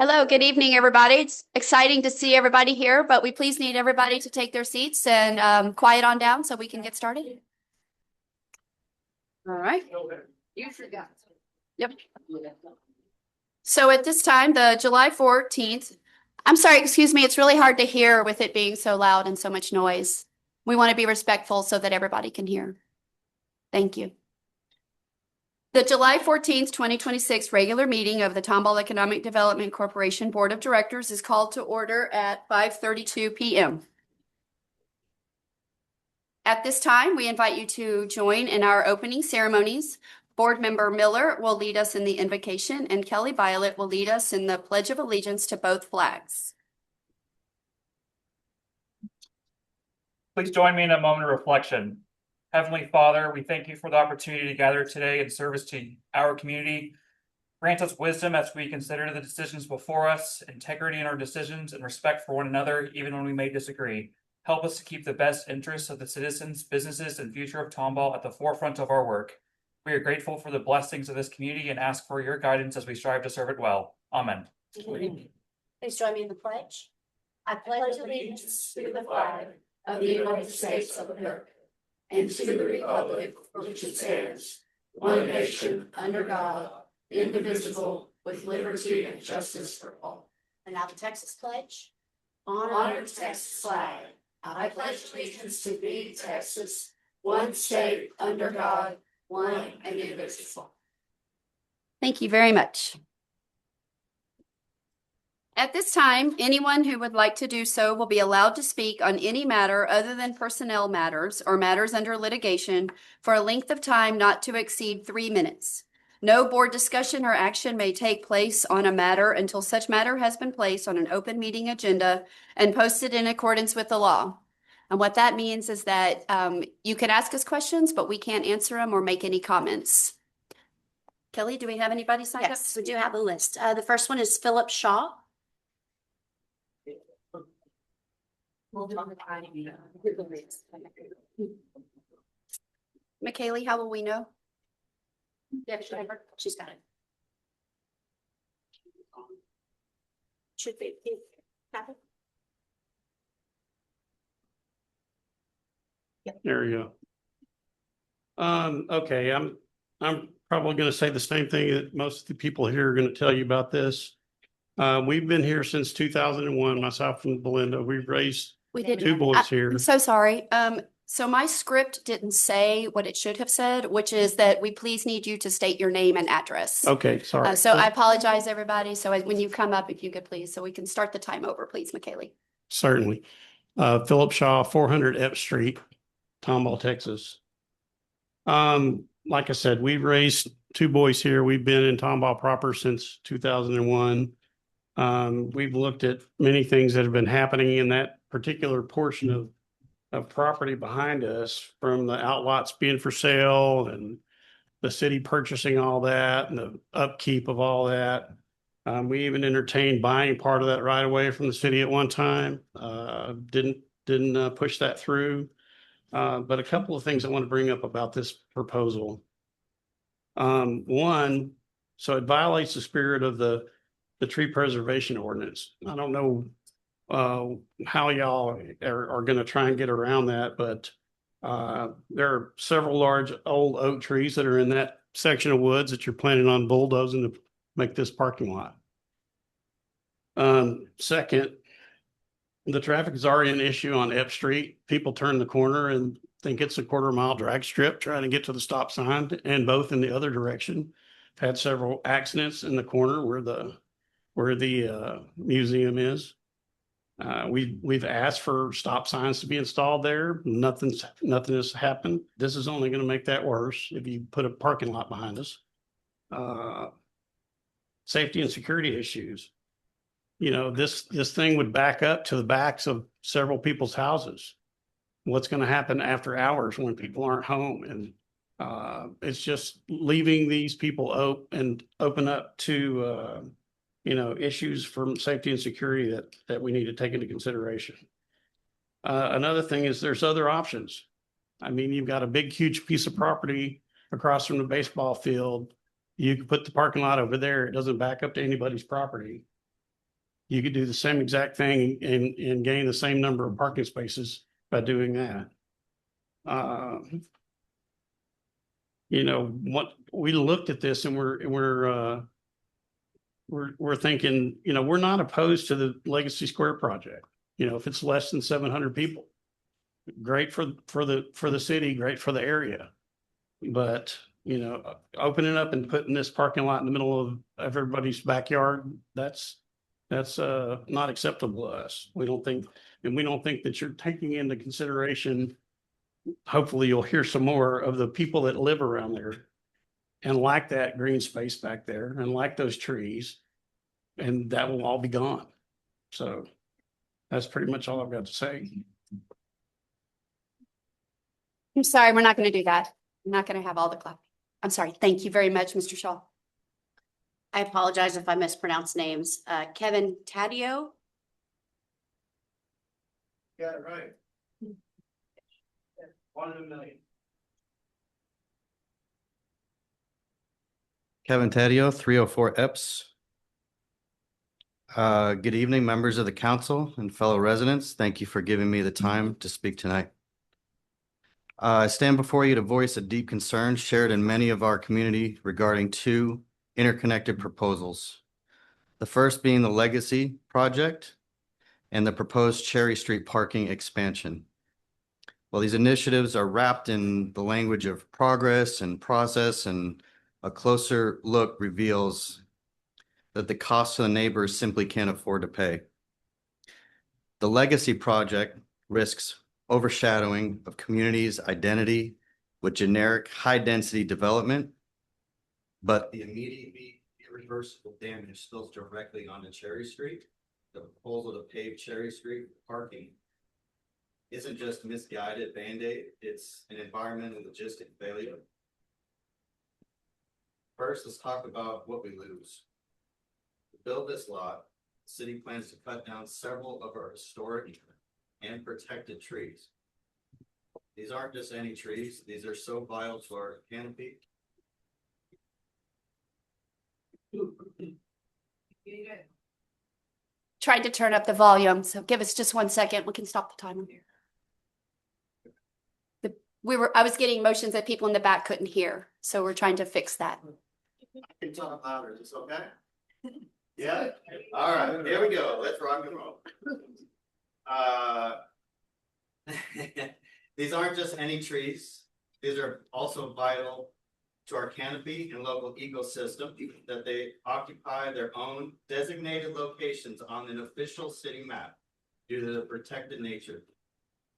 Hello, good evening, everybody. It's exciting to see everybody here, but we please need everybody to take their seats and quiet on down so we can get started. All right. You forgot. Yep. So at this time, the July 14th, I'm sorry, excuse me, it's really hard to hear with it being so loud and so much noise. We want to be respectful so that everybody can hear. Thank you. The July 14th, 2026 regular meeting of the Tomball Economic Development Corporation Board of Directors is called to order at 5:32 p.m. At this time, we invite you to join in our opening ceremonies. Board Member Miller will lead us in the invocation, and Kelly Violet will lead us in the Pledge of Allegiance to both flags. Please join me in a moment of reflection. Heavenly Father, we thank you for the opportunity to gather today in service to our community. Grant us wisdom as we consider the decisions before us, integrity in our decisions, and respect for one another, even when we may disagree. Help us to keep the best interests of the citizens, businesses, and future of Tomball at the forefront of our work. We are grateful for the blessings of this community and ask for your guidance as we strive to serve it well. Amen. Please join me in the pledge. I pledge allegiance to the flag of the United States of America and to the republic for which it stands, one nation under God, indivisible, with liberty and justice for all. And now the Texas pledge. Honor the Texas flag. I pledge allegiance to thee, Texas, one state under God, one and indivisible. Thank you very much. At this time, anyone who would like to do so will be allowed to speak on any matter other than personnel matters or matters under litigation for a length of time not to exceed 3 minutes. No board discussion or action may take place on a matter until such matter has been placed on an open meeting agenda and posted in accordance with the law. And what that means is that you can ask us questions, but we can't answer them or make any comments. Kelly, do we have anybody signed up? Yes, we do have a list. The first one is Philip Shaw. McKaylee, how will we know? Yeah, she's got it. Should be. There you go. Okay, I'm probably going to say the same thing that most of the people here are going to tell you about this. We've been here since 2001, myself and Belinda. We've raised two boys here. I'm so sorry. So my script didn't say what it should have said, which is that we please need you to state your name and address. Okay, sorry. So I apologize, everybody. So when you come up, if you could please, so we can start the time over, please, McKaylee. Certainly. Philip Shaw, 400 F Street, Tomball, Texas. Like I said, we've raised two boys here. We've been in Tomball proper since 2001. We've looked at many things that have been happening in that particular portion of property behind us, from the outlots being for sale and the city purchasing all that and the upkeep of all that. We even entertained buying part of that right away from the city at one time. Didn't push that through. But a couple of things I want to bring up about this proposal. One, so it violates the spirit of the tree preservation ordinance. I don't know how y'all are going to try and get around that, but there are several large old oak trees that are in that section of woods that you're planning on bulldozing to make this parking lot. Second, the traffic is already an issue on F Street. People turn the corner and think it's a quarter-mile drag strip trying to get to the stop sign, and both in the other direction. I've had several accidents in the corner where the museum is. We've asked for stop signs to be installed there. Nothing has happened. This is only going to make that worse if you put a parking lot behind us. Safety and security issues. You know, this thing would back up to the backs of several people's houses. What's going to happen after hours when people aren't home? And it's just leaving these people open up to issues from safety and security that we need to take into consideration. Another thing is there's other options. I mean, you've got a big, huge piece of property across from the baseball field. You can put the parking lot over there. It doesn't back up to anybody's property. You could do the same exact thing and gain the same number of parking spaces by doing that. You know, what we looked at this and we're thinking, you know, we're not opposed to the Legacy Square project. You know, if it's less than 700 people, great for the city, great for the area. But, you know, opening up and putting this parking lot in the middle of everybody's backyard, that's not acceptable to us. We don't think that you're taking into consideration, hopefully you'll hear some more of the people that live around there and like that green space back there and like those trees, and that will all be gone. So that's pretty much all I've got to say. I'm sorry, we're not going to do that. I'm not going to have all the clap. I'm sorry. Thank you very much, Mr. Shaw. I apologize if I mispronounce names. Kevin Taddeo. Got it right. 1 in a million. Kevin Taddeo, 304 EPS. Good evening, members of the council and fellow residents. Thank you for giving me the time to speak tonight. I stand before you to voice a deep concern shared in many of our community regarding 2 interconnected proposals. The first being the Legacy project and the proposed Cherry Street parking expansion. While these initiatives are wrapped in the language of progress and process, and a closer look reveals that the cost to the neighbors simply can't afford to pay. The Legacy project risks overshadowing of community's identity with generic high-density development, but the immediate irreversible damage spills directly onto Cherry Street. The proposal to pave Cherry Street parking isn't just misguided Band-Aid, it's an environmental logistic failure. First, let's talk about what we lose. To build this lot, the city plans to cut down several of our historic and protected trees. These aren't just any trees, these are so vital to our canopy. Tried to turn up the volume, so give us just 1 second. We can stop the timer. I was getting motions that people in the back couldn't hear, so we're trying to fix that. I can talk louder, is this okay? Yeah? All right, here we go. Let's rock and roll. These aren't just any trees. These are also vital to our canopy and local ecosystem, that they occupy their own designated locations on an official city map due to the protected nature.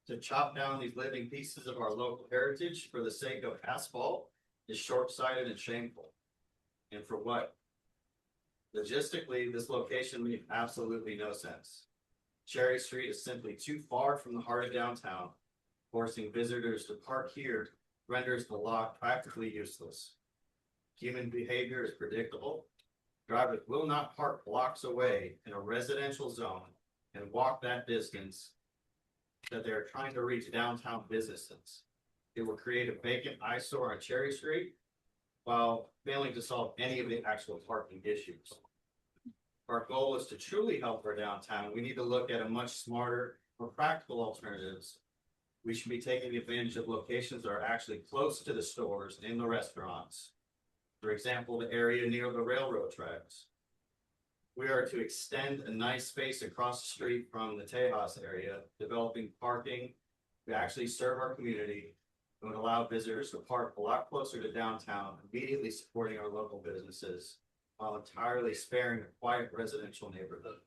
To chop down these living pieces of our local heritage for the sake of asphalt is short-sighted and shameful. And for what? Logistically, this location makes absolutely no sense. Cherry Street is simply too far from the heart of downtown. Forcing visitors to park here renders the lot practically useless. Human behavior is predictable. Drivers will not park blocks away in a residential zone and walk that distance that they're trying to reach downtown businesses. It will create a vacant eyesore on Cherry Street while failing to solve any of the actual parking issues. If our goal is to truly help our downtown, we need to look at a much smarter, more practical alternatives. We should be taking advantage of locations that are actually close to the stores and the restaurants. For example, the area near the railroad tracks. We are to extend a nice space across the street from the Tejas area, developing parking to actually serve our community and would allow visitors to park a lot closer to downtown, immediately supporting our local businesses while entirely sparing a quiet residential neighborhood.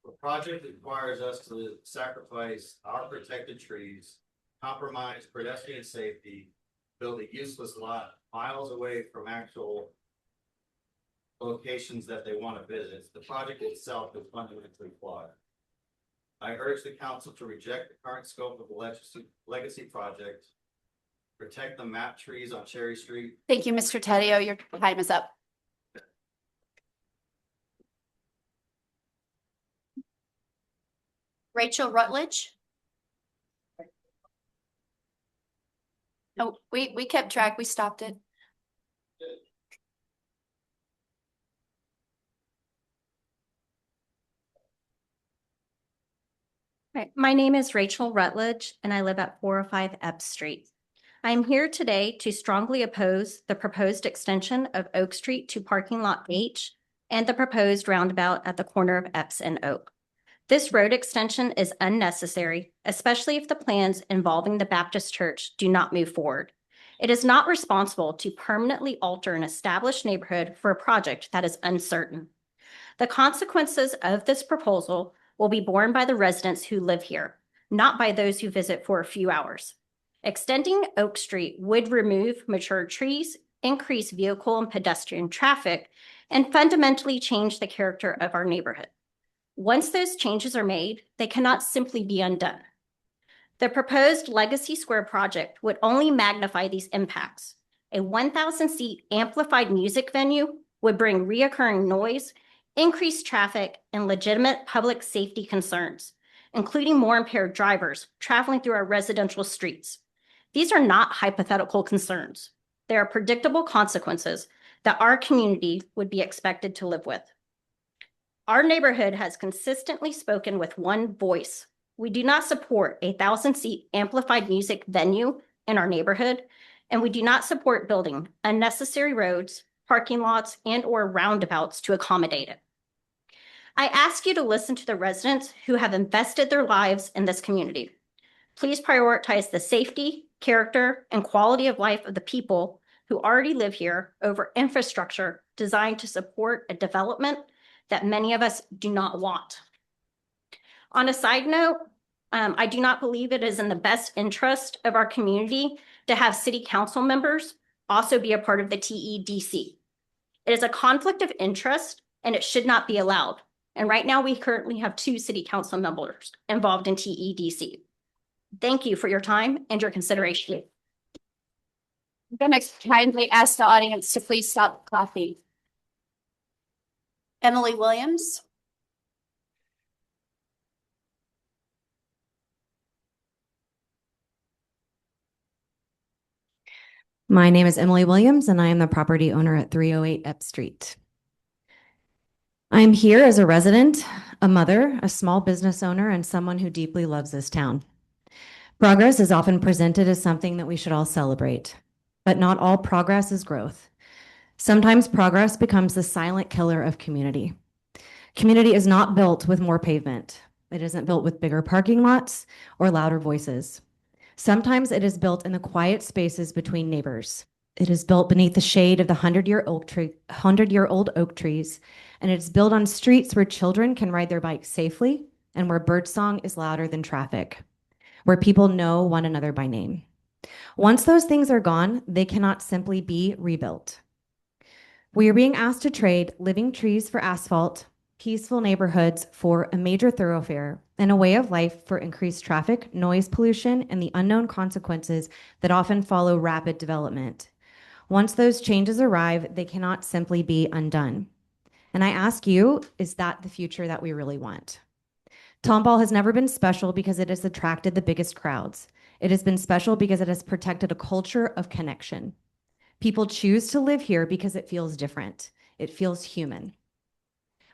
The project requires us to sacrifice our protected trees, compromise pedestrian safety, build a useless lot miles away from actual locations that they want to visit. The project itself is fundamentally flawed. I urge the council to reject the current scope of the Legacy project, protect the map trees on Cherry Street. Thank you, Mr. Taddeo. Your time is up. Rachel Rutledge. Oh, we kept track. We stopped it. Right. My name is Rachel Rutledge, and I live at 405 Epps Street. I am here today to strongly oppose the proposed extension of Oak Street to parking lot H and the proposed roundabout at the corner of Epps and Oak. This road extension is unnecessary, especially if the plans involving the Baptist Church do not move forward. It is not responsible to permanently alter an established neighborhood for a project that is uncertain. The consequences of this proposal will be borne by the residents who live here, not by those who visit for a few hours. Extending Oak Street would remove mature trees, increase vehicle and pedestrian traffic, and fundamentally change the character of our neighborhood. Once those changes are made, they cannot simply be undone. The proposed Legacy Square project would only magnify these impacts. A 1,000-seat amplified music venue would bring reoccurring noise, increased traffic, and legitimate public safety concerns, including more impaired drivers traveling through our residential streets. These are not hypothetical concerns. They are predictable consequences that our community would be expected to live with. Our neighborhood has consistently spoken with one voice. We do not support a 1,000-seat amplified music venue in our neighborhood, and we do not support building unnecessary roads, parking lots, and/or roundabouts to accommodate it. I ask you to listen to the residents who have invested their lives in this community. Please prioritize the safety, character, and quality of life of the people who already live here over infrastructure designed to support a development that many of us do not want. On a side note, I do not believe it is in the best interest of our community to have city council members also be a part of the TEDC. It is a conflict of interest and it should not be allowed. And right now we currently have 2 city council members involved in TEDC. Thank you for your time and your consideration. I'm going to kindly ask the audience to please stop clapping. Emily Williams. My name is Emily Williams, and I am the property owner at 308 Epps Street. I am here as a resident, a mother, a small business owner, and someone who deeply loves this town. Progress is often presented as something that we should all celebrate, but not all progress is growth. Sometimes progress becomes the silent killer of community. Community is not built with more pavement. It isn't built with bigger parking lots or louder voices. Sometimes it is built in the quiet spaces between neighbors. It is built beneath the shade of the 100-year-old oak trees, and it is built on streets where children can ride their bikes safely and where birdsong is louder than traffic, where people know one another by name. Once those things are gone, they cannot simply be rebuilt. We are being asked to trade living trees for asphalt, peaceful neighborhoods for a major thoroughfare, and a way of life for increased traffic, noise pollution, and the unknown consequences that often follow rapid development. Once those changes arrive, they cannot simply be undone. And I ask you, is that the future that we really want? Tomball has never been special because it has attracted the biggest crowds. It has been special because it has protected a culture of connection. People choose to live here because it feels different. It feels human.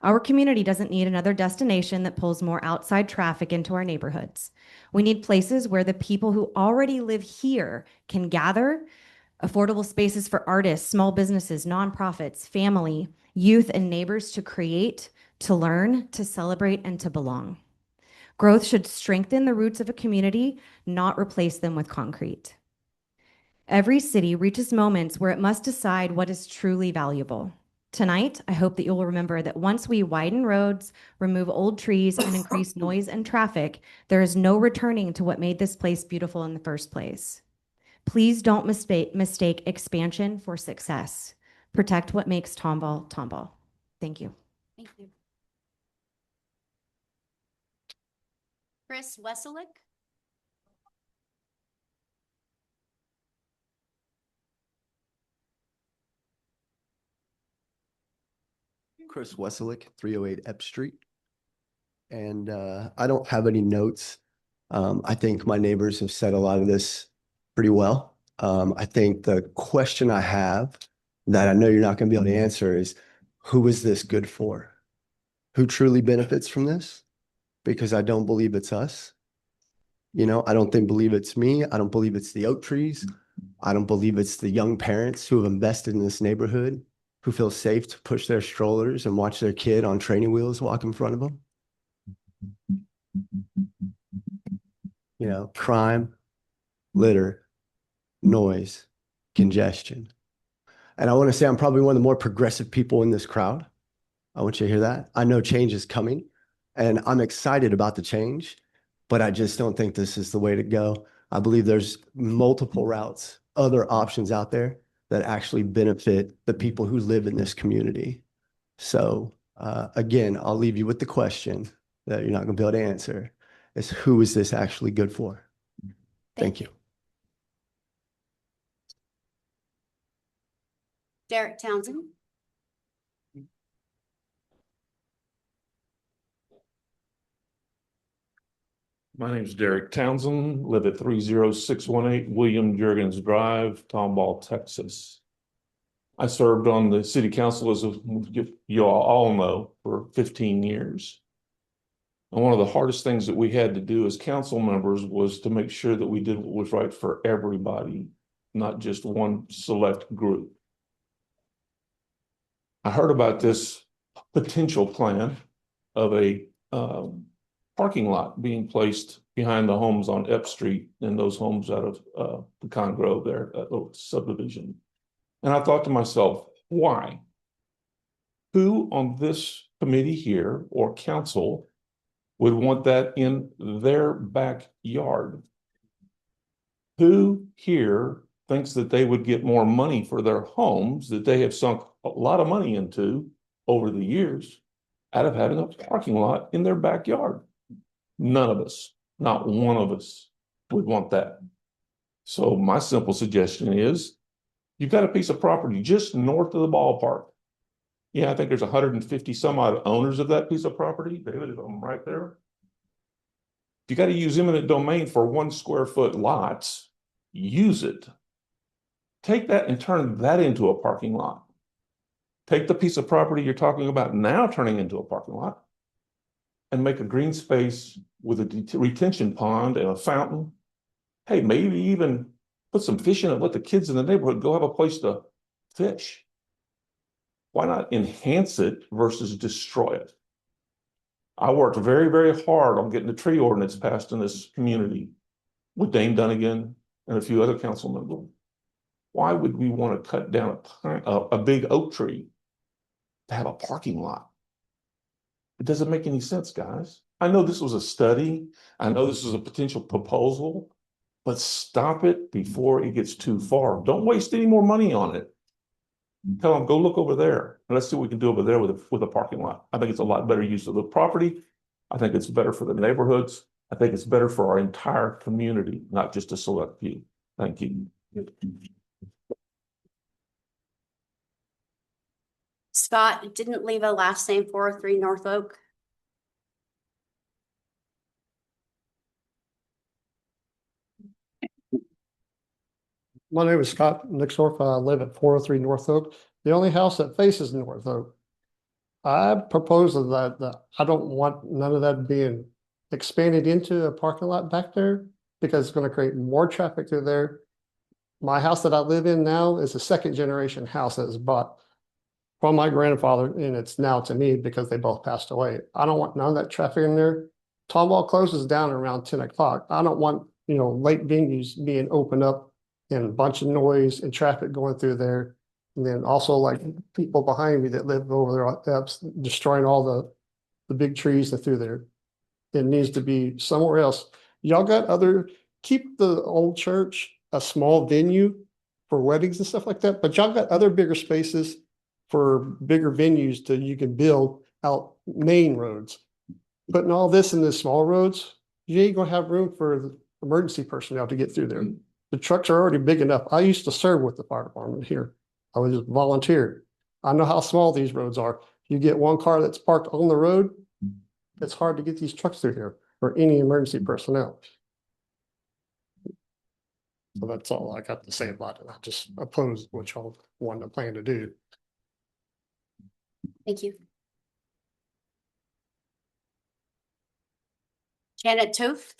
Our community doesn't need another destination that pulls more outside traffic into our neighborhoods. We need places where the people who already live here can gather, affordable spaces for artists, small businesses, nonprofits, family, youth, and neighbors to create, to learn, to celebrate, and to belong. Growth should strengthen the roots of a community, not replace them with concrete. Every city reaches moments where it must decide what is truly valuable. Tonight, I hope that you will remember that once we widen roads, remove old trees, and increase noise and traffic, there is no returning to what made this place beautiful in the first place. Please don't mistake expansion for success. Protect what makes Tomball, Tomball. Thank you. Thank you. Chris Weselick. Chris Weselick, 308 Epps Street. And I don't have any notes. I think my neighbors have said a lot of this pretty well. I think the question I have that I know you're not going to be able to answer is, who is this good for? Who truly benefits from this? because I don't believe it's us. You know, I don't believe it's me. I don't believe it's the oak trees. I don't believe it's the young parents who have invested in this neighborhood, who feel safe to push their strollers and watch their kid on training wheels walk in front of them. You know, crime, litter, noise, congestion. And I want to say I'm probably one of the more progressive people in this crowd. I want you to hear that. I know change is coming and I'm excited about the change, but I just don't think this is the way to go. I believe there's multiple routes, other options out there that actually benefit the people who live in this community. So again, I'll leave you with the question that you're not going to be able to answer is who is this actually good for? Thank you. Derek Townsend. My name is Derek Townsend, live at 30618 William Jurgens Drive, Tomball, Texas. I served on the city council, as you all know, for 15 years. And one of the hardest things that we had to do as council members was to make sure that we did what was right for everybody, not just one select group. I heard about this potential plan of a parking lot being placed behind the homes on Ep Street and those homes out of Pecan Grove there, that little subdivision. And I thought to myself, why? Who on this committee here or council would want that in their backyard? Who here thinks that they would get more money for their homes that they have sunk a lot of money into over the years out of having a parking lot in their backyard? None of us, not one of us would want that. So my simple suggestion is you've got a piece of property just north of the ballpark. Yeah, I think there's 150 some odd owners of that piece of property. David, I'm right there. You got to use eminent domain for 1 square foot lots, use it. Take that and turn that into a parking lot. Take the piece of property you're talking about now turning into a parking lot and make a green space with a retention pond and a fountain. Hey, maybe even put some fish in it, let the kids in the neighborhood go have a place to fish. Why not enhance it versus destroy it? I worked very, very hard on getting the tree ordinance passed in this community with Dane Dunnigan and a few other council members. Why would we want to cut down a big oak tree to have a parking lot? It doesn't make any sense, guys. I know this was a study. I know this was a potential proposal, but stop it before it gets too far. Don't waste any more money on it. Tell them, go look over there. And let's see what we can do over there with a parking lot. I think it's a lot better use of the property. I think it's better for the neighborhoods. I think it's better for our entire community, not just a select few. Thank you. Scott, it didn't leave a last name 403 North Oak. My name is Scott Nixorf. I live at 403 North Oak, the only house that faces North Oak. I propose that I don't want none of that being expanded into a parking lot back there because it's going to create more traffic through there. My house that I live in now is a second generation house that was bought from my grandfather, and it's now to me because they both passed away. I don't want none of that traffic in there. Tomball closes down around 10 o'clock. I don't want, late venues being opened up and a bunch of noise and traffic going through there. And then also like people behind me that live over there, destroying all the big trees that through there. It needs to be somewhere else. Y'all got keep the old church a small venue for weddings and stuff like that, but y'all got other bigger spaces for bigger venues that you can build out main roads. Putting all this in the small roads, you ain't gonna have room for the emergency personnel to get through there. The trucks are already big enough. I used to serve with the fire department here. I was just volunteer. I know how small these roads are. You get one car that's parked on the road, it's hard to get these trucks through here or any emergency personnel. So that's all I got to say about it. I just oppose what y'all want to plan to do. Thank you. Janet Toth.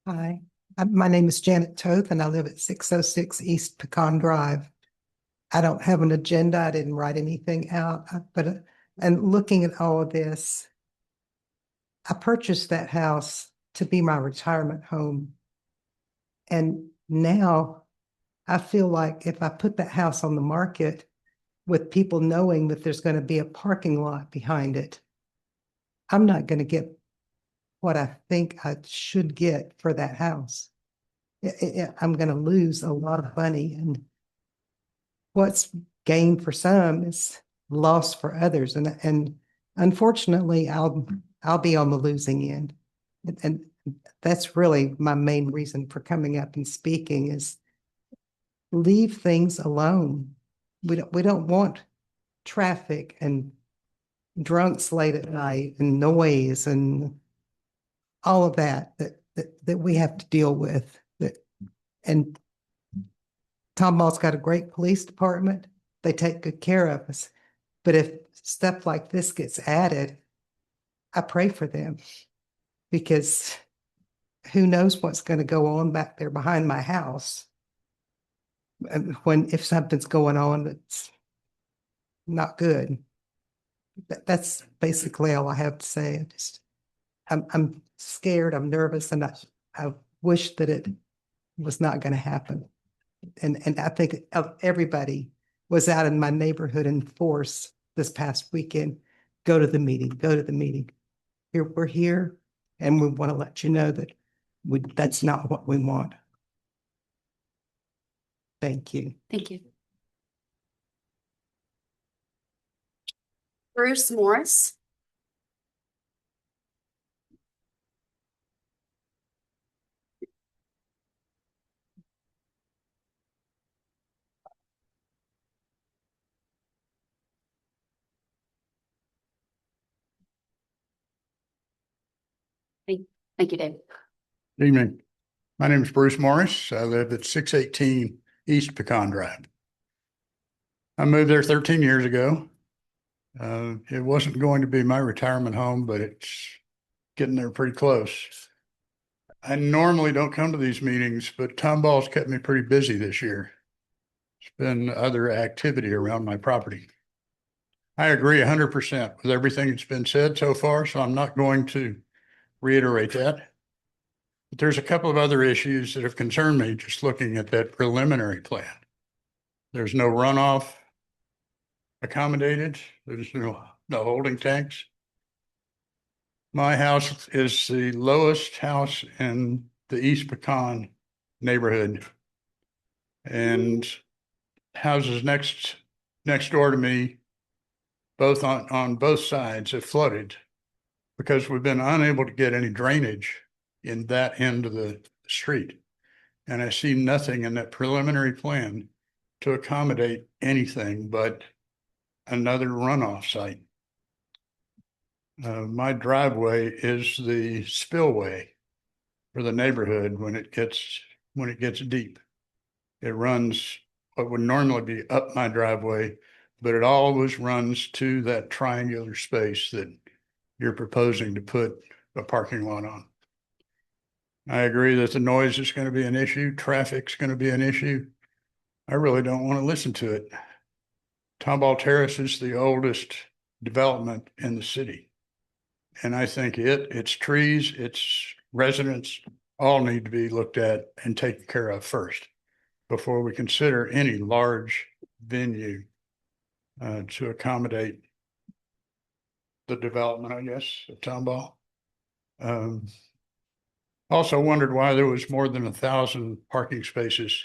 Hi, my name is Janet Toth and I live at 606 East Pecan Drive. I don't have an agenda. I didn't write anything out, and looking at all of this, I purchased that house to be my retirement home. And now I feel like if I put that house on the market with people knowing that there's going to be a parking lot behind it, I'm not going to get what I think I should get for that house. I'm going to lose a lot of money, and what's gained for some is loss for others. And unfortunately, I'll be on the losing end. And that's really my main reason for coming up and speaking is leave things alone. We don't want traffic and drunks late at night and noise and all of that we have to deal with. And Tomball's got a great police department. They take good care of us. But if stuff like this gets added, I pray for them because who knows what's going to go on back there behind my house. And if something's going on that's not good. That's basically all I have to say. I'm scared, I'm nervous, and I wish that it was not going to happen. And I think everybody was out in my neighborhood in force this past weekend. Go to the meeting, go to the meeting. Here, we're here, and we want to let you know that that's not what we want. Thank you. Thank you. Bruce Morris. Thank you, David. Good evening. My name is Bruce Morris. I live at 618 East Pecan Drive. I moved there 13 years ago. It wasn't going to be my retirement home, but it's getting there pretty close. I normally don't come to these meetings, but Tomball's kept me pretty busy this year. There's been other activity around my property. I agree 100% with everything that's been said so far, so I'm not going to reiterate that. But there's a couple of other issues that have concerned me just looking at that preliminary plan. There's no runoff accommodated. There's no holding tanks. My house is the lowest house in the East Pecan neighborhood. And houses next door to me, both on both sides, have flooded because we've been unable to get any drainage in that end of the street. And I see nothing in that preliminary plan to accommodate anything but another runoff site. My driveway is the spillway for the neighborhood when it gets deep. It runs what would normally be up my driveway, but it always runs to that triangular space that you're proposing to put a parking lot on. I agree that the noise is going to be an issue. Traffic's going to be an issue. I really don't want to listen to it. Tomball Terrace is the oldest development in the city. And I think its trees, its residents all need to be looked at and taken care of first before we consider any large venue to accommodate the development, I guess, of Tomball. Also wondered why there was more than 1,000 parking spaces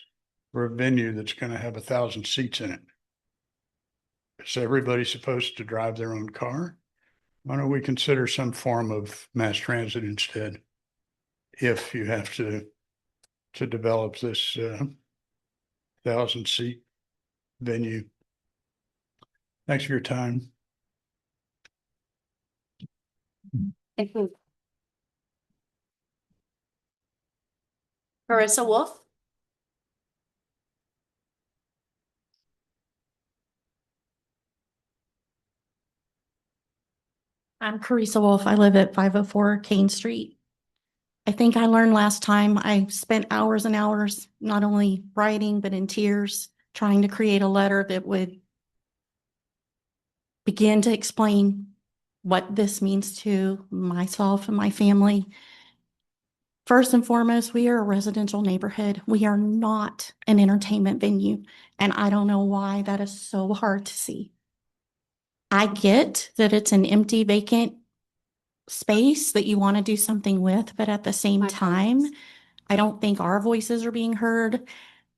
for a venue that's going to have 1,000 seats in it. Is everybody supposed to drive their own car? Why don't we consider some form of mass transit instead? If you have to develop this 1,000-seat venue. Thanks for your time. Carissa Wolf. I'm Carissa Wolf. I live at 504 Kane Street. I think I learned last time I spent hours and hours, not only writing, but in tears, trying to create a letter that would begin to explain what this means to myself and my family. First and foremost, we are a residential neighborhood. We are not an entertainment venue. And I don't know why that is so hard to see. I get that it's an empty, vacant space that you want to do something with, but at the same My time, apologies. I don't think our voices are being heard.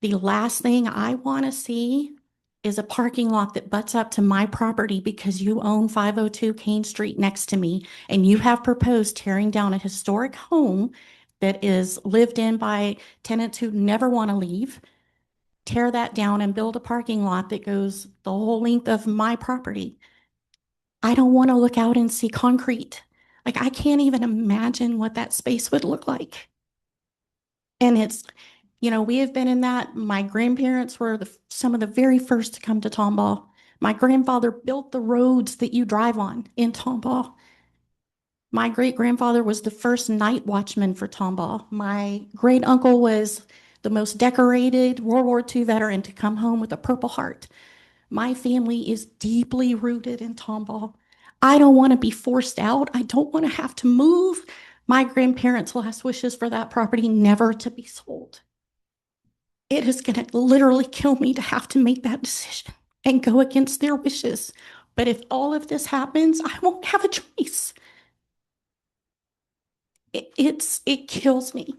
The last thing I want to see is a parking lot that butts up to my property because you own 502 Kane Street next to me, and you have proposed tearing down a historic home that is lived in by tenants who never want to leave. Tear that down and build a parking lot that goes the whole length of my property. I don't want to look out and see concrete. Like, I can't even imagine what that space would look like. And it's, we have been in that. My grandparents were some of the very first to come to Tomball. My grandfather built the roads that you drive on in Tomball. My great grandfather was the first night watchman for Tomball. My great uncle was the most decorated World War II veteran to come home with a Purple Heart. My family is deeply rooted in Tomball. I don't want to be forced out. I don't want to have to move. My grandparents' last wishes for that property never to be sold. It is going to literally kill me to have to make that decision and go against their wishes. But if all of this happens, I won't have a choice. It kills me.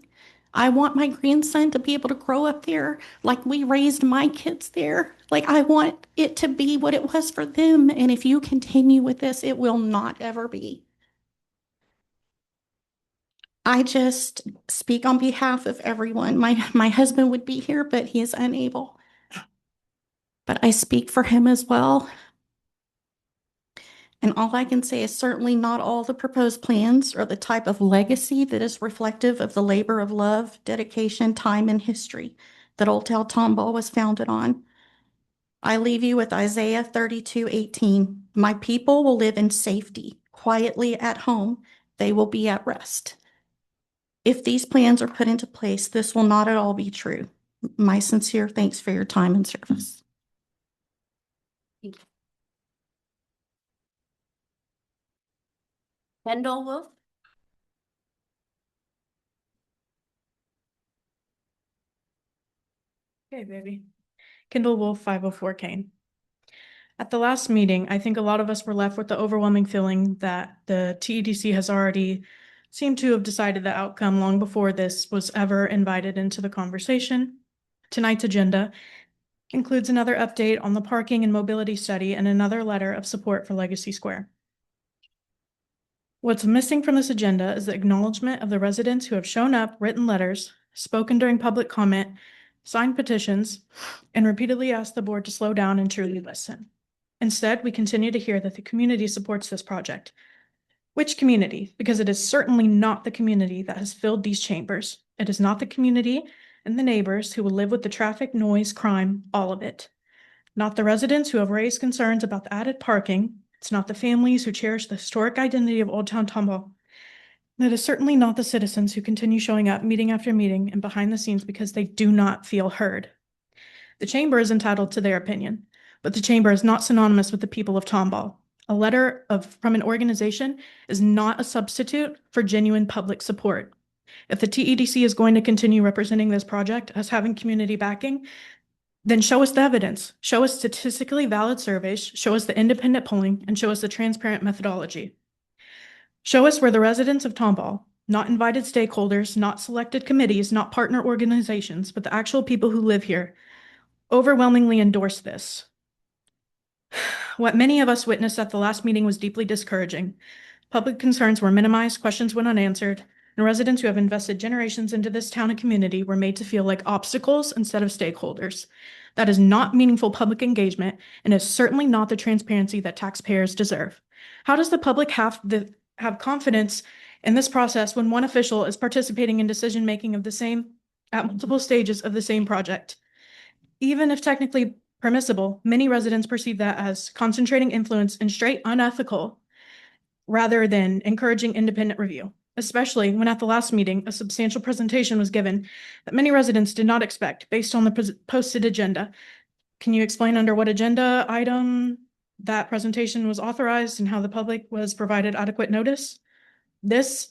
I want my grandson to be able to grow up there like we raised my kids there. Like, I want it to be what it was for them. And if you continue with this, it will not ever be. I just speak on behalf of everyone. My husband would be here, but he is unable. But I speak for him as well. And all I can say is certainly not all the proposed plans are the type of legacy that is reflective of the labor of love, dedication, time, and history that Old Town Tomball was founded on. I leave you with Isaiah 32:18. My people will live in safety, quietly at home. They will be at rest. If these plans are put into place, this will not at all be true. My sincere thanks for your time and service. Kendall Wolf. Okay, baby. Kendall Wolf, 504 Kane. At the last meeting, I think a lot of us were left with the overwhelming feeling that the TEDC has already seemed to have decided the outcome long before this was ever invited into the conversation. Tonight's agenda includes another update on the parking and mobility study and another letter of support for Legacy Square. What's missing from this agenda is the acknowledgement of the residents who have shown up, written letters, spoken during public comment, signed petitions, and repeatedly asked the board to slow down and truly listen. Instead, we continue to hear that the community supports this project. Which community? Because it is certainly not the community that has filled these chambers. It is not the community and the neighbors who will live with the traffic, noise, crime, all of it. Not the residents who have raised concerns about the added parking. It's not the families who cherish the historic identity of Old Town Tomball. It is certainly not the citizens who continue showing up meeting after meeting and behind the scenes because they do not feel heard. The chamber is entitled to their opinion, but the chamber is not synonymous with the people of Tomball. A letter from an organization is not a substitute for genuine public support. If the TEDC is going to continue representing this project as having community backing, then show us the evidence, show us statistically valid surveys, show us the independent polling, and show us the transparent methodology. Show us where the residents of Tomball, not invited stakeholders, not selected committees, not partner organizations, but the actual people who live here, overwhelmingly endorse this. What many of us witnessed at the last meeting was deeply discouraging. Public concerns were minimized, questions went unanswered, and residents who have invested generations into this town and community were made to feel like obstacles instead of stakeholders. That is not meaningful public engagement and is certainly not the transparency that taxpayers deserve. How does the public have confidence in this process when one official is participating in decision-making of the same at multiple stages of the same project? Even if technically permissible, many residents perceive that as concentrating influence and straight unethical rather than encouraging independent review, especially when at the last meeting, a substantial presentation was given that many residents did not expect based on the posted agenda. Can you explain under what agenda item that presentation was authorized and how the public was provided adequate notice? This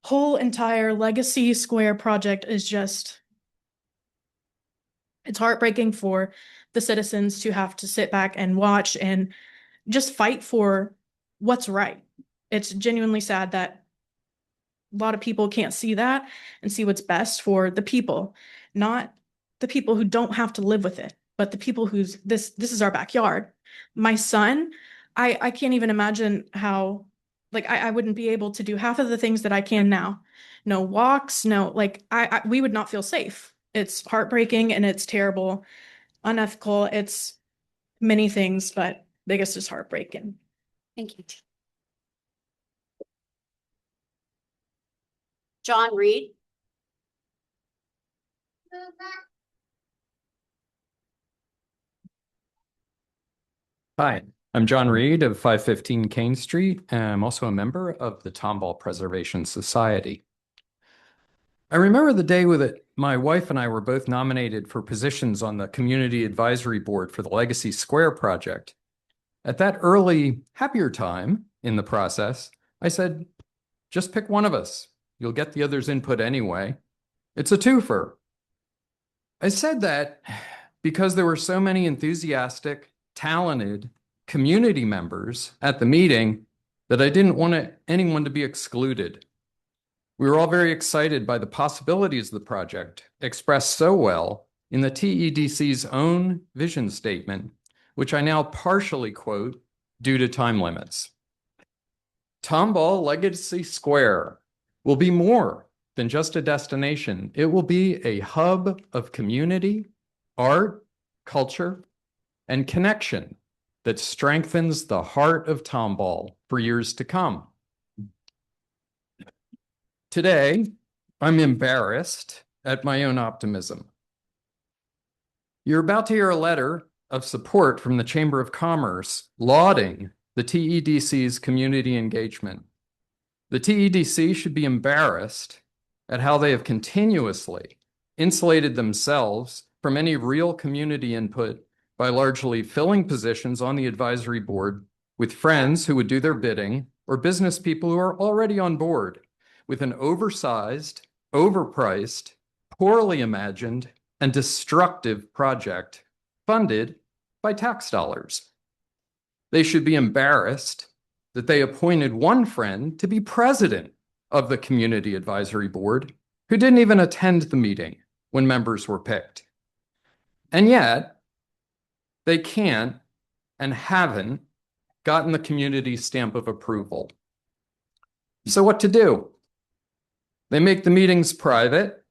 whole entire Legacy Square project is just, it's heartbreaking for the citizens to have to sit back and watch and just fight for what's right. It's genuinely sad that a lot of people can't see that and see what's best for the people, not the people who don't have to live with it, but the people whose this is our backyard. My son, I can't even imagine how, like, I wouldn't be able to do half of the things that I can now. No walks, no, like, we would not feel safe. It's heartbreaking and it's terrible, unethical. It's many things, but biggest is heartbreaking. Thank you. John Reed. Hi, I'm John Reed of 515 Kane Street, and I'm also a member of the Tomball Preservation Society. I remember the day my wife and I were both nominated for positions on the Community Advisory Board for the Legacy Square project. At that early, happier time in the process, I said, just pick one of us. You'll get the other's input anyway. It's a twofer. I said that because there were so many enthusiastic, talented community members at the meeting that I didn't want anyone to be excluded. We were all very excited by the possibilities of the project, expressed so well in the TEDC's own vision statement, which I now partially quote due to time limits. Tomball Legacy Square will be more than just a destination. It will be a hub of community, art, culture, and connection that strengthens the heart of Tomball for years to come. Today, I'm embarrassed at my own optimism. You're about to hear a letter of support from the Chamber of Commerce lauding the TEDC's community engagement. The TEDC should be embarrassed at how they have continuously insulated themselves from any real community input by largely filling positions on the advisory board with friends who would do their bidding or business people who are already on board with an oversized, overpriced, poorly imagined, and destructive project funded by tax dollars. They should be embarrassed that they appointed one friend to be president of the Community Advisory Board who didn't even attend the meeting when members were picked. And yet, they can't and haven't gotten the community stamp of approval. So what to do? They make the meetings private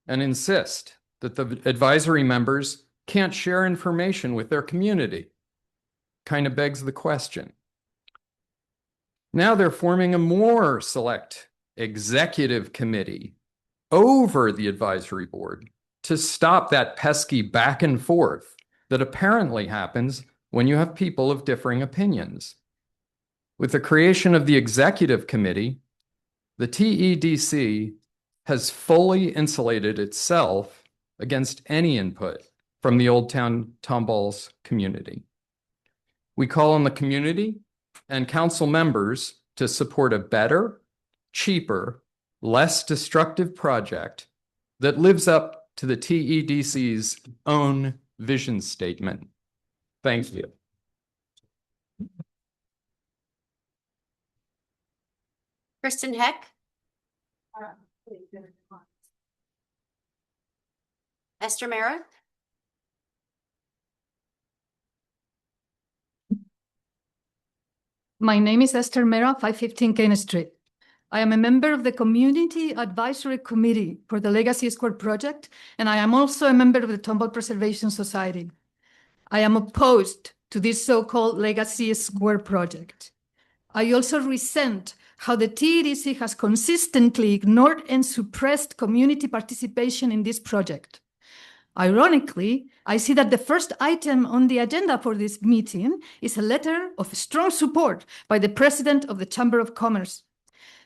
and insist that the advisory members can't share information with their community. Kind of begs the question. Now they're forming a more select executive committee over the advisory board to stop that pesky back and forth that apparently happens when you have people of differing opinions. With the creation of the executive committee, the TEDC has fully insulated itself against any input from the Old Town Tomball's community. We call on the community and council members to support a better, cheaper, less destructive project that lives up to the TEDC's own vision statement. Thank you. Kristen Heck. Esther Mara. My name is Esther Mera, 515 Kane Street. I am a member of the Community Advisory Committee for the Legacy Square project, and I am also a member of the Tomball Preservation Society. I am opposed to this so-called Legacy Square project. I also resent how the TEDC has consistently ignored and suppressed community participation in this project. Ironically, I see that the first item on the agenda for this meeting is a letter of strong support by the president of the Chamber of Commerce.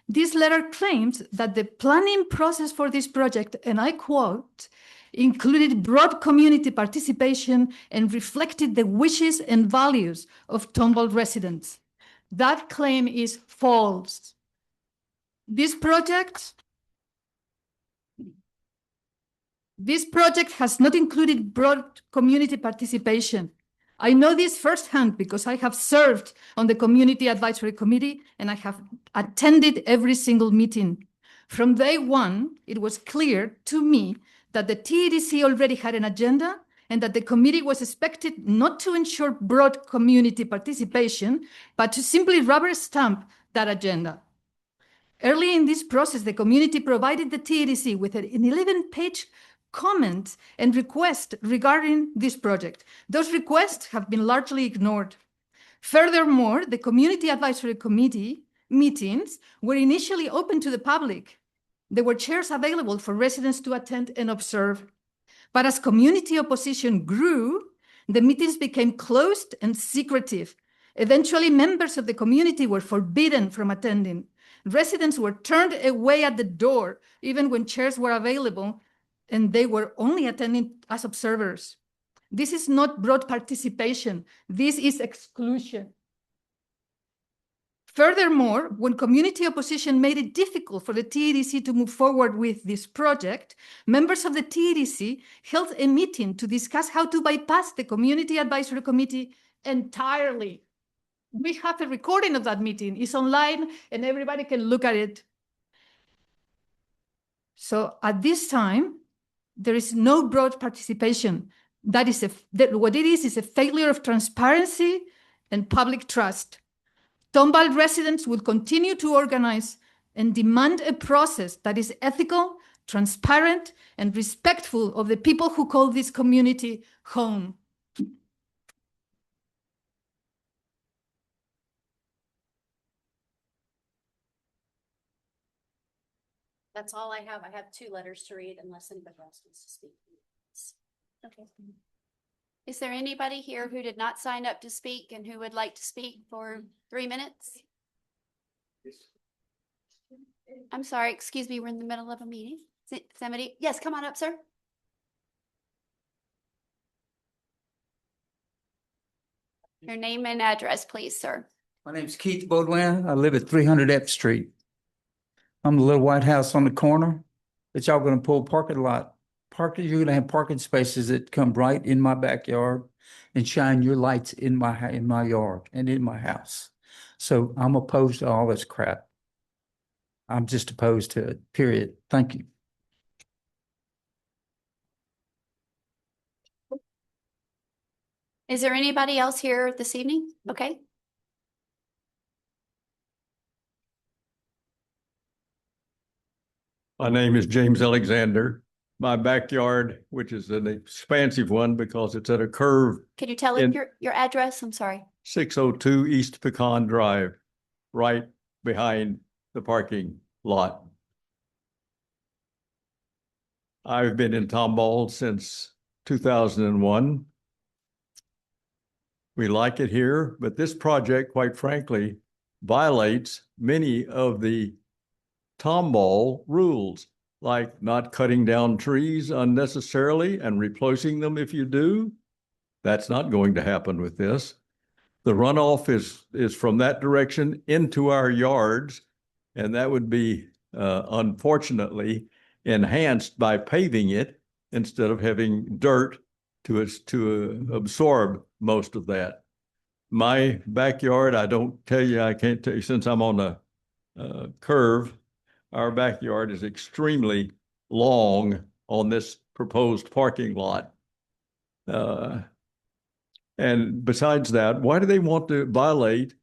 This letter claims that the planning process for this project, and I quote, included broad community participation and reflected the wishes and values of Tomball residents. That claim is false. This project has not included broad community participation. I know this firsthand because I have served on the Community Advisory Committee and I have attended every single meeting. From day one, it was clear to me that the TEDC already had an agenda and that the committee was expected not to ensure broad community participation, but to simply rubber stamp that agenda. Early in this process, the community provided the TEDC with an 11-page comment and request regarding this project. Those requests have been largely ignored. Furthermore, the Community Advisory Committee meetings were initially open to the public. There were chairs available for residents to attend and observe. But as community opposition grew, the meetings became closed and secretive. Eventually, members of the community were forbidden from attending. Residents were turned away at the door, even when chairs were available, and they were only attending as observers. This is not broad participation. This is exclusion. Furthermore, when community opposition made it difficult for the TEDC to move forward with this project, members of the TEDC held a meeting to discuss how to bypass the Community Advisory Committee entirely. We have a recording of that meeting. It's online and everybody can look at it. So at this time, there is no broad participation. What it is a failure of transparency and public trust. Tomball residents will continue to organize and demand a process that is ethical, transparent, and respectful of the people who call this community home. That's all I have. I have 2 letters to read unless anybody else wants to speak. Okay. Is there anybody here who did not sign up to speak and who would like to speak for 3 minutes? I'm sorry, excuse me, we're in the middle of a meeting. Somebody, yes, come on up, sir. Your name and address, please, sir. My name's Keith Baudouin. I live at 300 Epps Street. I'm the little white house on the corner that y'all gonna pull parking lot. You're gonna have parking spaces that come right in my backyard and shine your lights in my yard and in my house. So I'm opposed to all this crap. I'm just opposed to it, period. Thank you. Is there anybody else here this evening? Okay. My name is James Alexander. My backyard, which is an expansive one because it's at a curve. Can you tell us your address? I'm sorry. 602 East Pecan Drive, right behind the parking lot. I've been in Tomball since 2001. We like it here, but this project, quite frankly, violates many of the Tomball rules, like not cutting down trees unnecessarily and replacing them if you do. That's not going to happen with this. The runoff is from that direction into our yards, and that would be unfortunately enhanced by paving it instead of having dirt to absorb most of that. My backyard, I can't tell you, since I'm on a curve, our backyard is extremely long on this proposed parking lot. And besides that, why do they want to violate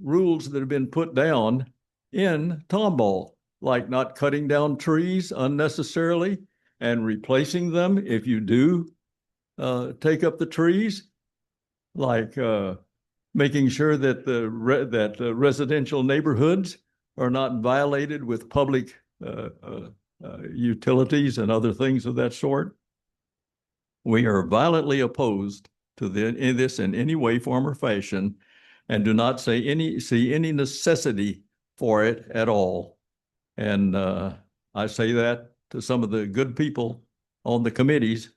rules that have been put down in Tomball, like not cutting down trees unnecessarily and replacing them if you do take up the trees, like making sure that the residential neighborhoods are not violated with public utilities and other things of that sort. We are violently opposed to this in any way, form, or fashion, and do not see any necessity for it at all. And I say that to some of the good people on the committees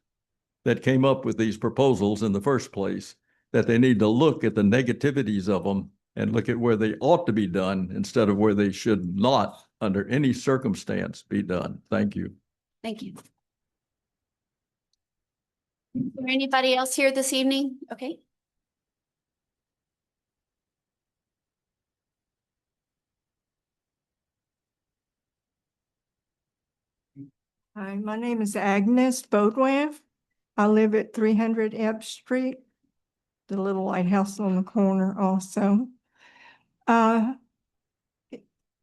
that came up with these proposals in the first place, that they need to look at the negativities of them and look at where they ought to be done instead of where they should not, under any circumstance, be done. Thank you. Thank you. Is there anybody else here this evening? Okay. Hi, my name is Agnes Bodwin. I live at 300 Ebb Street, the little lighthouse on the corner also.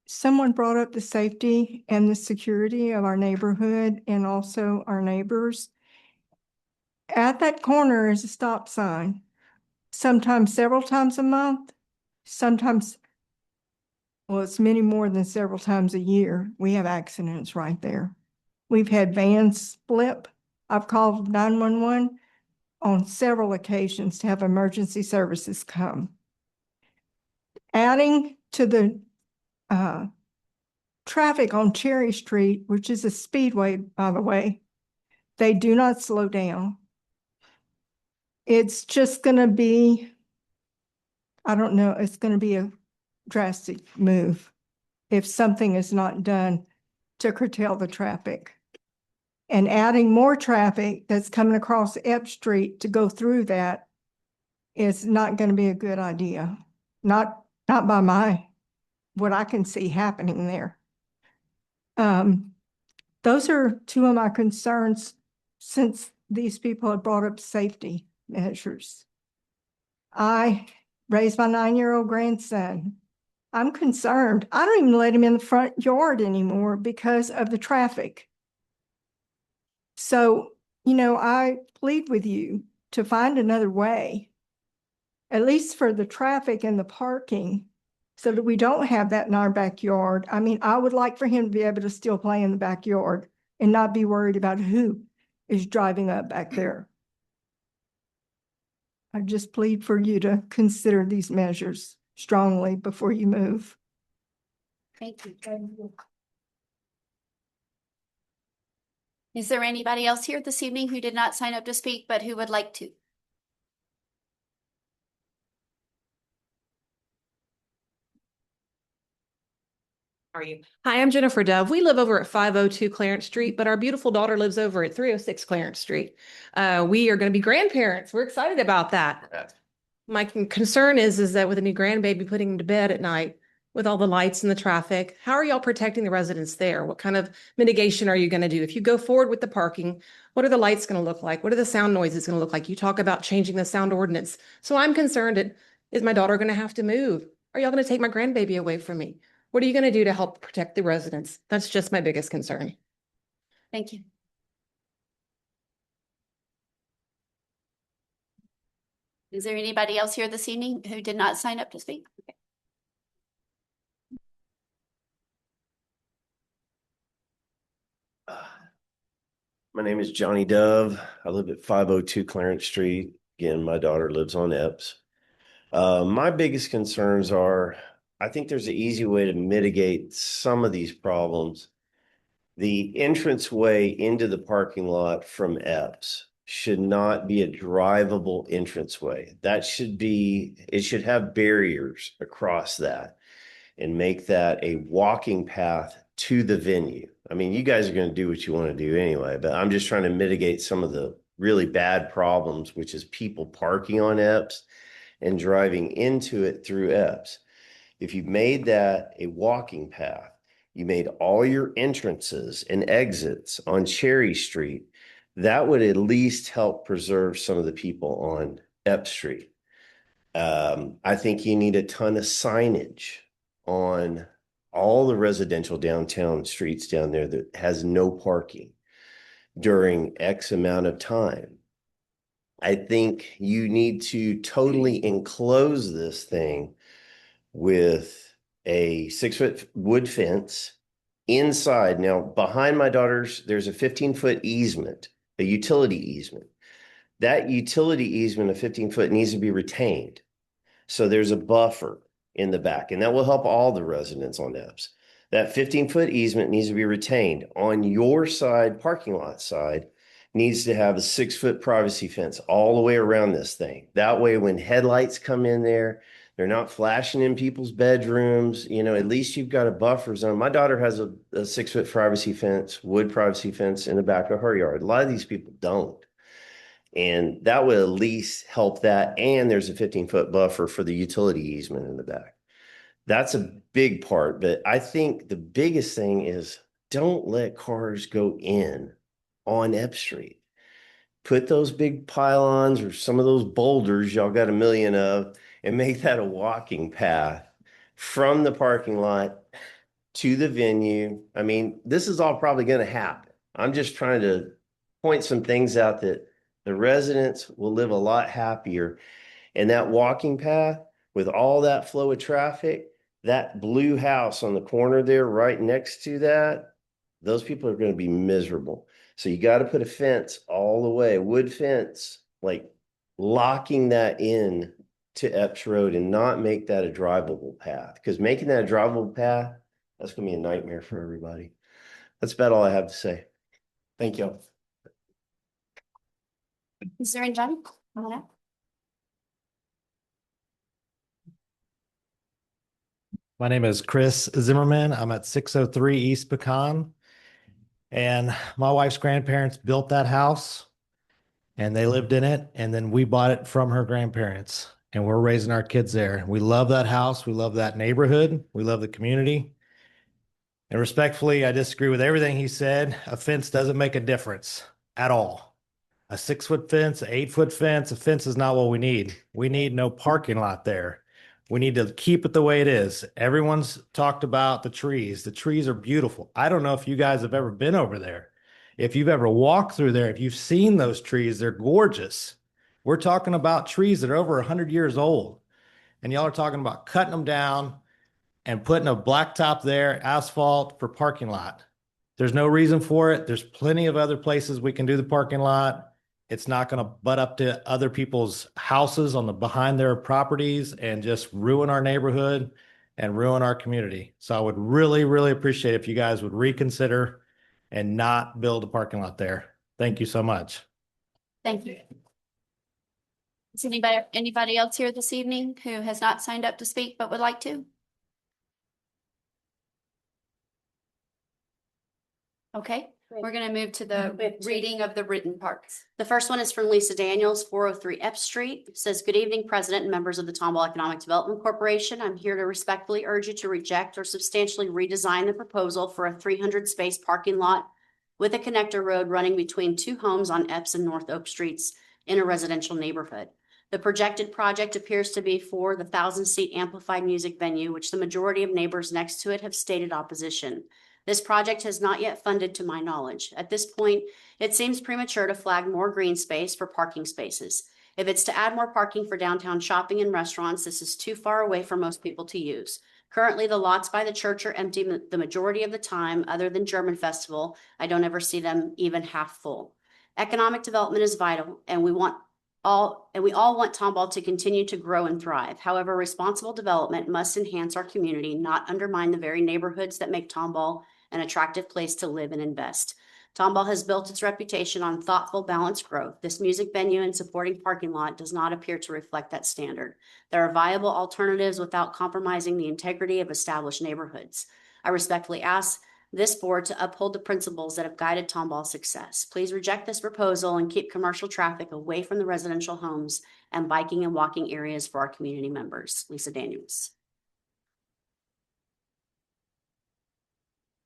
Someone brought up the safety and the security of our neighborhood and also our neighbors. At that corner is a stop sign, sometimes several times a month, sometimes, well, it's many more than several times a year. We have accidents right there. We've had vans flip. I've called 911 on several occasions to have emergency services come. Adding to the traffic on Cherry Street, which is a speedway, by the way, they do not slow down. It's just going to be, I don't know, it's going to be a drastic move if something is not done to curtail the traffic. And adding more traffic that's coming across Ebb Street to go through that is not going to be a good idea. Not by what I can see happening there. Those are two of my concerns since these people have brought up safety measures. I raised my 9-year-old grandson. I'm concerned. I don't even let him in the front yard anymore because of the traffic. So, I plead with you to find another way, at least for the traffic and the parking, so that we don't have that in our backyard. I mean, I would like for him to be able to still play in the backyard and not be worried about who is driving up back there. I just plead for you to consider these measures strongly before you move. Thank you. Is there anybody else here this evening who did not sign up to speak, but who would like to? How are you? Hi, I'm Jennifer Dove. We live over at 502 Clarence Street, but our beautiful daughter lives over at 306 Clarence Street. We are going to be grandparents. We're excited about that. My concern is that with a new grandbaby putting him to bed at night with all the lights and the traffic, how are y'all protecting the residents there? What kind of mitigation are you going to do? If you go forward with the parking, what are the lights going to look like? What are the sound noises going to look like? You talk about changing the sound ordinance. So I'm concerned, is my daughter going to have to move? Are y'all going to take my grandbaby away from me? What are you going to do to help protect the residents? That's just my biggest concern. Thank you. Is there anybody else here this evening who did not sign up to speak? Okay. My name is Johnny Dove. I live at 502 Clarence Street. Again, my daughter lives on Epps. My biggest concerns are, I think there's an easy way to mitigate some of these problems. The entranceway into the parking lot from Epps should not be a drivable entranceway. It should have barriers across that and make that a walking path to the venue. I mean, you guys are going to do what you want to do anyway, but I'm just trying to mitigate some of the really bad problems, which is people parking on Epps and driving into it through Epps. If you've made that a walking path, you made all your entrances and exits on Cherry Street, that would at least help preserve some of the people on Epps Street. I think you need a ton of signage on all the residential downtown streets down there that has no parking during X amount of time. I think you need to totally enclose this thing with a 6-foot wood fence inside. Now, behind my daughter's, there's a 15-foot easement, a utility easement. That utility easement of 15 foot needs to be retained. So there's a buffer in the back, and that will help all the residents on Epps. That 15-foot easement needs to be retained. On your side, parking lot side, needs to have a 6-foot privacy fence all the way around this thing. That way, when headlights come in there, they're not flashing in people's bedrooms. You know, at least you've got a buffer zone. My daughter has a 6-foot privacy fence, wood privacy fence in the back of her yard. A lot of these people don't. And that would at least help that. And there's a 15-foot buffer for the utility easement in the back. That's a big part. But I think the biggest thing is don't let cars go in on Epps Street. Put those big pylons or some of those boulders y'all got a million of and make that a walking path from the parking lot to the venue. I mean, this is all probably going to happen. I'm just trying to point some things out that the residents will live a lot happier. And that walking path with all that flow of traffic, that blue house on the corner there right next to that, those people are going to be miserable. So you got to put a fence all the way, wood fence, like locking that in to Epps Road and not make that a drivable path. Because making that a drivable path, that's going to be a nightmare for everybody. That's about all I have to say. Thank you. Is there any Johnny? Come on up. My name is Chris Zimmerman. I'm at 603 East Pecan. And my wife's grandparents built that house and they lived in it. And then we bought it from her grandparents and we're raising our kids there. We love that house. We love that neighborhood. We love the community. And respectfully, I disagree with everything he said. A fence doesn't make a difference at all. A 6-foot fence, an 8-foot fence, a fence is not what we need. We need no parking lot there. We need to keep it the way it is. Everyone's talked about the trees. The trees are beautiful. I don't know if you guys have ever been over there. If you've ever walked through there, if you've seen those trees, they're gorgeous. We're talking about trees that are over 100 years old. And y'all are talking about cutting them down and putting a blacktop there, asphalt for parking lot. There's no reason for it. There's plenty of other places we can do the parking lot. It's not going to butt up to other people's houses on the behind their properties and just ruin our neighborhood and ruin our community. So I would really, really appreciate if you guys would reconsider and not build a parking lot there. Thank you so much. Thank you. Is anybody else here this evening who has not signed up to speak but would like to? Okay, we're going to move to the reading of the written parts. The first one is from Lisa Daniels, 403 Epps Street. It says, "Good evening, President and members of the Tomball Economic Development Corporation. I'm here to respectfully urge you to reject or substantially redesign the proposal for a 300 space parking lot with a connector road running between two homes on Epps and North Oak Streets in a residential neighborhood. The projected project appears to be for the 1,000-seat amplified music venue, which the majority of neighbors next to it have stated opposition. This project has not yet funded to my knowledge. At this point, it seems premature to flag more green space for parking spaces. If it's to add more parking for downtown shopping and restaurants, this is too far away for most people to use. Currently, the lots by the church are empty the majority of the time, other than German Festival. I don't ever see them even half full. Economic development is vital, and we all want Tomball to continue to grow and thrive. However, responsible development must enhance our community, not undermine the very neighborhoods that make Tomball an attractive place to live and invest. Tomball has built its reputation on thoughtful, balanced growth. This music venue and supporting parking lot does not appear to reflect that standard. There are viable alternatives without compromising the integrity of established neighborhoods. I respectfully ask this board to uphold the principles that have guided Tomball's success. Please reject this proposal and keep commercial traffic away from the residential homes and biking and walking areas for our community members." Lisa Daniels.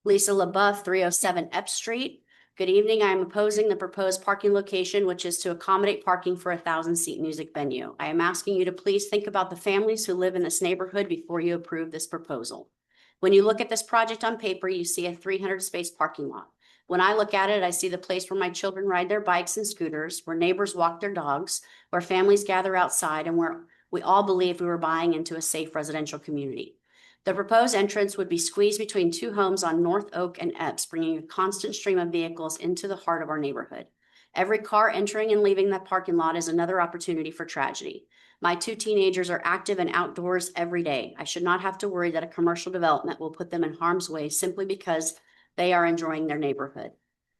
Lisa LaBeouf, 307 Epps Street. "Good evening. I am opposing the proposed parking location, which is to accommodate parking for a 1,000-seat music venue. I am asking you to please think about the families who live in this neighborhood before you approve this proposal. When you look at this project on paper, you see a 300 space parking lot. When I look at it, I see the place where my children ride their bikes and scooters, where neighbors walk their dogs, where families gather outside, and where we all believe we were buying into a safe residential community. The proposed entrance would be squeezed between two homes on North Oak and Epps, bringing a constant stream of vehicles into the heart of our neighborhood. Every car entering and leaving that parking lot is another opportunity for tragedy. My two teenagers are active and outdoors every day. I should not have to worry that a commercial development will put them in harm's way simply because they are enjoying their neighborhood.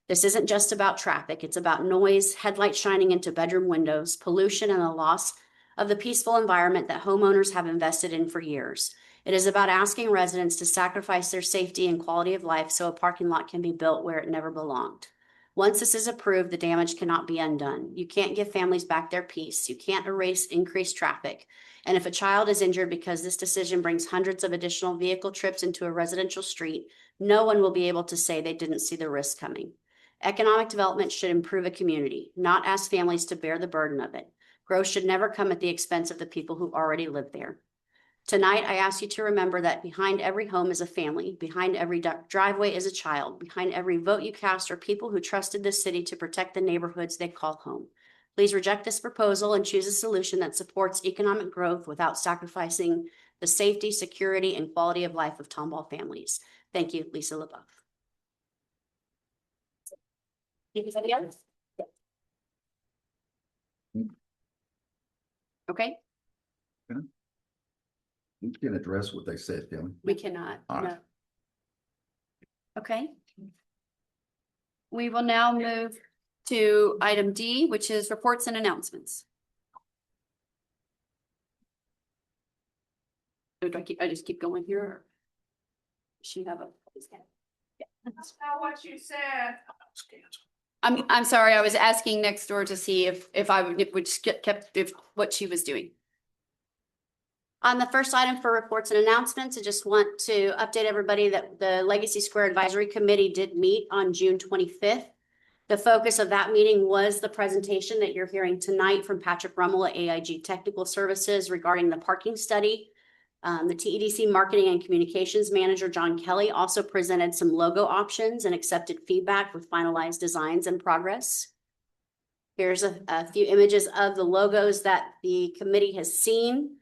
This isn't just about traffic. It's about noise, headlights shining into bedroom windows, pollution, and the loss of the peaceful environment that homeowners have invested in for years. It is about asking residents to sacrifice their safety and quality of life so a parking lot can be built where it never belonged. Once this is approved, the damage cannot be undone. You can't give families back their peace. You can't erase increased traffic. And if a child is injured because this decision brings hundreds of additional vehicle trips into a residential street, no one will be able to say they didn't see the risk coming. Economic development should improve a community, not ask families to bear the burden of it. Growth should never come at the expense of the people who already live there. Tonight, I ask you to remember that behind every home is a family, behind every driveway is a child, behind every vote you cast are people who trusted this city to protect the neighborhoods they call home. Please reject this proposal and choose a solution that supports economic growth without sacrificing the safety, security, and quality of life of Tomball families. Thank you, Lisa LaBeouf. Anybody else? Okay. You can address what they said, Tim. We cannot, All right. no. Okay. We will now move to item D, which is reports and announcements. Do I just keep going here? Or does she have a? Yeah. That's not what you said. I'm sorry, I was asking next door to see if I would kept what she was doing. On the first item for reports and announcements, I just want to update everybody that the Legacy Square Advisory Committee did meet on June 25th. The focus of that meeting was the presentation that you're hearing tonight from Patrick Rummel at AIG Technical Services regarding the parking study. The TEDC Marketing and Communications Manager, John Kelly, also presented some logo options and accepted feedback with finalized designs in progress. Here's a few images of the logos that the committee has seen.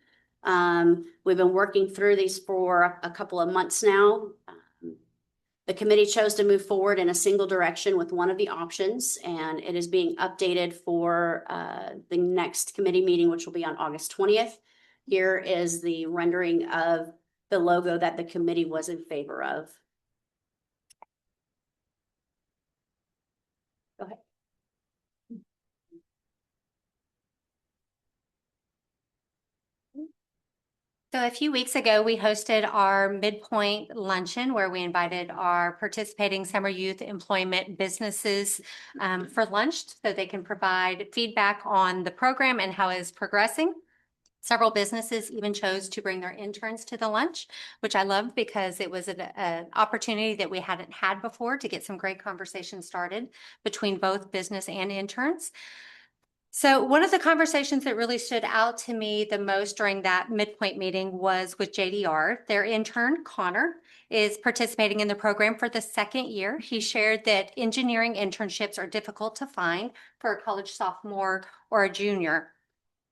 We've been working through these for a couple of months now. The committee chose to move forward in a single direction with one of the options, and it is being updated for the next committee meeting, which will be on August 20th. Here is the rendering of the logo that the committee was in favor of. Go ahead. So a few weeks ago, we hosted our midpoint luncheon where we invited our participating summer youth employment businesses for lunch so they can provide feedback on the program and how it's progressing. Several businesses even chose to bring their interns to the lunch, which I loved because it was an opportunity that we hadn't had before to get some great conversations started between both business and interns. So one of the conversations that really stood out to me the most during that midpoint meeting was with JDR. Their intern, Connor, is participating in the program for the second year. He shared that engineering internships are difficult to find for a college sophomore or a junior,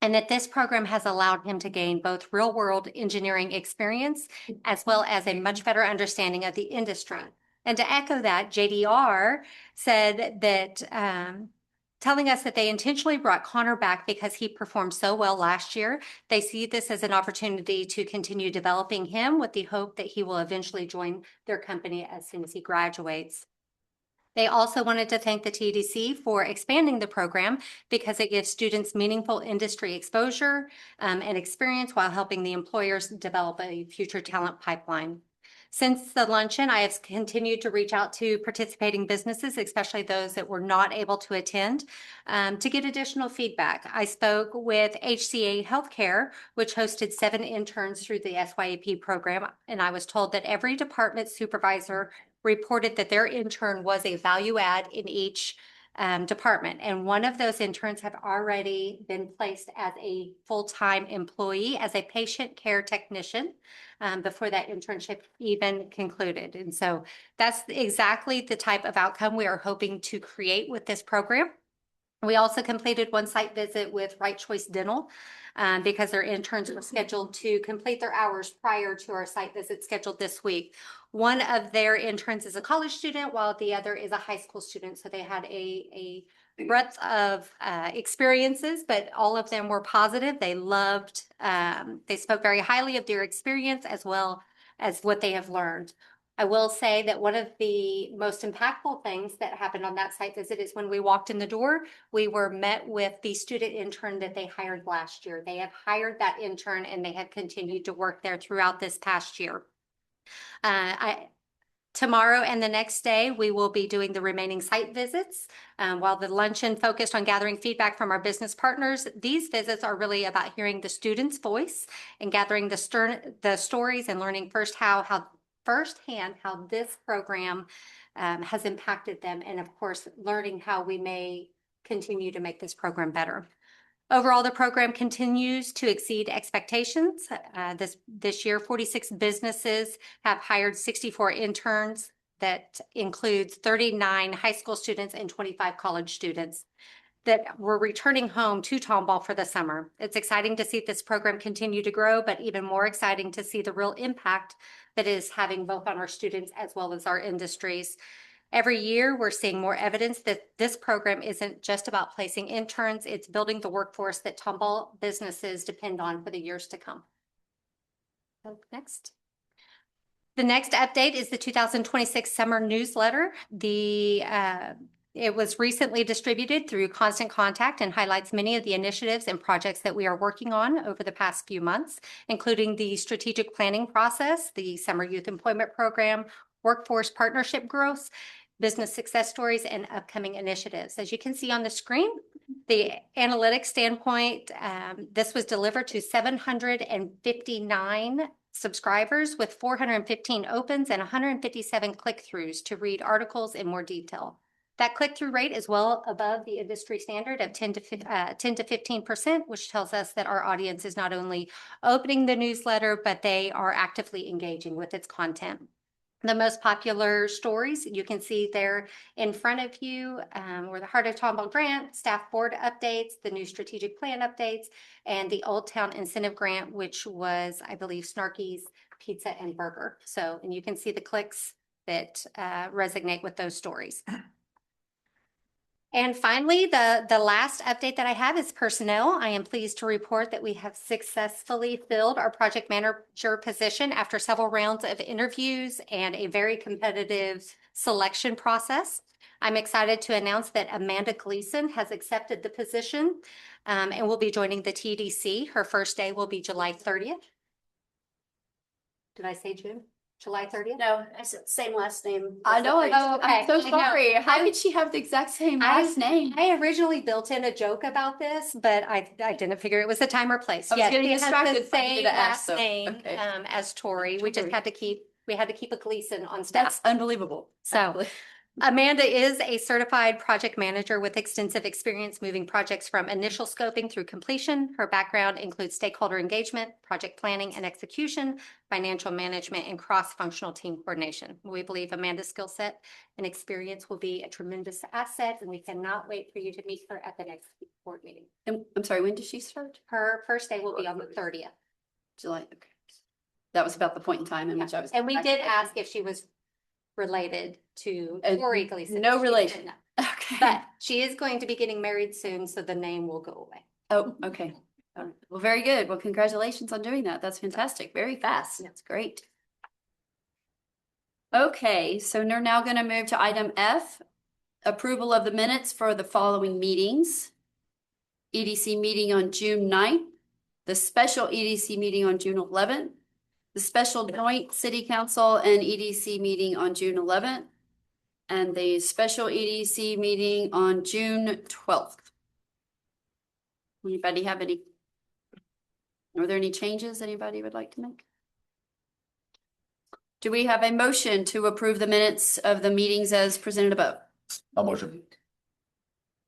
and that this program has allowed him to gain both real-world engineering experience as well as a much better understanding of the industry. And to echo that, JDR said that telling us that they intentionally brought Connor back because he performed so well last year. They see this as an opportunity to continue developing him with the hope that he will eventually join their company as soon as he graduates. They also wanted to thank the TEDC for expanding the program because it gives students meaningful industry exposure and experience while helping the employers develop a future talent pipeline. Since the luncheon, I have continued to reach out to participating businesses, especially those that were not able to attend, to get additional feedback. I spoke with HCA Healthcare, which hosted 7 interns through the SYAP program, and I was told that every department supervisor reported that their intern was a value add in each department. And one of those interns have already been placed as a full-time employee as a patient care technician before that internship even concluded. And so that's exactly the type of outcome we are hoping to create with this program. We also completed one site visit with Right Choice Dental because their interns were scheduled to complete their hours prior to our site visit scheduled this week. One of their interns is a college student while the other is a high school student. So they had a breadth of experiences, but all of them were positive. They loved, they spoke very highly of their experience as well as what they have learned. I will say that one of the most impactful things that happened on that site visit is when we walked in the door, we were met with the student intern that they hired last year. They have hired that intern and they have continued to work there throughout this past year. Tomorrow and the next day, we will be doing the remaining site visits. While the luncheon focused on gathering feedback from our business partners, these visits are really about hearing the student's voice and gathering the stories and learning firsthand how this program has impacted them, and of course, learning how we may continue to make this program better. Overall, the program continues to exceed expectations. This year, 46 businesses have hired 64 interns. That includes 39 high school students and 25 college students that were returning home to Tomball for the summer. It's exciting to see this program continue to grow, but even more exciting to see the real impact that it is having both on our students as well as our industries. Every year, we're seeing more evidence that this program isn't just about placing interns, it's building the workforce that Tomball businesses depend on for the years to come. So next. The next update is the 2026 summer newsletter. It was recently distributed through Constant Contact and highlights many of the initiatives and projects that we are working on over the past few months, including the strategic planning process, the Summer Youth Employment Program, workforce partnership growth, business success stories, and upcoming initiatives. As you can see on the screen, the analytics standpoint, this was delivered to 759 subscribers with 415 opens and 157 click-throughs to read articles in more detail. That click-through rate is well above the industry standard of 10 to 15%, which tells us that our audience is not only opening the newsletter, but they are actively engaging with its content. The most popular stories you can see there in front of you were the Heart of Tomball Grant, staff board updates, the new strategic plan updates, and the Old Town Incentive Grant, which was, I believe, Snarky's Pizza and Burger. So, and you can see the clicks that resonate with those stories. And finally, the last update that I have is personnel. I am pleased to report that we have successfully filled our project manager position after several rounds of interviews and a very competitive selection process. I'm excited to announce that Amanda Gleason has accepted the position and will be joining the TEDC. Her first day will be July 30th. Did I say June? July 30th? No, I said same last name. I know, I know. I'm so I know. sorry. How did she have the exact same last name? I originally built in a joke about this, but I didn't figure it was the time or place. I was Yes, getting she has distracted the trying same to ask, last so, name okay. as Tori. We just Tori. had to keep a Gleason on staff. That's unbelievable. So actually. Amanda is a certified project manager with extensive experience moving projects from initial scoping through completion. Her background includes stakeholder engagement, project planning and execution, financial management, and cross-functional team coordination. We believe Amanda's skill set and experience will be a tremendous asset, and we cannot wait for you to meet her at the next board meeting. And I'm sorry, when does she start? Her first day will be on the 30th. July. Okay. That was about the point in time in which I was. And we did ask if she was related to Tori Gleason. No She relation. said no. Okay. But she is going to be getting married soon, so the name will go away. Oh, okay. All right. Well, very good. Well, congratulations on doing that. That's fantastic. Very fast. That's great. Okay, so we're now going to move to item F, approval of the minutes for the following meetings. EDC meeting on June 9th, the special EDC meeting on June 11th, the special joint city council and EDC meeting on June 11th, and the special EDC meeting on June 12th. Anybody have any? Are there any changes anybody would like to make? Do we have a motion to approve the minutes of the meetings as presented above? I'll motion.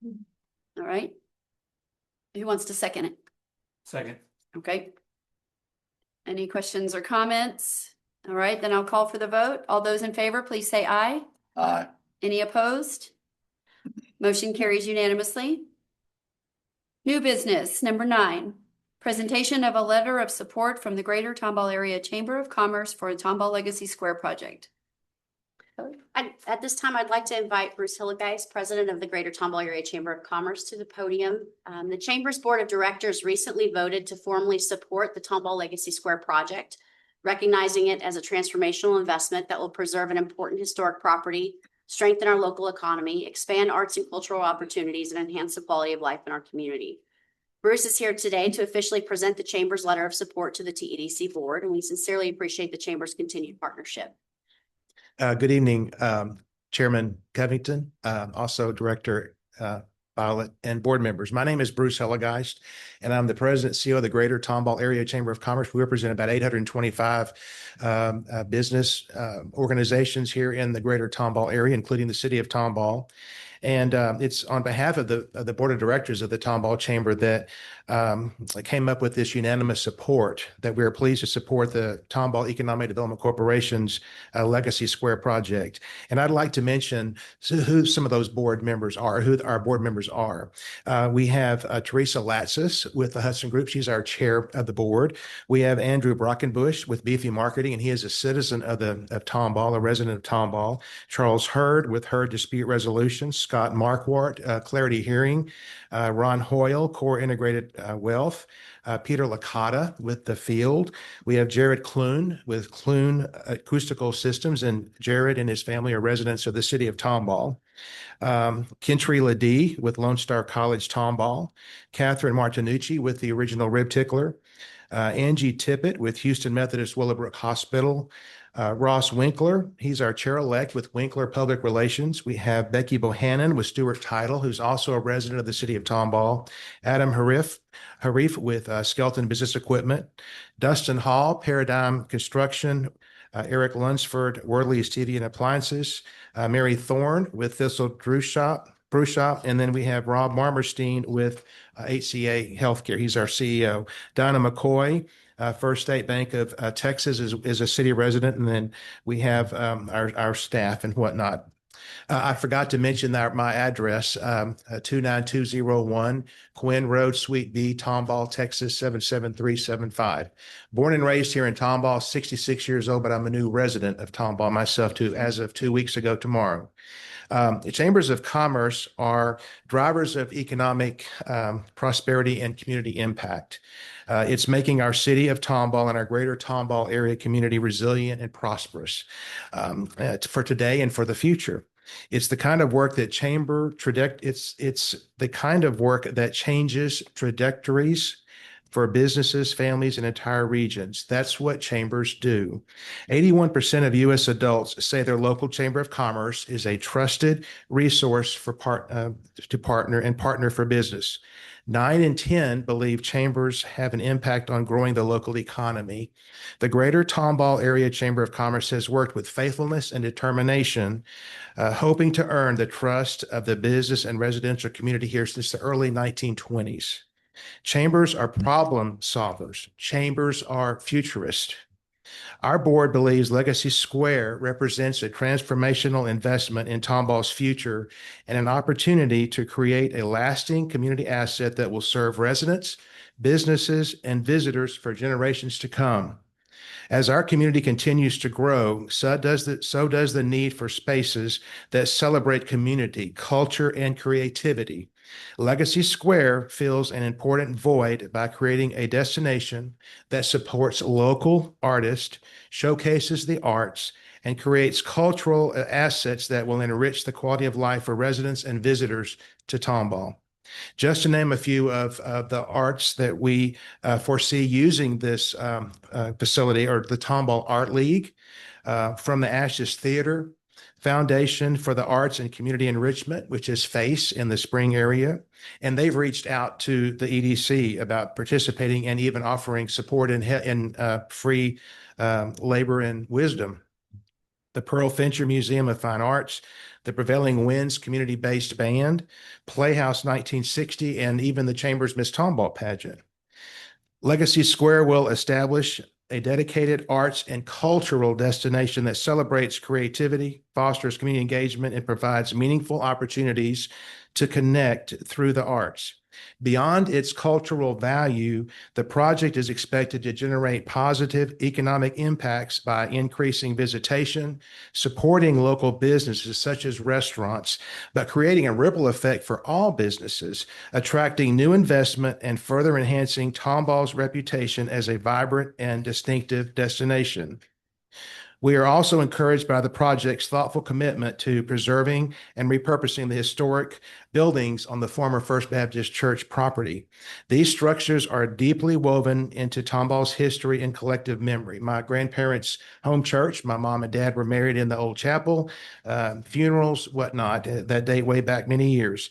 All right. Who wants to second it? Second. Okay. Any questions or comments? All right, then I'll call for the vote. All those in favor, please say aye. Aye. Any opposed? Motion carries unanimously. New business, number 9, presentation of a letter of support from the Greater Tomball Area Chamber of Commerce for the Tomball Legacy Square project. At this time, I'd like to invite Bruce Hilligeist, President of the Greater Tomball Area Chamber of Commerce, to the podium. The Chamber's Board of Directors recently voted to formally support the Tomball Legacy Square project, recognizing it as a transformational investment that will preserve an important historic property, strengthen our local economy, expand arts and cultural opportunities, and enhance the quality of life in our community. Bruce is here today to officially present the Chamber's letter of support to the TEDC board, and we sincerely appreciate the Chamber's continued partnership. Good evening, Chairman Covington, also Director Violet, and board members. My name is Bruce Hilligeist, and I'm the President and CEO of the Greater Tomball Area Chamber of Commerce. We represent about 825 business organizations here in the Greater Tomball area, including the city of Tomball. And it's on behalf of the board of directors of the Tomball Chamber that came up with this unanimous support that we are pleased to support the Tomball Economic Development Corporation's Legacy Square project. And I'd like to mention who some of those board members are, who our board members are. We have Teresa Latsis with the Hudson Group. She's our chair of the board. We have Andrew Brockenbush with Beefy Marketing, and he is a citizen of Tomball, a resident of Tomball. Charles Hurd with Hurd Dispute Resolution. Scott Marquardt, Clarity Hearing. Ron Hoyle, Core Integrated Wealth. Peter Licata with The Field. We have Jared Clune with Clune Acoustical Systems, and Jared and his family are residents of the city of Tomball. Kentry Ladie with Lone Star College Tomball. Catherine Martinucci with the Original Rib Tickler. Angie Tippett with Houston Methodist Willowbrook Hospital. Ross Winkler, he's our chair-elect with Winkler Public Relations. We have Becky Bohannon with Stewart Title, who's also a resident of the city of Tomball. Adam Harif with Skelton Business Equipment. Dustin Hall, Paradigm Construction. Eric Lunsford, Wordley's TV and Appliances. Mary Thorne with Thistle Brew Shop. And then we have Rob Marmerstein with HCA Healthcare. He's our CEO. Donna McCoy, First State Bank of Texas is a city resident. And then we have our staff and whatnot. I forgot to mention that my address, 29201 Quinn Road, Suite B, Tomball, Texas, 77375. Born and raised here in Tomball, 66 years old, but I'm a new resident of Tomball myself too, as of 2 weeks ago tomorrow. The chambers of commerce are drivers of economic prosperity and community impact. It's making our city of Tomball and our greater Tomball area community resilient and prosperous for today and for the future. It's the kind of work that it's the kind of work that changes trajectories for businesses, families, and entire regions. That's what chambers do. 81% of U.S. adults say their local chamber of commerce is a trusted resource for partner for business. 9 in 10 believe chambers have an impact on growing the local economy. The Greater Tomball Area Chamber of Commerce has worked with faithfulness and determination, hoping to earn the trust of the business and residential community here since the early 1920s. Chambers are problem solvers. Chambers are futurists. Our board believes Legacy Square represents a transformational investment in Tomball's future and an opportunity to create a lasting community asset that will serve residents, businesses, and visitors for generations to come. As our community continues to grow, so does the need for spaces that celebrate community, culture, and creativity. Legacy Square fills an important void by creating a destination that supports local artists, showcases the arts, and creates cultural assets that will enrich the quality of life for residents and visitors to Tomball. Just to name a few of the arts that we foresee using this facility are the Tomball Art League, From the Ashes Theater, Foundation for the Arts and Community Enrichment, which is FACE in the Spring area. And they've reached out to the EDC about participating and even offering support in free labor and wisdom. The Pearl Fincher Museum of Fine Arts, the Prevailing Winds community-based band, Playhouse 1960, and even the Chamber's Miss Tomball pageant. Legacy Square will establish a dedicated arts and cultural destination that celebrates creativity, fosters community engagement, and provides meaningful opportunities to connect through the arts. Beyond its cultural value, the project is expected to generate positive economic impacts by increasing visitation, supporting local businesses such as restaurants, but creating a ripple effect for all businesses, attracting new investment and further enhancing Tomball's reputation as a vibrant and distinctive destination. We are also encouraged by the project's thoughtful commitment to preserving and repurposing the historic buildings on the former First Baptist Church property. These structures are deeply woven into Tomball's history and collective memory. My grandparents' home church, my mom and dad were married in the old chapel, funerals, whatnot, that date way back many years.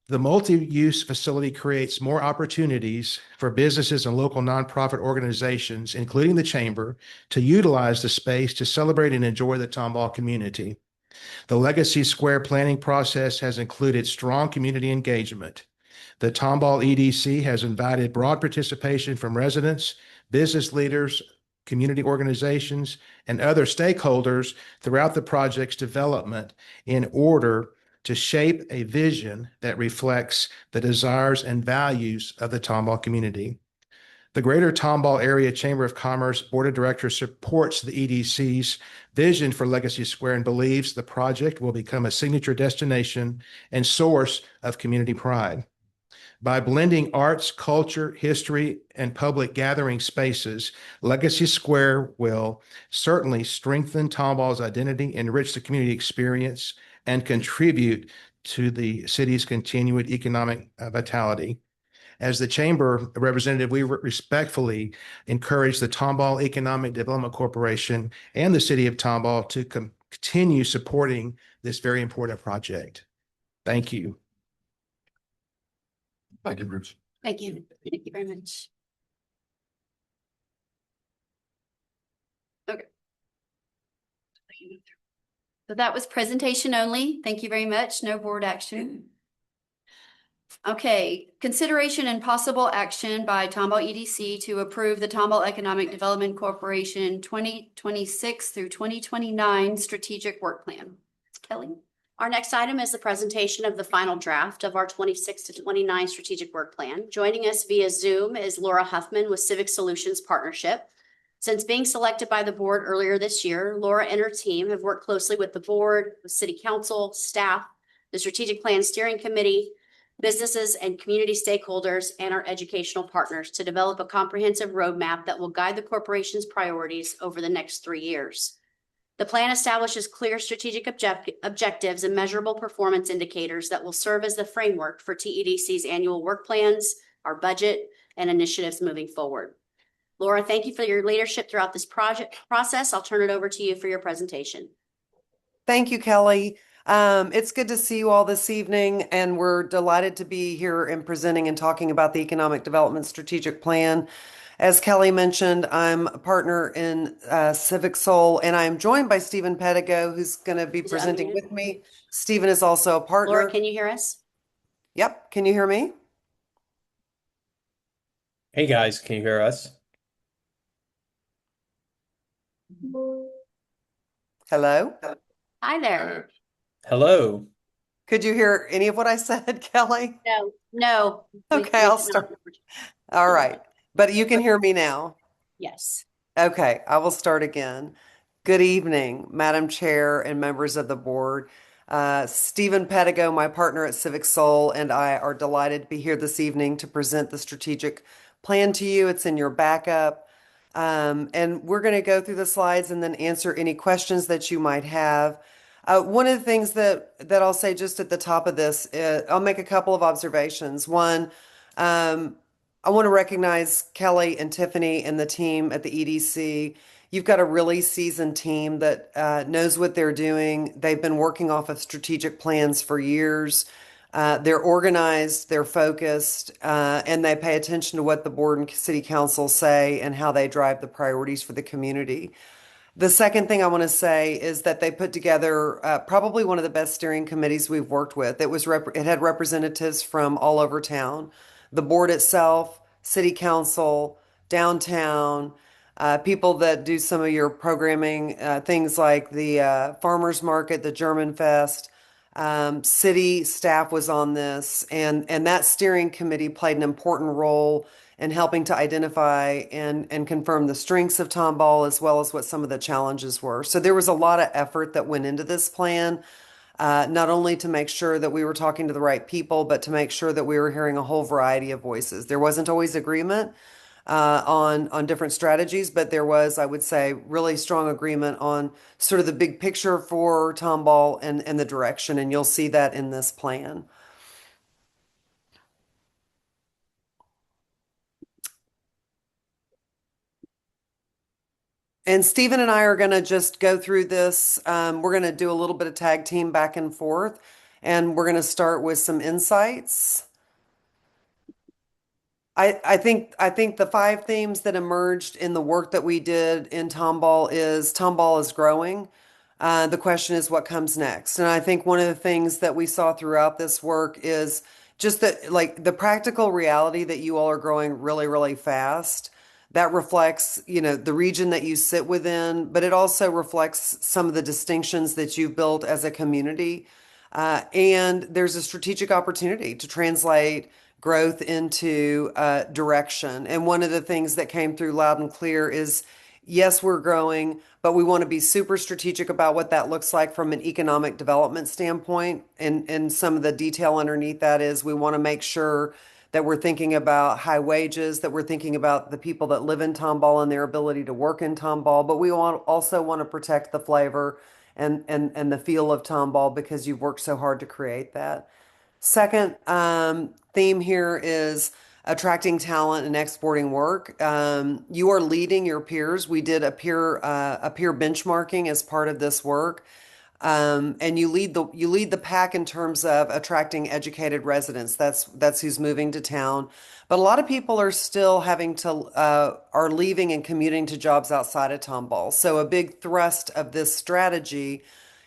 The multi-use facility creates more opportunities for businesses and local nonprofit organizations, including the Chamber, to utilize the space to celebrate and enjoy the Tomball community. The Legacy Square planning process has included strong community engagement. The Tomball EDC has invited broad participation from residents, business leaders, community organizations, and other stakeholders throughout the project's development in order to shape a vision that reflects the desires and values of the Tomball community. The Greater Tomball Area Chamber of Commerce Board of Directors supports the EDC's vision for Legacy Square and believes the project will become a signature destination and source of community pride. By blending arts, culture, history, and public gathering spaces, Legacy Square will certainly strengthen Tomball's identity, enrich the community experience, and contribute to the city's continued economic vitality. As the Chamber representative, we respectfully encourage the Tomball Economic Development Corporation and the City of Tomball to continue supporting this very important project. Thank you. Thank you, Bruce. Thank you. Thank you very much. Okay. So that was presentation only. Thank you very much. No board action. Okay, consideration and possible action by Tomball EDC to approve the Tomball Economic Development Corporation 2026 through 2029 strategic work plan. Kelly? Our next item is the presentation of the final draft of our 26 to 29 strategic work plan. Joining us via Zoom is Laura Huffman with Civic Solutions Partnership. Since being selected by the board earlier this year, Laura and her team have worked closely with the board, with city council, staff, the strategic plan steering committee, businesses and community stakeholders, and our educational partners to develop a comprehensive roadmap that will guide the corporation's priorities over the next 3 years. The plan establishes clear strategic objectives and measurable performance indicators that will serve as the framework for TEDC's annual work plans, our budget, and initiatives moving forward. Laura, thank you for your leadership throughout this process. I'll turn it over to you for your presentation. Thank you, Kelly. It's good to see you all this evening, and we're delighted to be here and presenting and talking about the Economic Development Strategic Plan. As Kelly mentioned, I'm a partner in Civic Soul, and I'm joined by Stephen Pedigo, who's going to be presenting with me. Stephen is also a partner. Laura, can you hear us? Yep. Can you hear me? Hey guys, can you hear us? Hello? Hi there. Hello. Could you hear any of what I said, Kelly? No. Okay, I'll start. All right. But you can hear me now? Yes. Okay, I will start again. Good evening, Madam Chair and members of the board. Stephen Pedigo, my partner at Civic Soul, and I are delighted to be here this evening to present the strategic plan to you. It's in your backup. And we're going to go through the slides and then answer any questions that you might have. One of the things that I'll say just at the top of this, I'll make a couple of observations. One, I want to recognize Kelly and Tiffany and the team at the EDC. You've got a really seasoned team that knows what they're doing. They've been working off of strategic plans for years. They're organized, they're focused, and they pay attention to what the board and city council say and how they drive the priorities for the community. The second thing I want to say is that they put together probably one of the best steering committees we've worked with. It had representatives from all over town, the board itself, city council, downtown, people that do some of your programming, things like the farmers market, the German Fest. City staff was on this, and that steering committee played an important role in helping to identify and confirm the strengths of Tomball as well as what some of the challenges were. So there was a lot of effort that went into this plan, not only to make sure that we were talking to the right people, but to make sure that we were hearing a whole variety of voices. There wasn't always agreement on different strategies, but there was, I would say, really strong agreement on sort of the big picture for Tomball and the direction, and you'll see that in this plan. And Stephen and I are going to just go through this. We're going to do a little bit of tag team back and forth, and we're going to start with some insights. I think the 5 themes that emerged in the work that we did in Tomball is growing. The question is what comes next. And I think one of the things that we saw throughout this work is just that, like, the practical reality that you all are growing really, really fast. That reflects, the region that you sit within, but it also reflects some of the distinctions that you've built as a community. And there's a strategic opportunity to translate growth into direction. And one of the things that came through loud and clear is, yes, we're growing, but we want to be super strategic about what that looks like from an economic development standpoint. And some of the detail underneath that is we want to make sure that we're thinking about high wages, that we're thinking about the people that live in Tomball and their ability to work in Tomball, but we also want to protect the flavor and the feel of Tomball because you've worked so hard to create that. Second theme here is attracting talent and exporting work. You are leading your peers. We did a peer benchmarking as part of this work. And you lead the pack in terms of attracting educated residents. That's who's moving to town. But a lot of people are still are leaving and commuting to jobs outside of Tomball. So a big thrust of this strategy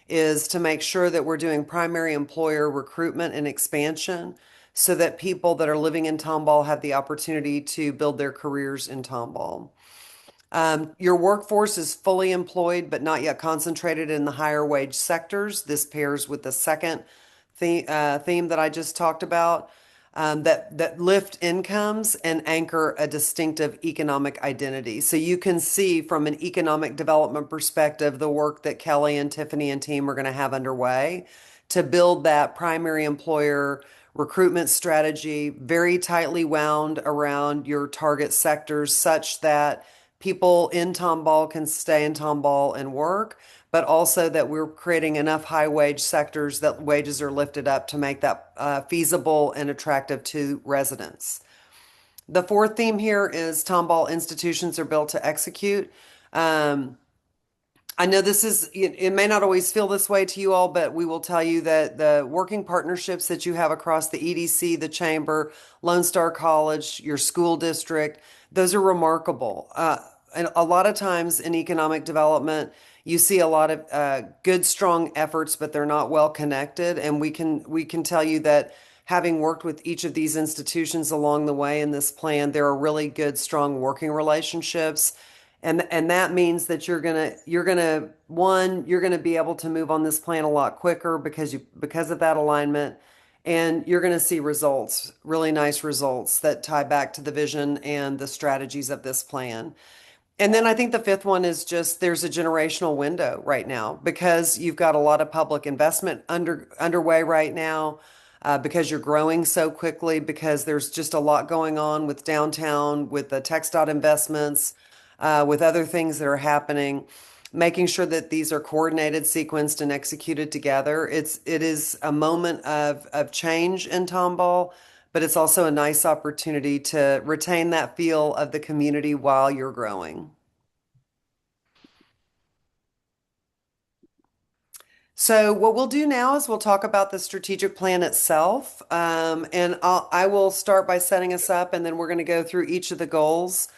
is to make sure that we're doing primary employer recruitment and expansion so that people that are living in Tomball have the opportunity to build their careers in Tomball. Your workforce is fully employed, but not yet concentrated in the higher wage sectors. This pairs with the second theme that I just talked about, that lift incomes and anchor a distinctive economic identity. So you can see from an economic development perspective, the work that Kelly and Tiffany and team are going to have underway to build that primary employer recruitment strategy, very tightly wound around your target sectors such that people in Tomball can stay in Tomball and work, but also that we're creating enough high wage sectors that wages are lifted up to make that feasible and attractive to residents. The fourth theme here is Tomball institutions are built to execute. I know it may not always feel this way to you all, but we will tell you that the working partnerships that you have across the EDC, the Chamber, Lone Star College, your school district, those are remarkable. And a lot of times in economic development, you see a lot of good, strong efforts, but they're not well connected. And we can tell you that having worked with each of these institutions along the way in this plan, there are really good, strong working relationships. And that means that you're gonna be able to move on this plan a lot quicker because of that alignment, and you're gonna see results, really nice results that tie back to the vision and the strategies of this plan. And then I think the fifth one is just there's a generational window right now because you've got a lot of public investment underway right now. Because you're growing so quickly, because there's just a lot going on with downtown, with the TxDOT investments, with other things that are happening, making sure that these are coordinated, sequenced, and executed together. It is a moment of change in Tomball, but it's also a nice opportunity to retain that feel of the community while you're growing. So what we'll do now is we'll talk about the strategic plan itself. And I will start by setting us up, and then we're going to go through each of the goals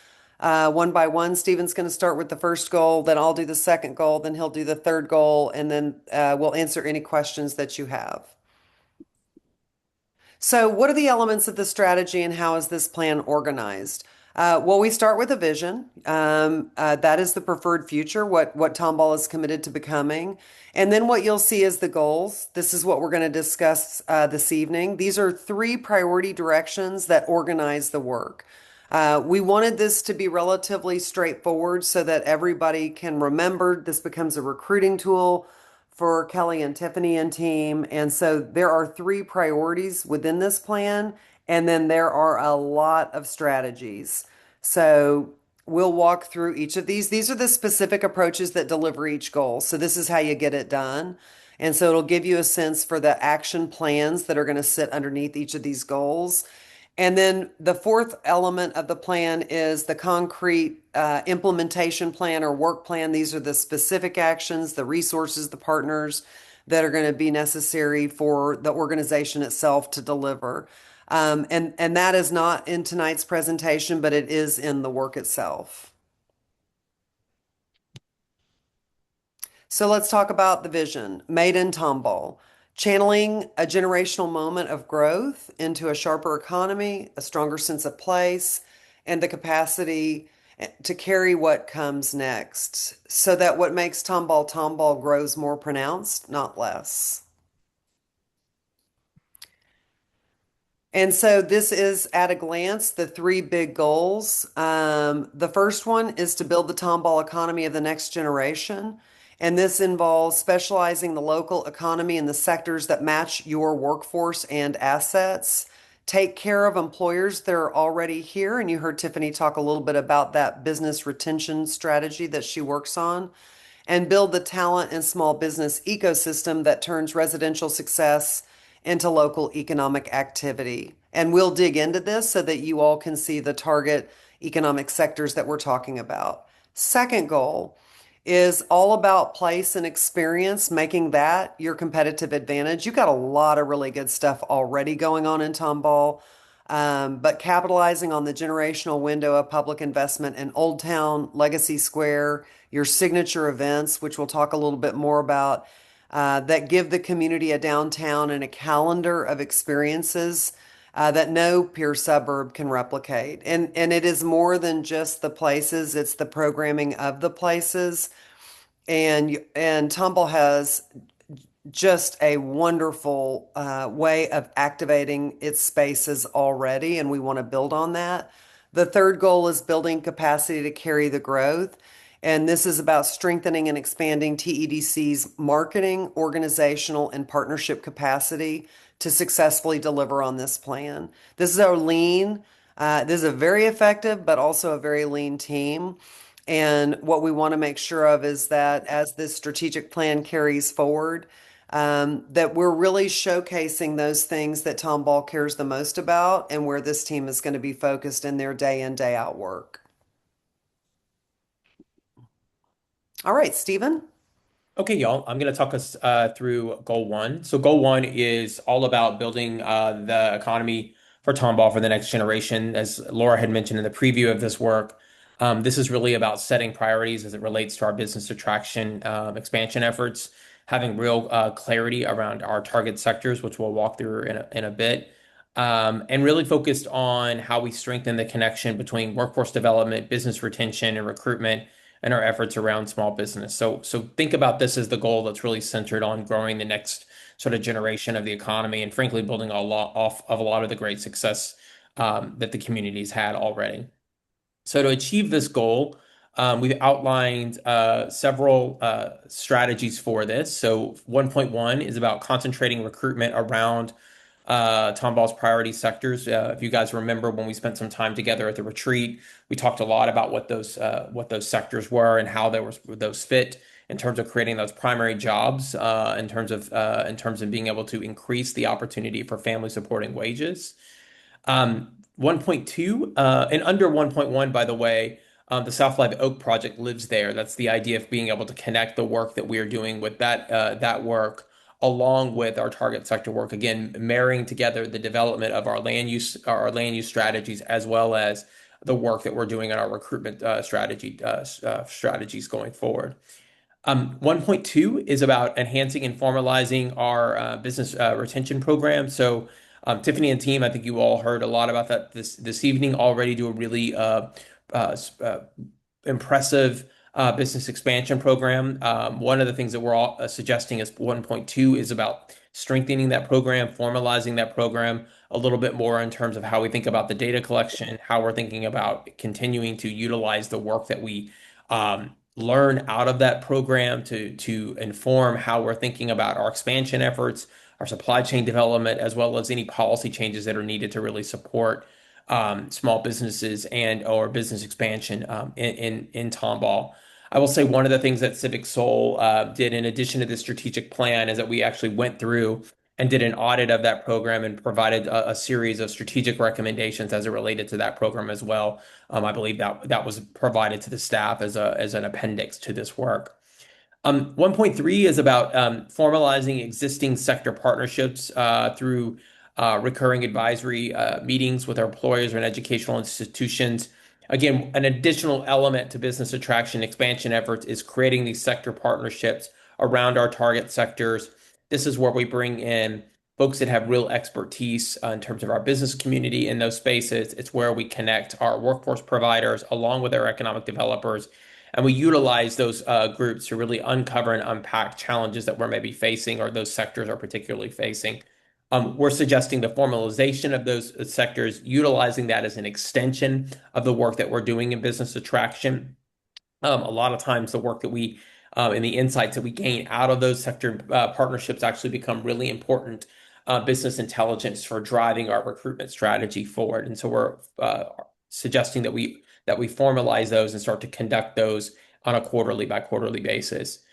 one by one. Stephen's going to start with the first goal, then I'll do the second goal, then he'll do the third goal, and then we'll answer any questions that you have. So what are the elements of the strategy and how is this plan organized? Well, we start with a vision. That is the preferred future, what Tomball is committed to becoming. And then what you'll see is the goals. This is what we're going to discuss this evening. These are 3 priority directions that organize the work. We wanted this to be relatively straightforward so that everybody can remember. This becomes a recruiting tool for Kelly and Tiffany and team. And so there are 3 priorities within this plan, and then there are a lot of strategies. So we'll walk through each of these. These are the specific approaches that deliver each goal. So this is how you get it done. And so it'll give you a sense for the action plans that are going to sit underneath each of these goals. And then the 4th element of the plan is the concrete implementation plan or work plan. These are the specific actions, the resources, the partners that are going to be necessary for the organization itself to deliver. And that is not in tonight's presentation, but it is in the work itself. So let's talk about the vision, Made in Tomball. Channeling a generational moment of growth into a sharper economy, a stronger sense of place, and the capacity to carry what comes next, so that what makes Tomball Tomball grows more pronounced, not less. And so this is at a glance the 3 big goals. The first one is to build the Tomball economy of the next generation. And this involves specializing the local economy in the sectors that match your workforce and assets. Take care of employers that are already here. And you heard Tiffany talk a little bit about that business retention strategy that she works on. And build the talent and small business ecosystem that turns residential success into local economic activity. And we'll dig into this so that you all can see the target economic sectors that we're talking about. Second goal is all about place and experience, making that your competitive advantage. You've got a lot of really good stuff already going on in Tomball, but capitalizing on the generational window of public investment in Old Town, Legacy Square, your signature events, which we'll talk a little bit more about, that give the community a downtown and a calendar of experiences that no peer suburb can replicate. And it is more than just the places, it's the programming of the places. And Tomball has just a wonderful way of activating its spaces already, and we want to build on that. The third goal is building capacity to carry the growth. And this is about strengthening and expanding TEDC's marketing, organizational, and partnership capacity to successfully deliver on this plan. This is our lean. This is a very effective, but also a very lean team. And what we want to make sure of is that as this strategic plan carries forward, that we're really showcasing those things that Tomball cares the most about and where this team is going to be focused in their day in, day out work. All right, Stephen. Okay, y'all, I'm going to talk us through goal 1. So goal 1 is all about building the economy for Tomball for the next generation. As Laura had mentioned in the preview of this work, this is really about setting priorities as it relates to our business attraction expansion efforts, having real clarity around our target sectors, which we'll walk through in a bit, and really focused on how we strengthen the connection between workforce development, business retention, and recruitment, and our efforts around small business. So think about this as the goal that's really centered on growing the next sort of generation of the economy and frankly building a lot off of a lot of the great success that the community's had already. So to achieve this goal, we've outlined several strategies for this. So 1.1 is about concentrating recruitment around Tomball's priority sectors. If you guys remember when we spent some time together at the retreat, we talked a lot about what those sectors were and how those fit in terms of creating those primary jobs, in terms of being able to increase the opportunity for family supporting wages. 1.2 and under 1.1, by the way, the South Live Oak project lives there. That's the idea of being able to connect the work that we are doing with that work along with our target sector work, again, marrying together the development of our land use strategies as well as the work that we're doing on our recruitment strategies going forward. 1.2 is about enhancing and formalizing our business retention program. So Tiffany and team, I think you all heard a lot about that this evening. Already do a really impressive business expansion program. One of the things that we're all suggesting is 1.2 is about strengthening that program, formalizing that program a little bit more in terms of how we think about the data collection, how we're thinking about continuing to utilize the work that we learn out of that program to inform how we're thinking about our expansion efforts, our supply chain development, as well as any policy changes that are needed to really support small businesses and or business expansion in Tomball. I will say one of the things that Civic Soul did in addition to the strategic plan is that we actually went through and did an audit of that program and provided a series of strategic recommendations as it related to that program as well. I believe that was provided to the staff as an appendix to this work. 1.3 is about formalizing existing sector partnerships through recurring advisory meetings with our employers and educational institutions. Again, an additional element to business attraction expansion efforts is creating these sector partnerships around our target sectors. This is where we bring in folks that have real expertise in terms of our business community in those spaces. It's where we connect our workforce providers along with our economic developers. And we utilize those groups to really uncover and unpack challenges that we're maybe facing or those sectors are particularly facing. We're suggesting the formalization of those sectors, utilizing that as an extension of the work that we're doing in business attraction. A lot of times the work that we and the insights that we gain out of those sector partnerships actually become really important business intelligence for driving our recruitment strategy forward. And so we're suggesting that we formalize those and start to conduct those on a quarterly by quarterly basis.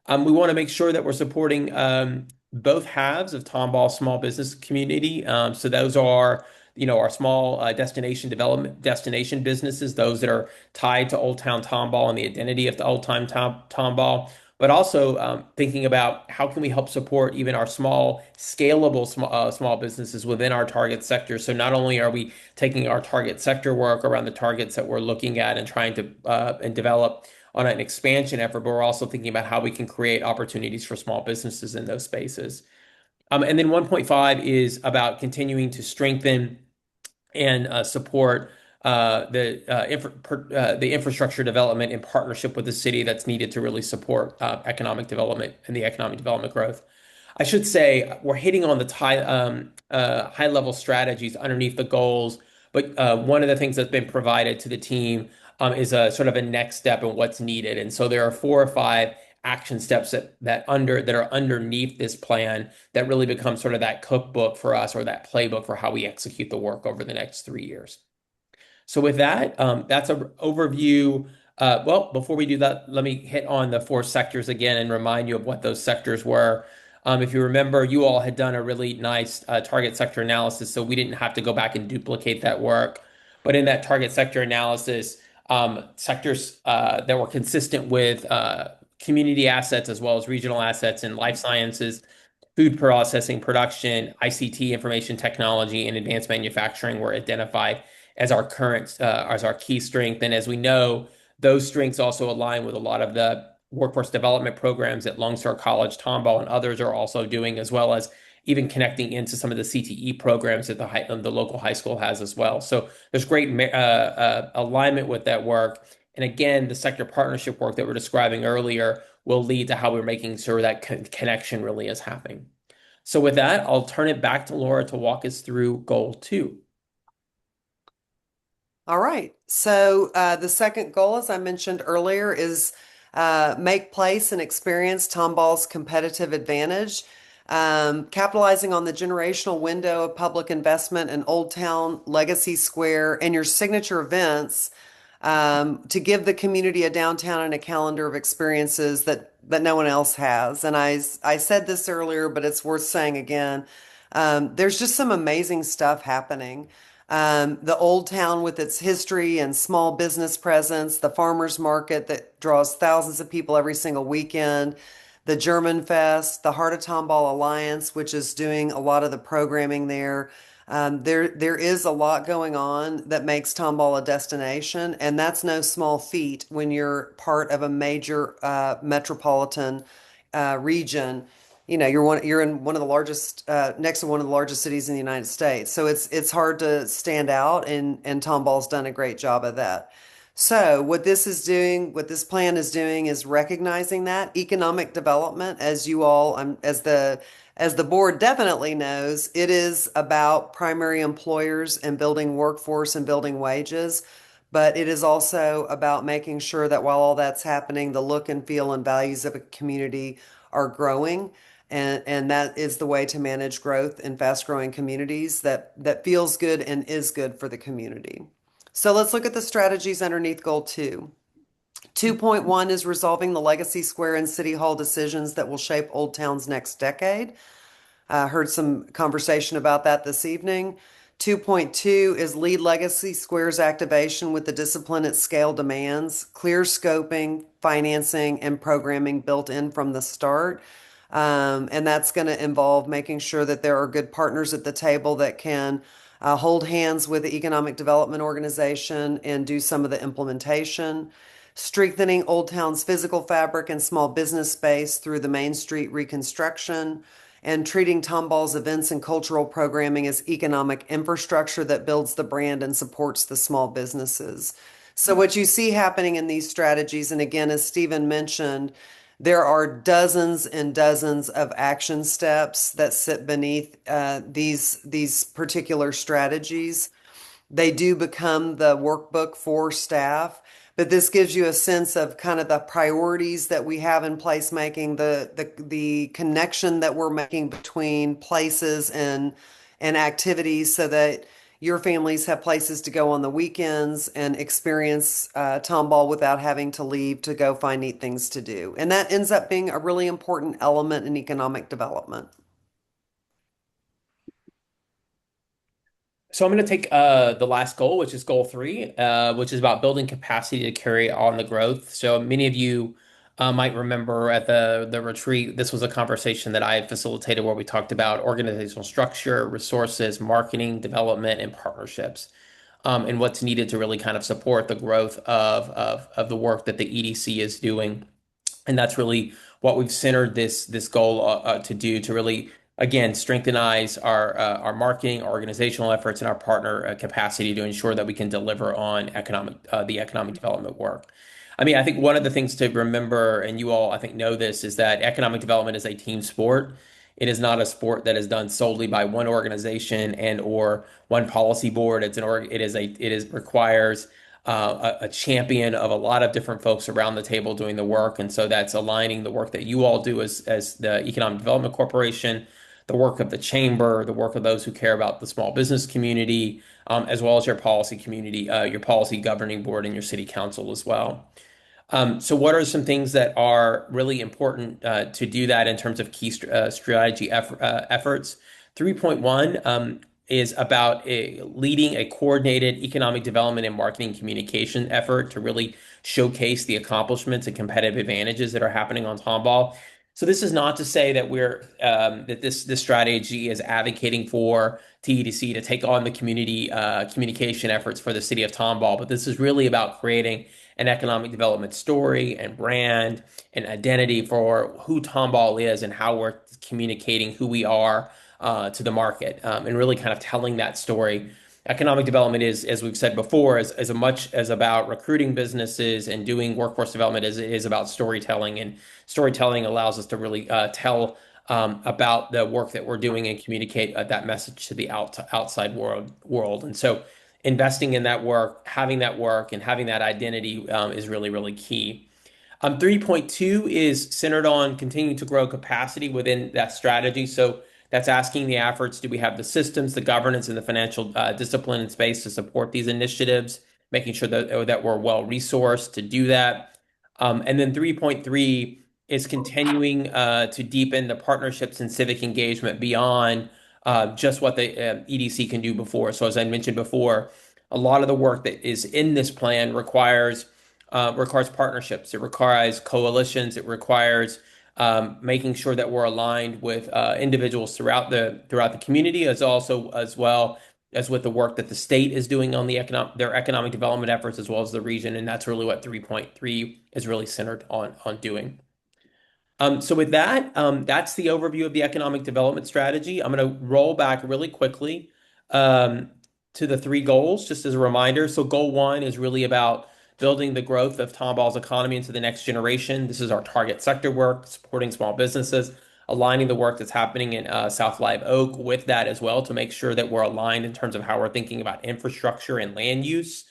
We want to make sure that we're supporting both halves of Tomball small business community. So those are, our small destination businesses, those that are tied to Old Town Tomball and the identity of the Old Town Tomball, but also thinking about how can we help support even our small, scalable small businesses within our target sector. So not only are we taking our target sector work around the targets that we're looking at and trying to and develop on an expansion effort, but we're also thinking about how we can create opportunities for small businesses in those spaces. And then 1.5 is about continuing to strengthen and support the infrastructure development in partnership with the city that's needed to really support economic development and the economic development growth. I should say we're hitting on the high level strategies underneath the goals, but one of the things that's been provided to the team is a sort of a next step in what's needed. And so there are 4 or 5 action steps that are underneath this plan that really become sort of that cookbook for us or that playbook for how we execute the work over the next 3 years. So with that, that's an overview. Well, before we do that, let me hit on the 4 sectors again and remind you of what those sectors were. If you remember, you all had done a really nice target sector analysis, so we didn't have to go back and duplicate that work. But in that target sector analysis, sectors that were consistent with community assets as well as regional assets in life sciences, food processing, production, ICT, information technology, and advanced manufacturing were identified as our key strength. And as we know, those strengths also align with a lot of the workforce development programs that Lone Star College, Tomball, and others are also doing, as well as even connecting into some of the CTE programs that the local high school has as well. So there's great alignment with that work. And again, the sector partnership work that we're describing earlier will lead to how we're making sure that connection really is happening. So with that, I'll turn it back to Laura to walk us through goal 2. All right. So the second goal, as I mentioned earlier, is make place and experience Tomball's competitive advantage. Capitalizing on the generational window of public investment in Old Town, Legacy Square, and your signature events to give the community a downtown and a calendar of experiences that no one else has. And I said this earlier, but it's worth saying again. There's just some amazing stuff happening. The Old Town with its history and small business presence, the farmers market that draws thousands of people every single weekend, the German Fest, the Heart of Tomball Alliance, which is doing a lot of the programming there, There is a lot going on that makes Tomball a destination, and that's no small feat when you're part of a major metropolitan region. You know, you're in one of the largest, next to one of the largest cities in the United States. So it's hard to stand out, and Tomball's done a great job of that. So what this is doing, what this plan is doing, is recognizing that economic development, as you all, as the board definitely knows, it is about primary employers and building workforce and building wages. But it is also about making sure that while all that's happening, the look and feel and values of a community are growing. And that is the way to manage growth in fast growing communities that feels good and is good for the community. So let's look at the strategies underneath goal 2. 2.1 is resolving the legacy square and city hall decisions that will shape Old Town's next decade. Heard some conversation about that this evening. 2.2 is lead legacy squares activation with the discipline at scale demands, clear scoping, financing, and programming built in from the start. And that's going to involve making sure that there are good partners at the table that can hold hands with the economic development organization and do some of the implementation. Strengthening Old Town's physical fabric and small business space through the Main Street reconstruction, and treating Tomball's events and cultural programming as economic infrastructure that builds the brand and supports the small businesses. So what you see happening in these strategies, and again, as Stephen mentioned, there are dozens and dozens of action steps that sit beneath these particular strategies. They do become the workbook for staff, but this gives you a sense of kind of the priorities that we have in placemaking, the connection that we're making between places and activities so that your families have places to go on the weekends and experience Tomball without having to leave to go find neat things to do. And that ends up being a really important element in economic development. So I'm going to take the last goal, which is goal 3, which is about building capacity to carry on the growth. So many of you might remember at the retreat, this was a conversation that I facilitated where we talked about organizational structure, resources, marketing, development, and partnerships, and what's needed to really kind of support the growth of the work that the EDC is doing. And that's really what we've centered this goal to do, to really again strengthenize our marketing, our organizational efforts, and our partner capacity to ensure that we can deliver on the economic development work. I mean, I think one of the things to remember, and you all I think know this, is that economic development is a team sport. It is not a sport that is done solely by one organization and or one policy board. It requires a champion of a lot of different folks around the table doing the work. And so that's aligning the work that you all do as the Economic Development Corporation, the work of the chamber, the work of those who care about the small business community, as well as your policy community, your policy governing board, and your city council as well. So what are some things that are really important to do that in terms of key strategy efforts? 3.1 is about leading a coordinated economic development and marketing communication effort to really showcase the accomplishments and competitive advantages that are happening on Tomball. So this is not to say that this strategy is advocating for TEDC to take on the community communication efforts for the city of Tomball, but this is really about creating an economic development story and brand and identity for who Tomball is and how we're communicating who we are to the market, and really kind of telling that story. Economic development is, as we've said before, as much as about recruiting businesses and doing workforce development as it is about storytelling. And storytelling allows us to really tell about the work that we're doing and communicate that message to the outside world. And so investing in that work, having that work, and having that identity is really, really key. 3.2 is centered on continuing to grow capacity within that strategy. So that's asking the efforts, do we have the systems, the governance, and the financial discipline and space to support these initiatives, making sure that we're well resourced to do that. And then 3.3 is continuing to deepen the partnerships and civic engagement beyond just what the EDC can do before. So as I mentioned before, a lot of the work that is in this plan requires partnerships. It requires coalitions. It requires making sure that we're aligned with individuals throughout the community, as well as with the work that the state is doing on their economic development efforts, as well as the region. And that's really what 3.3 is really centered on doing. So with that, that's the overview of the economic development strategy. I'm going to roll back really quickly to the 3 goals, just as a reminder. So goal 1 is really about building the growth of Tomball's economy into the next generation. This is our target sector work, supporting small businesses, aligning the work that's happening in South Live Oak with that as well, to make sure that we're aligned in terms of how we're thinking about infrastructure and land use.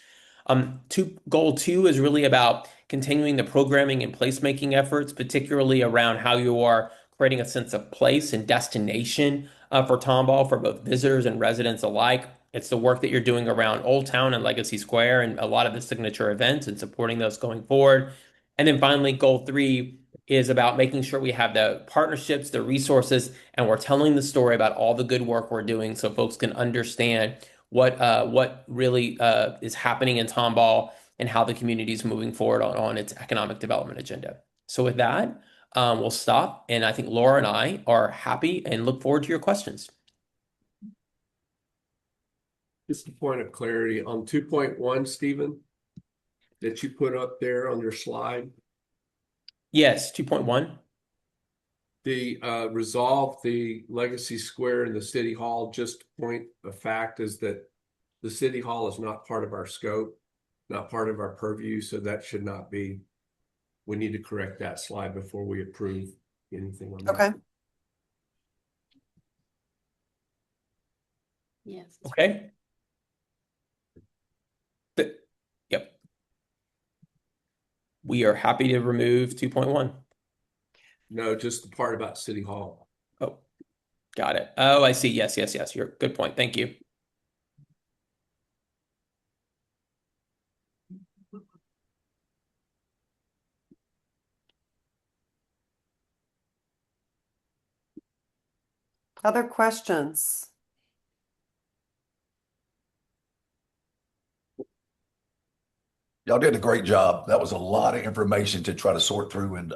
Goal 2 is really about continuing the programming and placemaking efforts, particularly around how you are creating a sense of place and destination for Tomball for both visitors and residents alike. It's the work that you're doing around Old Town and Legacy Square and a lot of the signature events and supporting those going forward. And then finally, goal 3 is about making sure we have the partnerships, the resources, and we're telling the story about all the good work we're doing so folks can understand what really is happening in Tomball and how the community is moving forward on its economic development agenda. So with that, we'll stop. And I think Laura and I are happy and look forward to your questions. Just a point of clarity on 2.1, Stephen, that you put up there on your slide. Yes, 2.1. The resolve the Legacy Square and the City Hall. Just point of fact is that the City Hall is not part of our scope, not part of our purview, so that should not be. We need to correct that slide before we approve anything on that. Okay. Yes. Okay. Yep. We are happy to remove 2.1. No, just the part about City Hall. Oh, got it. Oh, I see. Yes. You're good point. Thank you. Other questions? Y'all did a great job. That was a lot of information to try to sort through and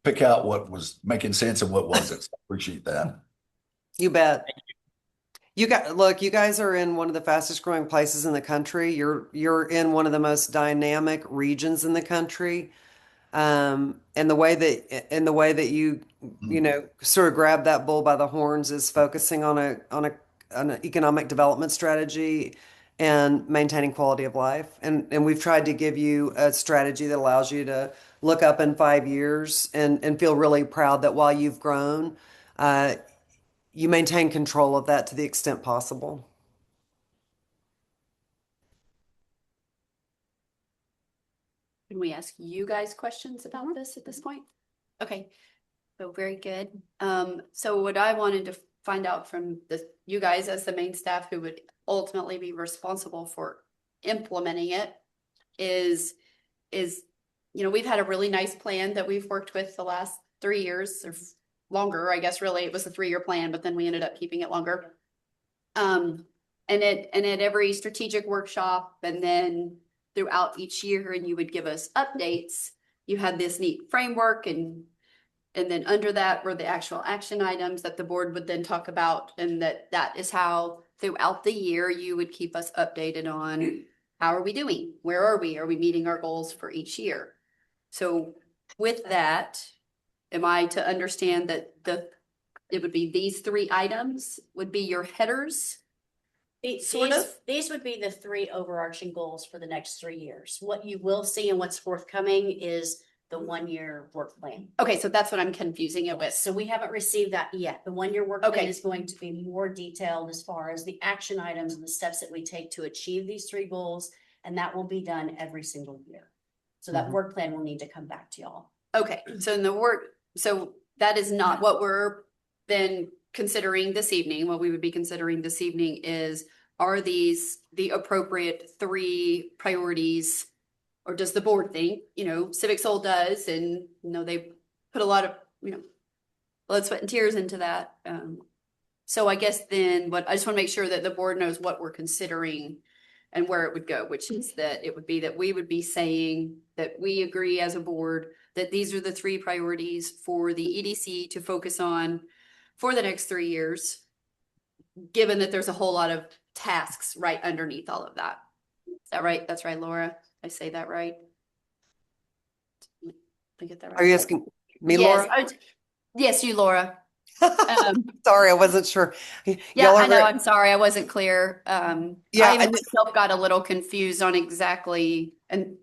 pick out what was making sense and what wasn't. So I appreciate that. You bet. You guys are in one of the fastest growing places in the country. You're in one of the most dynamic regions in the country. And the way that you sort of grab that bull by the horns is focusing on an economic development strategy and maintaining quality of life. And we've tried to give you a strategy that allows you to look up in 5 years and feel really proud that while you've grown, you maintain control of that to the extent possible. Can we ask you guys questions about this at this point? Okay, so very good. So what I wanted to find out from you guys as the main staff who would ultimately be responsible for implementing it is, we've had a really nice plan that we've worked with the last 3 years or longer. I guess really it was a 3-year plan, but then we ended up keeping it longer. And at every strategic workshop and then throughout each year, and you would give us updates, you had this neat framework, and then under that were the actual action items that the board would then talk about, and that is how throughout the year you would keep us updated on how are we doing, where are we meeting our goals for each year. So with that, am I to understand that it would be these 3 items would be your headers? These would be the 3 overarching goals for the next 3 years. What you will see and what's forthcoming is the 1-year work plan. Okay, so that's what I'm confusing it with. So we haven't received that yet. The 1-year work plan is going to be more detailed as far as the action items and the steps that we take to achieve these 3 goals, and that will be done every single year. So that work plan will need to come back to y'all. Okay, so that is not what we're then considering this evening. What we would be considering this evening is, are these the appropriate 3 priorities, or does the board think, Civic Soul does, and they put a lot of blood, sweat, and tears into that. So I guess then I just want to make sure that the board knows what we're considering and where it would go, which is that it would be that we would be saying that we agree as a board that these are the three priorities for the EDC to focus on for the next 3 years, given that there's a whole lot of tasks right underneath all of that. Is that right? That's right, Laura. I say that right? Did I get that right? Are you asking me, Yes, Laura? yes, you, Laura. Sorry, I wasn't sure. Yeah, Y'all are I know. very- I'm sorry. I wasn't clear. Yeah, I even I- myself got a little confused on exactly, and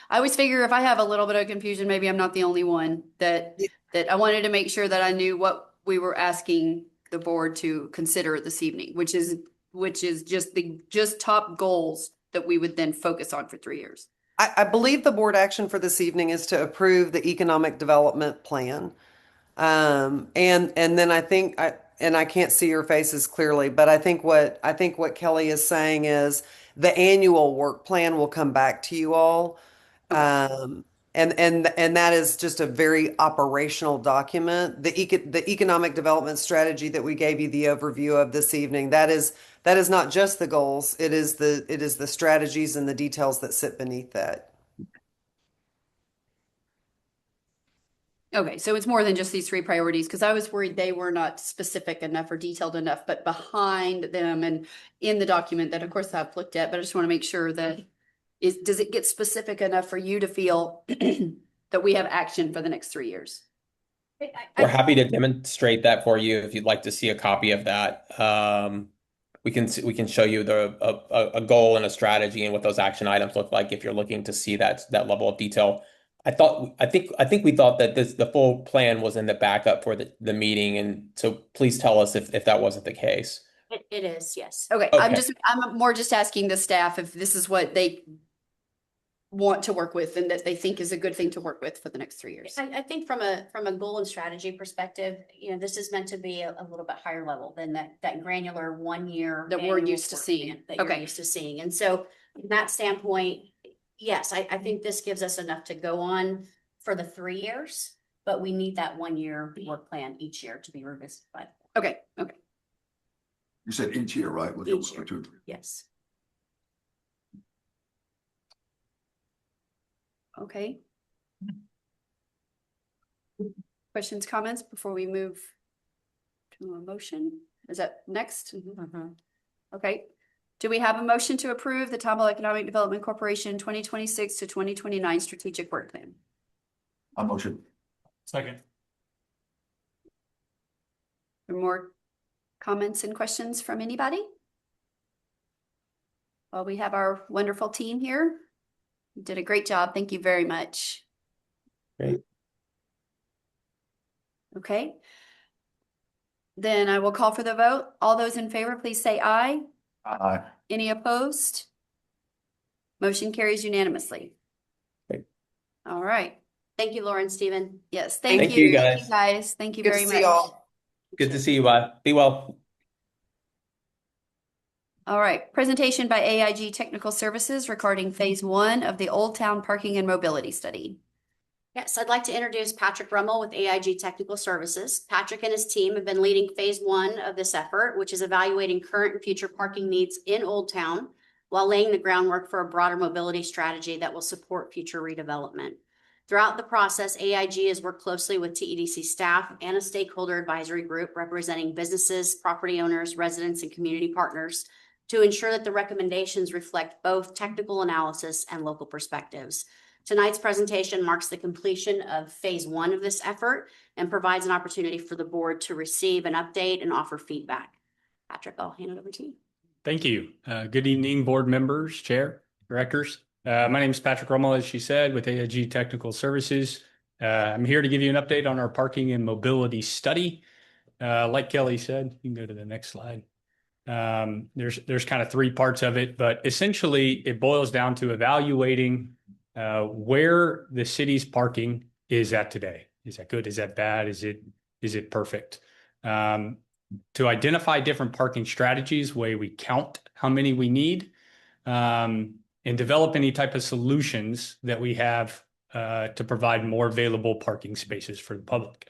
I always figure if I have a little bit of confusion, maybe I'm not the only one that I wanted to make sure that I knew what we were asking the board to consider this evening, which is just top goals that we would then focus on for 3 years. I believe the board action for this evening is to approve the economic development plan. And then I think I can't see your faces clearly, but I think what Kelly is saying is the annual work plan will come back to you all. And that is just a very operational document. The economic development strategy that we gave you the overview of this evening, that is not just the goals, it is the strategies and the details that sit beneath that. Okay, so it's more than just these three priorities, because I was worried they were not specific enough or detailed enough, but behind them and in the document that of course I've looked at, but I just want to make sure that does it get specific enough for you to feel that we have action for the next 3 years? We're happy to demonstrate that for you if you'd like to see a copy of that. We can show you a goal and a strategy and what those action items look like if you're looking to see that level of detail. I think we thought that the full plan was in the backup for the meeting, and so please tell us if that wasn't the case. It is, yes. Okay, Okay. I'm more just asking the staff if this is what they want to work with and that they think is a good thing to work with for the next 3 years. I think from a goal and strategy perspective, this is meant to be a little bit higher level than that granular 1 year That we're annual used to work seeing. plan that you're Okay. used to seeing. And so from that standpoint, yes, I think this gives us enough to go on for the 3 years, but we need that 1 year work plan each year to be revisited by. Okay. You said each year, right? With Each the year. two. Yes. Okay. Questions, comments before we move to a motion? Is that next? Okay. Do we have a motion to approve the Tomball Economic Development Corporation 2026 to 2029 strategic work plan? A motion. Second. More comments and questions from anybody? Well, we have our wonderful team here. You did a great job. Thank you very much. Great. Okay. Then I will call for the vote. All those in favor, please say aye. Aye. Any opposed? Motion carries unanimously. Great. All right. Thank you, Laura and Stephen. Yes, thank Thank you. you, guys. Thank you guys. Thank you Good to very see much. y'all. Good to see you. Be well. All right, presentation by AIG Technical Services regarding phase 1 of the Old Town Parking and Mobility Study. Yes, I'd like to introduce Patrick Rummel with AIG Technical Services. Patrick and his team have been leading phase 1 of this effort, which is evaluating current and future parking needs in Old Town while laying the groundwork for a broader mobility strategy that will support future redevelopment. Throughout the process, AIG has worked closely with TEDC staff and a stakeholder advisory group representing businesses, property owners, residents, and community partners to ensure that the recommendations reflect both technical analysis and local perspectives. Tonight's presentation marks the completion of phase 1 of this effort and provides an opportunity for the board to receive an update and offer feedback. Patrick, I'll hand it over to you. Thank you. Good evening, board members, chair, directors. My name is Patrick Rummel, as she said, with AIG Technical Services. I'm here to give you an update on our parking and mobility study. Like Kelly said, you can go to the next slide. There's kind of 3 parts of it, but essentially it boils down to evaluating where the city's parking is at today. Is that good? Is that bad? Is it perfect? To identify different parking strategies, way we count how many we need, and develop any type of solutions that we have to provide more available parking spaces for the public.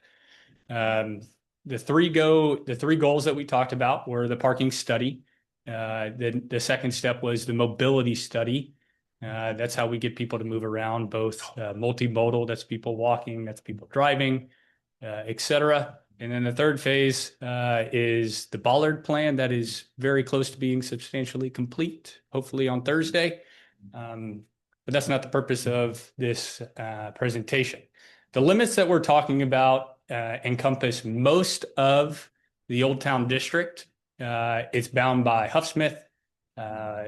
The three goals that we talked about were the parking study. The second step was the mobility study. That's how we get people to move around, both multimodal, that's people walking, that's people driving, et cetera. And then the third phase is the Bollard plan that is very close to being substantially complete, hopefully on Thursday. But that's not the purpose of this presentation. The limits that we're talking about encompass most of the Old Town District. It's bound by Huffsmith,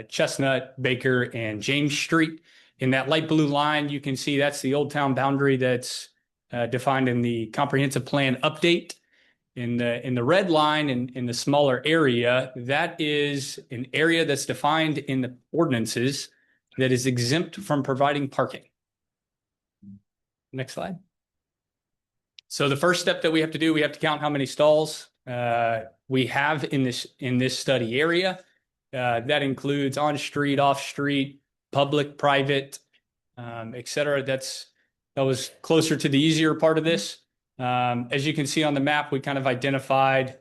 Chestnut, Baker, and James Street. In that light blue line, you can see that's the Old Town boundary that's defined in the comprehensive plan update. In the red line in the smaller area, that is an area that's defined in the ordinances that is exempt from providing parking. Next slide. So the first step that we have to do, we have to count how many stalls we have in this study area. That includes on street, off street, public, private, et cetera. That was closer to the easier part of this. As you can see on the map, we kind of identified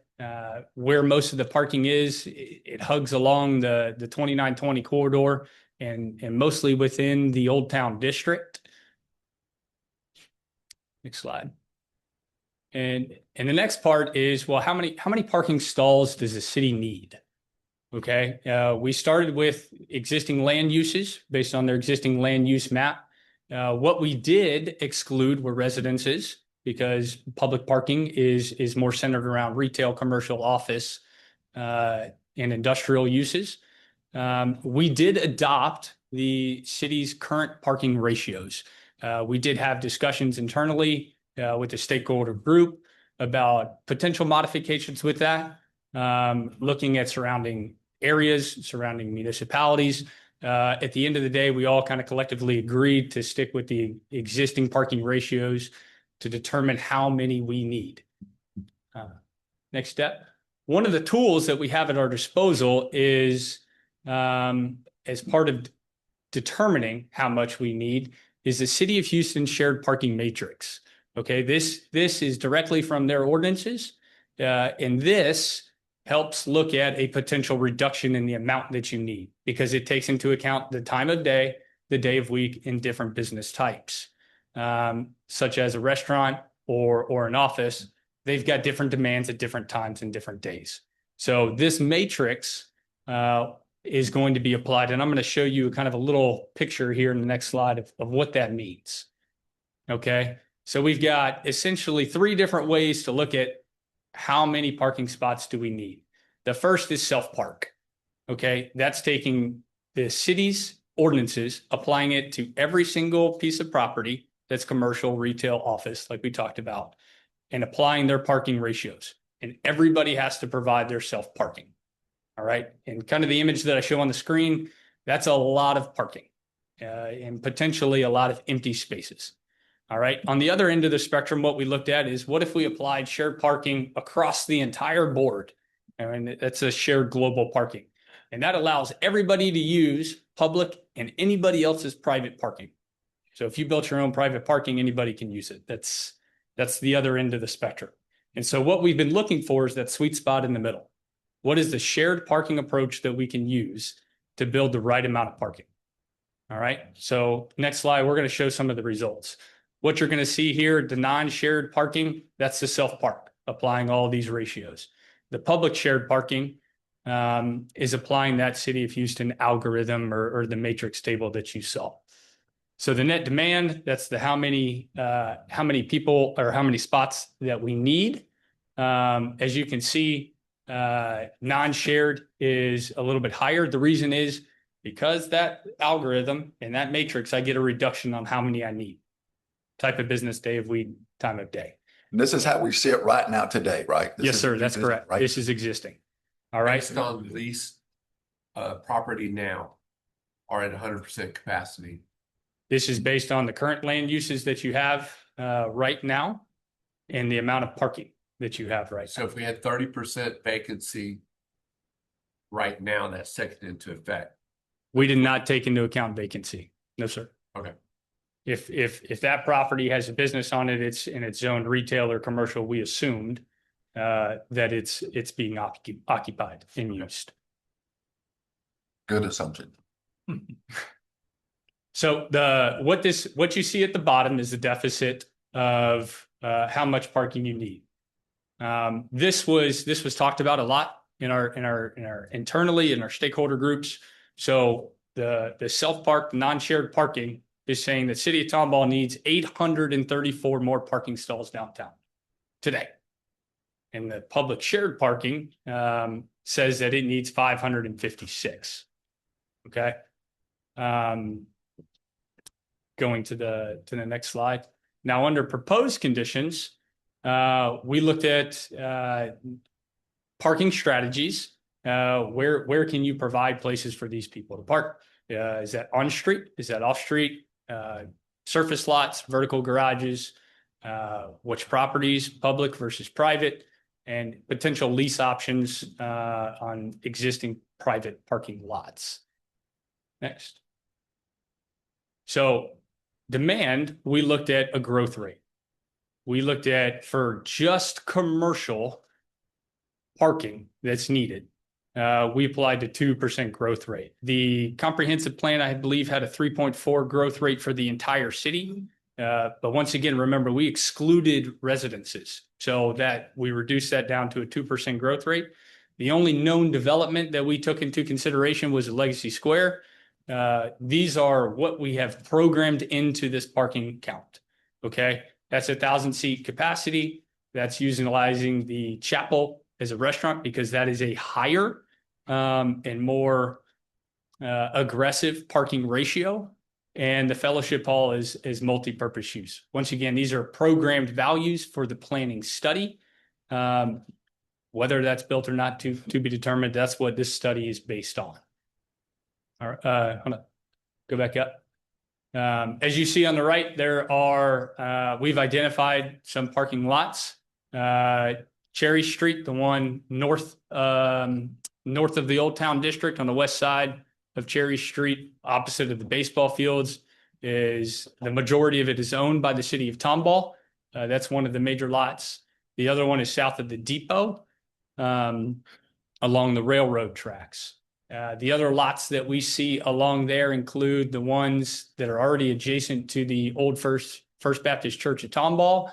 where most of the parking is. It hugs along the 2920 corridor and mostly within the Old Town District. Next slide. And the next part is, well, how many parking stalls does the city need? Okay, we started with existing land uses based on their existing land use map. What we did exclude were residences because public parking is more centered around retail, commercial, office, and industrial uses. We did adopt the city's current parking ratios. We did have discussions internally with the stakeholder group about potential modifications with that, looking at surrounding areas, surrounding municipalities. At the end of the day, we all kind of collectively agreed to stick with the existing parking ratios to determine how many we need. Next step. One of the tools that we have at our disposal is, as part of determining how much we need, is the City of Houston shared parking matrix. Okay, this is directly from their ordinances, and this helps look at a potential reduction in the amount that you need because it takes into account the time of day, the day of week, and different business types, such as a restaurant or an office. They've got different demands at different times and different days. So this matrix is going to be applied, and I'm going to show you kind of a little picture here in the next slide of what that means. Okay, so we've got essentially 3 different ways to look at how many parking spots do we need. The first is self-park. Okay, that's taking the city's ordinances, applying it to every single piece of property that's commercial, retail, office, like we talked about, and applying their parking ratios. And everybody has to provide their self-parking. All right, and kind of the image that I show on the screen, that's a lot of parking and potentially a lot of empty spaces. All right, on the other end of the spectrum, what we looked at is what if we applied shared parking across the entire board? And that's a shared global parking. And that allows everybody to use public and anybody else's private parking. So if you built your own private parking, anybody can use it. That's the other end of the spectrum. And so what we've been looking for is that sweet spot in the middle. What is the shared parking approach that we can use to build the right amount of parking? All right, so next slide, we're going to show some of the results. What you're going to see here, the non-shared parking, that's the self-park, applying all of these ratios. The public shared parking is applying that City of Houston algorithm or the matrix table that you saw. So the net demand, that's the how many people or how many spots that we need. As you can see, non-shared is a little bit higher. The reason is because that algorithm and that matrix, I get a reduction on how many I need. Type of business, day of week, time of day. And this is how we see it right now today, right? Yes, sir. That's correct. Right? This is existing. All right. Based on lease property now are at 100% capacity. This is based on the current land uses that you have right now and the amount of parking that you have right now. So if we had 30% vacancy right now, that's taken into effect. We did not take into account vacancy. No, sir. Okay. If that property has a business on it, it's zoned retail or commercial, we assumed that it's being occupied and used. Good assumption. So what you see at the bottom is the deficit of how much parking you need. This was talked about a lot in our internally in our stakeholder groups. So the self-park, non-shared parking is saying that City of Tomball needs 834 more parking stalls downtown today. And the public shared parking says that it needs 556. Okay. Going to the next slide. Now, under proposed conditions, we looked at parking strategies. Where can you provide places for these people to park? Is that on street? Is that off street? Surface lots, vertical garages, which properties, public versus private, and potential lease options on existing private parking lots. Next. So demand, we looked at a growth rate. We looked at for just commercial parking that's needed. We applied to 2% growth rate. The comprehensive plan, I believe, had a 3.4 growth rate for the entire city. But once again, remember, we excluded residences, so that we reduced that down to a 2% growth rate. The only known development that we took into consideration was Legacy Square. These are what we have programmed into this parking count. Okay, that's 1,000-seat capacity. That's utilizing the chapel as a restaurant because that is a higher and more aggressive parking ratio. And the fellowship hall is multi-purpose use. Once again, these are programmed values for the planning study. Whether that's built or not to be determined, that's what this study is based on. All right, hold on. Go back up. As you see on the right, there are, we've identified some parking lots. Cherry Street, the one north of the Old Town District on the west side of Cherry Street, opposite of the baseball fields, is the majority of it is owned by the City of Tomball. That's one of the major lots. The other one is south of the depot, along the railroad tracks. The other lots that we see along there include the ones that are already adjacent to the old First Baptist Church of Tomball,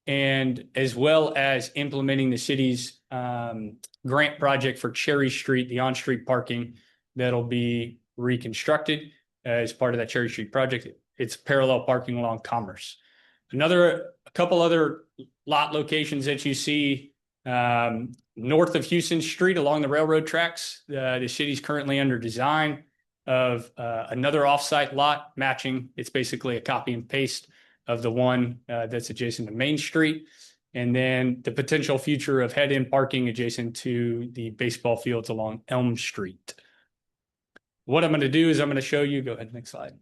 and as well as implementing the city's grant project for Cherry Street, the on-street parking that'll be reconstructed as part of that Cherry Street project. It's parallel parking along Commerce. A couple other lot locations that you see north of Houston Street along the railroad tracks. The city's currently under design of another offsite lot matching. It's basically a copy and paste of the one that's adjacent to Main Street. And then the potential future of head-in parking adjacent to the baseball fields along Elm Street. What I'm going to do is I'm going to show you, go ahead, next slide.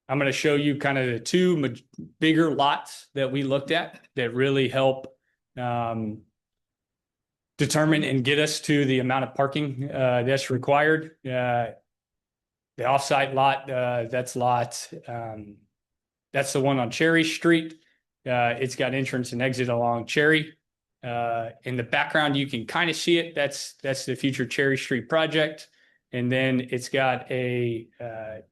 I'm going to show you kind of the two bigger lots that we looked at that really help determine and get us to the amount of parking that's required. The offsite lot, that's the one on Cherry Street. It's got entrance and exit along Cherry. In the background, you can kind of see it. That's the future Cherry Street project. And then it's got a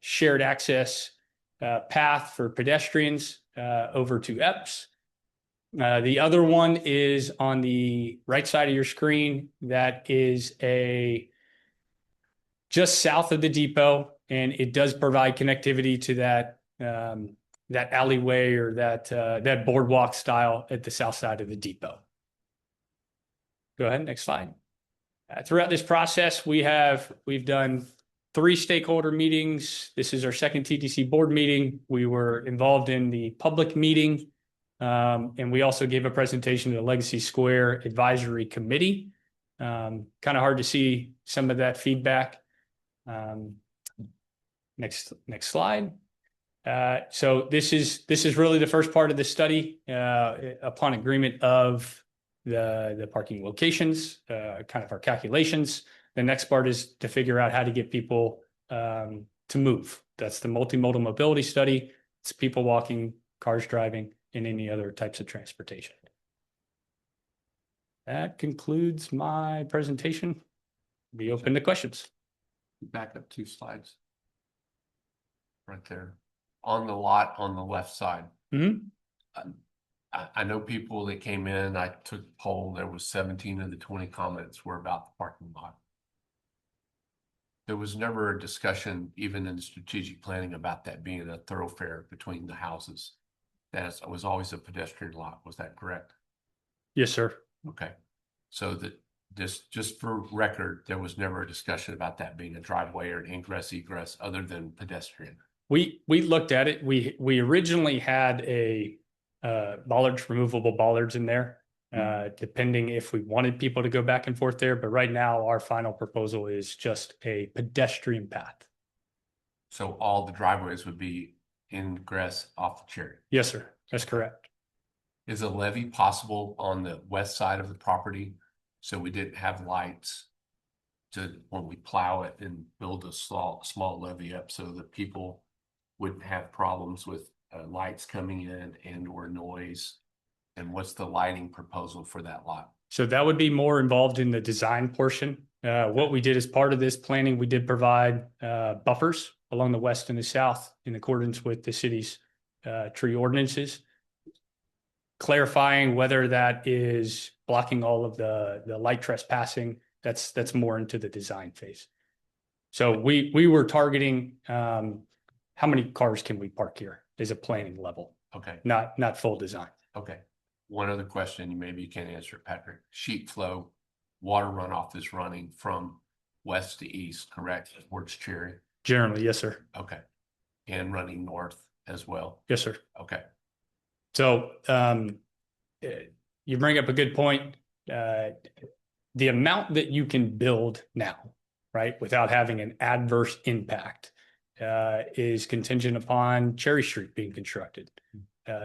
shared access path for pedestrians over to Epps. The other one is on the right side of your screen. That is just south of the depot, and it does provide connectivity to that alleyway or that boardwalk style at the south side of the depot. Go ahead, next slide. Throughout this process, we've done 3 stakeholder meetings. This is our second TEDC board meeting. We were involved in the public meeting, and we also gave a presentation to the Legacy Square Advisory Committee. Kind of hard to see some of that feedback. Next slide. So this is really the first part of the study upon agreement of the parking locations, kind of our calculations. The next part is to figure out how to get people to move. That's the multimodal mobility study. It's people walking, cars driving, and any other types of transportation. That concludes my presentation. Be open to questions. Back up 2 slides. right there on the lot on the left side. Mhm. I know people that came in, I took a poll, there was 17 of the 20 comments were about the parking lot. There was never a discussion, even in the strategic planning, about that being a thoroughfare between the houses. That was always a pedestrian lot. Was that correct? Yes, sir. Okay. So that this, just for record, there was never a discussion about that being a driveway or an ingress egress other than pedestrian. We looked at it. We originally had a bollards, removable bollards in there, depending if we wanted people to go back and forth there. But right now, our final proposal is just a pedestrian path. So all the driveways would be ingress off the Cherry. Yes, sir. That's correct. Is a levee possible on the west side of the property? So we didn't have lights to, when we plow it, and build a small levee up so that people wouldn't have problems with lights coming in and or noise. And what's the lighting proposal for that lot? So that would be more involved in the design portion. What we did as part of this planning, we did provide buffers along the west and the south in accordance with the city's tree ordinances, clarifying whether that is blocking all of the light trespassing. That's more into the design phase. So we were targeting how many cars can we park here is a planning level. Okay. Not full design. Okay. One other question, maybe you can't answer it, Patrick. Sheet flow, water runoff is running from west to east, correct? Towards Cherry? Generally, yes, sir. Okay. And running north as well? Yes, sir. Okay. So you bring up a good point. The amount that you can build now, right, without having an adverse impact is contingent upon Cherry Street being constructed.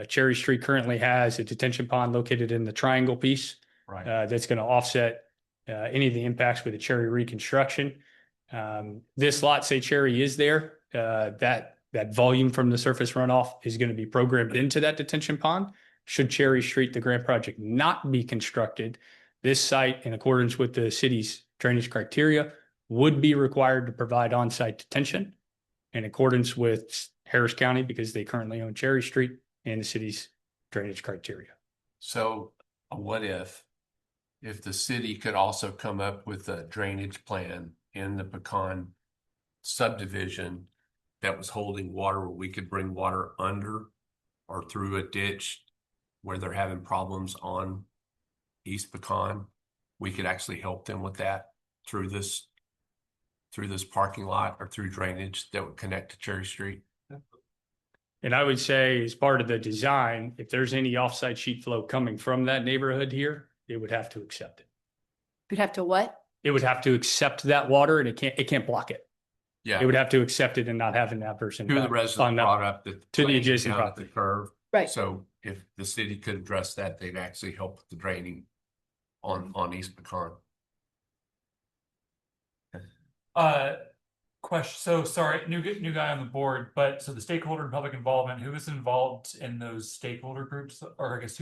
Cherry Street currently has a detention pond located in the triangle piece. Right. That's going to offset any of the impacts with the Cherry reconstruction. This lot, say Cherry is there, that volume from the surface runoff is going to be programmed into that detention pond. Should Cherry Street, the grant project, not be constructed, this site, in accordance with the city's drainage criteria, would be required to provide on-site detention in accordance with Harris County, because they currently own Cherry Street, and the city's drainage criteria. So what if the city could also come up with a drainage plan in the Pecan subdivision that was holding water, where we could bring water under or through a ditch where they're having problems on East Pecan? We could actually help them with that through this parking lot or through drainage that would connect to Cherry Street. And I would say, as part of the design, if there's any offsite sheet flow coming from that neighborhood here, it would have to accept it. You'd have to what? It would have to accept that water, and it can't block it. Yeah. It would have to accept it and not have an adverse Who impact. the resident brought up that to the plane adjacent down at property. the curve. Right. So if the city could address that, they'd actually help with the draining on East Pecan. Question. So sorry, new guy on the board, but so the stakeholder and public involvement, who was involved in those stakeholder groups, or I guess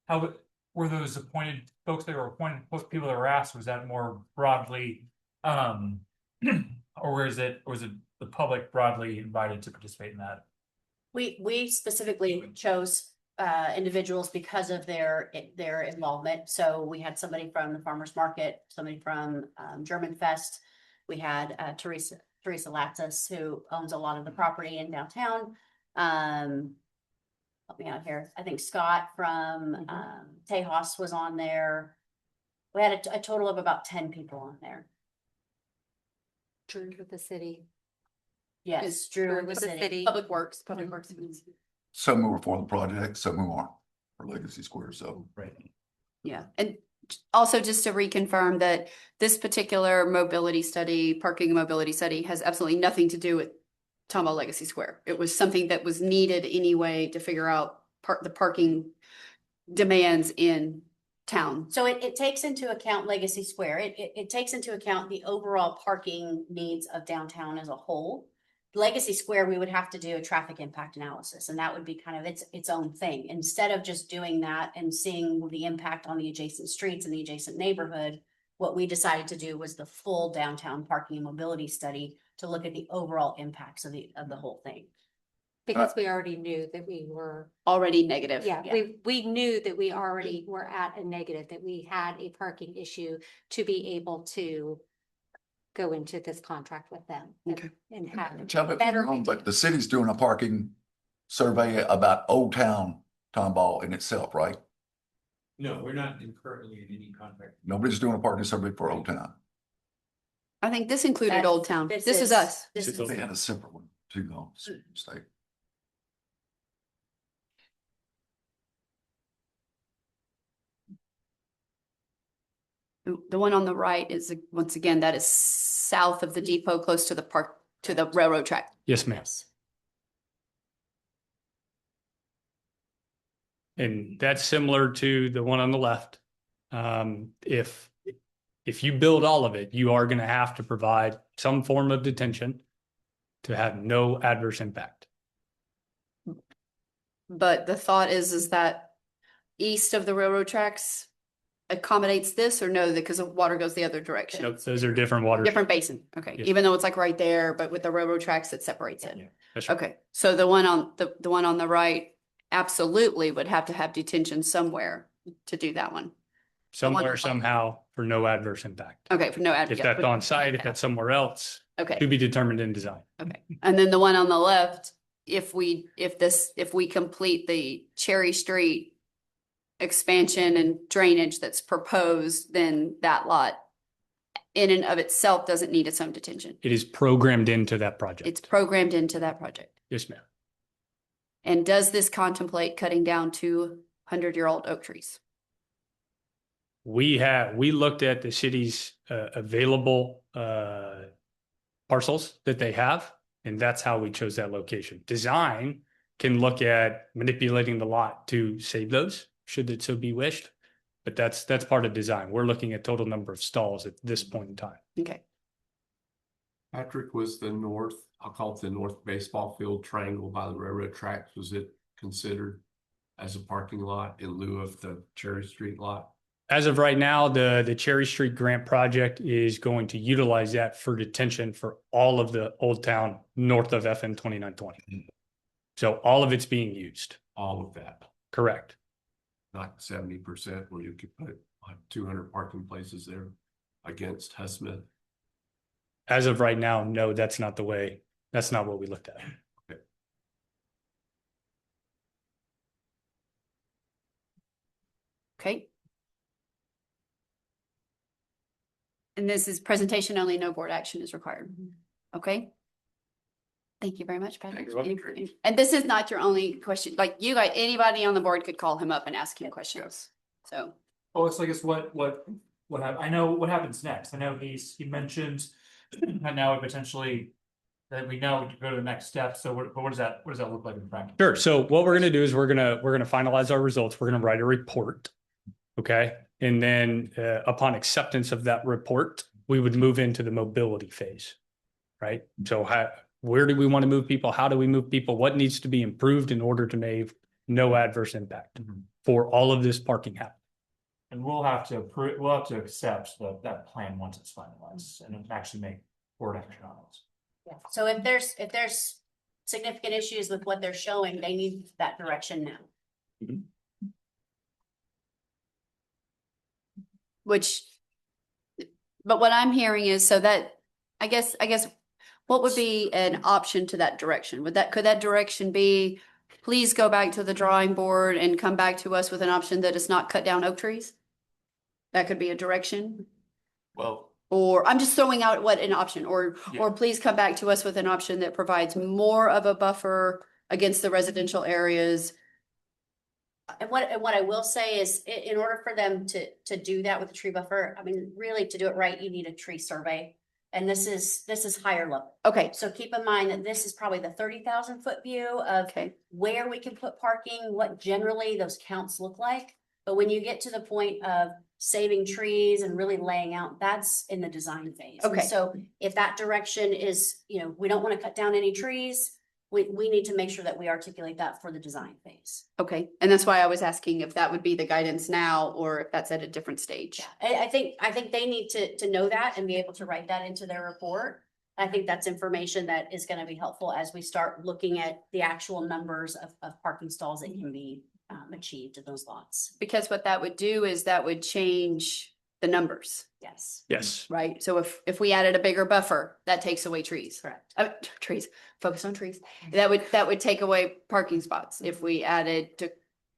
how were those appointed folks that were appointed, people that were asked? Was that more broadly, or was it the public broadly invited to participate in that? We specifically chose individuals because of their involvement. So we had somebody from the farmers market, somebody from German Fest. We had Teresa Latsis, who owns a lot of the property in downtown. Help me out here. I think Scott from Tejas was on there. We had a total of about 10 people on there. Drew with the city. Yes, Drew with the city. Public Works. So move for the project, so move on for Legacy Square, so. Right. Yeah. And also, just to reconfirm that this particular parking and mobility study has absolutely nothing to do with Tomball Legacy Square. It was something that was needed anyway to figure out the parking demands in town. So it takes into account Legacy Square. It takes into account the overall parking needs of downtown as a whole. Legacy Square, we would have to do a traffic impact analysis, and that would be kind of its own thing. Instead of just doing that and seeing the impact on the adjacent streets and the adjacent neighborhood, what we decided to do was the full downtown parking and mobility study to look at the overall impacts of the whole thing. Because we already knew that we were, Already negative. yeah, we knew that we already were at a negative, that we had a parking issue to be able to go into this contract with them. Okay. And have Tell me if I'm better. wrong, but the city's doing a parking survey about Old Town Tomball in itself, right? No, we're not currently in any contract. Nobody's doing a parking survey for Old Town. I think this included Old Town. This is us. This is They had a separate one too, though. State. The one on the right is, once again, that is south of the depot, close to the park, to the railroad track. Yes, ma'am. And that's similar to the one on the left. If you build all of it, you are going to have to provide some form of detention to have no adverse impact. But the thought is that east of the railroad tracks accommodates this, or no, because the water goes the other direction? Nope, those are different waters. Different basin. Okay. Yes. Even though it's like right there, but with the railroad tracks, it separates it. Yeah, that's right. Okay. So the one on the one on the right absolutely would have to have detention somewhere to do that one. Somewhere, somehow, for no adverse impact. Okay, for no adverse. If that's on site, if that's somewhere else, Okay. to be determined in design. Okay. And then the one on the left, if we complete the Cherry Street expansion and drainage that's proposed, then that lot in and of itself doesn't need its own detention. It is programmed into that project. It's programmed into that project. Yes, ma'am. And does this contemplate cutting down 200-year-old oak trees? We looked at the city's available parcels that they have, and that's how we chose that location. Design can look at manipulating the lot to save those, should it so be wished. But that's part of design. We're looking at total number of stalls at this point in time. Okay. Patrick, was the north, I'll call it the north baseball field triangle by the railroad tracks, was it considered as a parking lot in lieu of the Cherry Street lot? As of right now, the Cherry Street Grant Project is going to utilize that for detention for all of the Old Town north of FM 2920. So all of it's being used. All of that, Correct. not 70%, where you could put like 200 parking places there against Husmith. As of right now, no, that's not the way. That's not what we looked at. Okay. Okay. And this is presentation only, no board action is required. Okay. Thank you very much, Patrick. You're welcome. And this is not your only question. Like you guys, anybody on the board could call him up and ask him questions. So. Oh, it's like, it's what I know what happens next. I know he mentioned that now we potentially, that we know to go to the next step. So what does that look like in practice? Sure. So what we're going to do is we're going to finalize our results. We're going to write a report. Okay. And then upon acceptance of that report, we would move into the mobility phase. Right. So where do we want to move people? How do we move people? What needs to be improved in order to make no adverse impact for all of this parking happen? And we'll have to accept that plan once it's finalized and actually make board action on it. Yeah. So if there's significant issues with what they're showing, they need that direction now. But what I'm hearing is so that I guess what would be an option to that direction? Could that direction be, please go back to the drawing board and come back to us with an option that is not cut down oak trees? That could be a direction. Well, Or I'm just throwing out what an option, or please come back to us with an option that provides more of a buffer against the residential areas. And what I will say is, in order for them to do that with the tree buffer, I mean, really to do it right, you need a tree survey. And this is higher level. Okay. So keep in mind that this is probably the 30,000 foot view of where we can put parking, what generally those counts look like. But when you get to the point of saving trees and really laying out, that's in the design phase. Okay. And so if that direction is, we don't want to cut down any trees, we need to make sure that we articulate that for the design phase. Okay, and that's why I was asking if that would be the guidance now or if that's at a different stage. I think they need to know that and be able to write that into their report. I think that's information that is gonna be helpful as we start looking at the actual numbers of parking stalls that can be achieved in those lots. Because what that would do is that would change the numbers, Yes. Yes. right? So if we added a bigger buffer, that takes away trees. Correct. Trees, focus on trees. That would take away parking spots. If we added to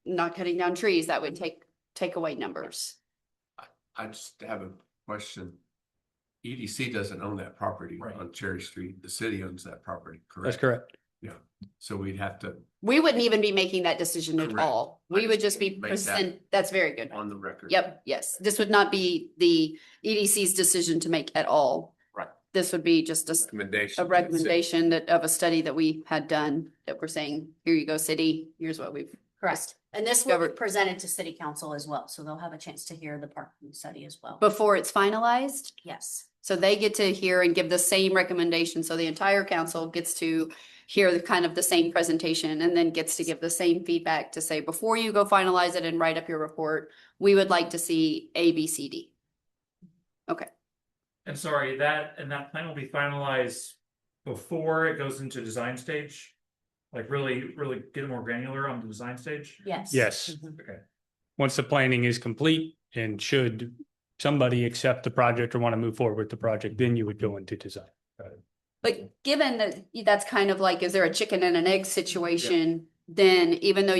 not cutting down trees, that would take away numbers. I just have a question. EDC doesn't own that property on Cherry Street. The city owns that property, correct? That's correct. Yeah, so we'd have to We wouldn't even be making that decision at Correct. all. We would just be Make that present, that's very good. on the record. Yep, yes. This would not be the EDC's decision to make at all. Right. This would be just Recommendation. a recommendation of a study that we had done that we're saying, here you go, city, here's what we've. Correct. And this will be Discovered. presented to city council as well, so they'll have a chance to hear the parking study as well. Before it's finalized. Yes. So they get to hear and give the same recommendation. So the entire council gets to hear the kind of the same presentation and then gets to give the same feedback to say, before you go finalize it and write up your report, we would like to see A, B, C, D. Okay. And sorry, that plan will be finalized before it goes into design stage? Like really get more granular on the design stage? Yes. Yes. Okay. Once the planning is complete and should somebody accept the project or want to move forward with the project, then you would go into design. But given that that's kind of like, is there a chicken and an egg situation? Then even though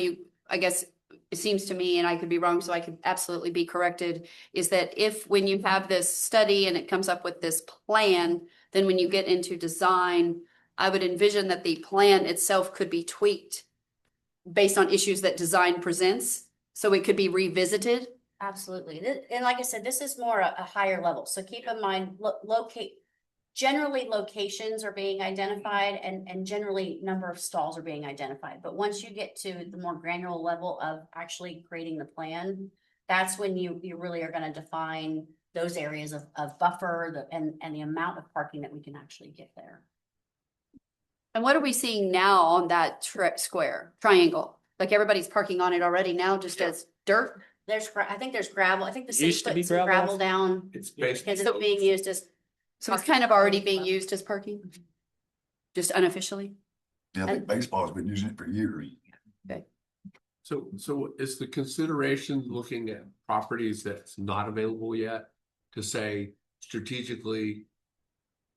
I guess it seems to me, and I could be wrong, so I could absolutely be corrected, is that if when you have this study and it comes up with this plan, then when you get into design, I would envision that the plan itself could be tweaked based on issues that design presents. So it could be revisited. Absolutely. And like I said, this is more a higher level. So keep in mind, generally locations are being identified and generally number of stalls are being identified. But once you get to the more granular level of actually creating the plan, that's when you really are going to define those areas of buffer and the amount of parking that we can actually get there. And what are we seeing now on that triangle? Like everybody's parking on it already now, just as dirt? I think there's gravel. I think the city Used to put be some gravel. gravel down. It's based. Because it's being used as. So it's kind of already being used as parking? Just unofficially? Yeah, I think baseball's been using it for years. So is the consideration looking at properties that's not available yet to say strategically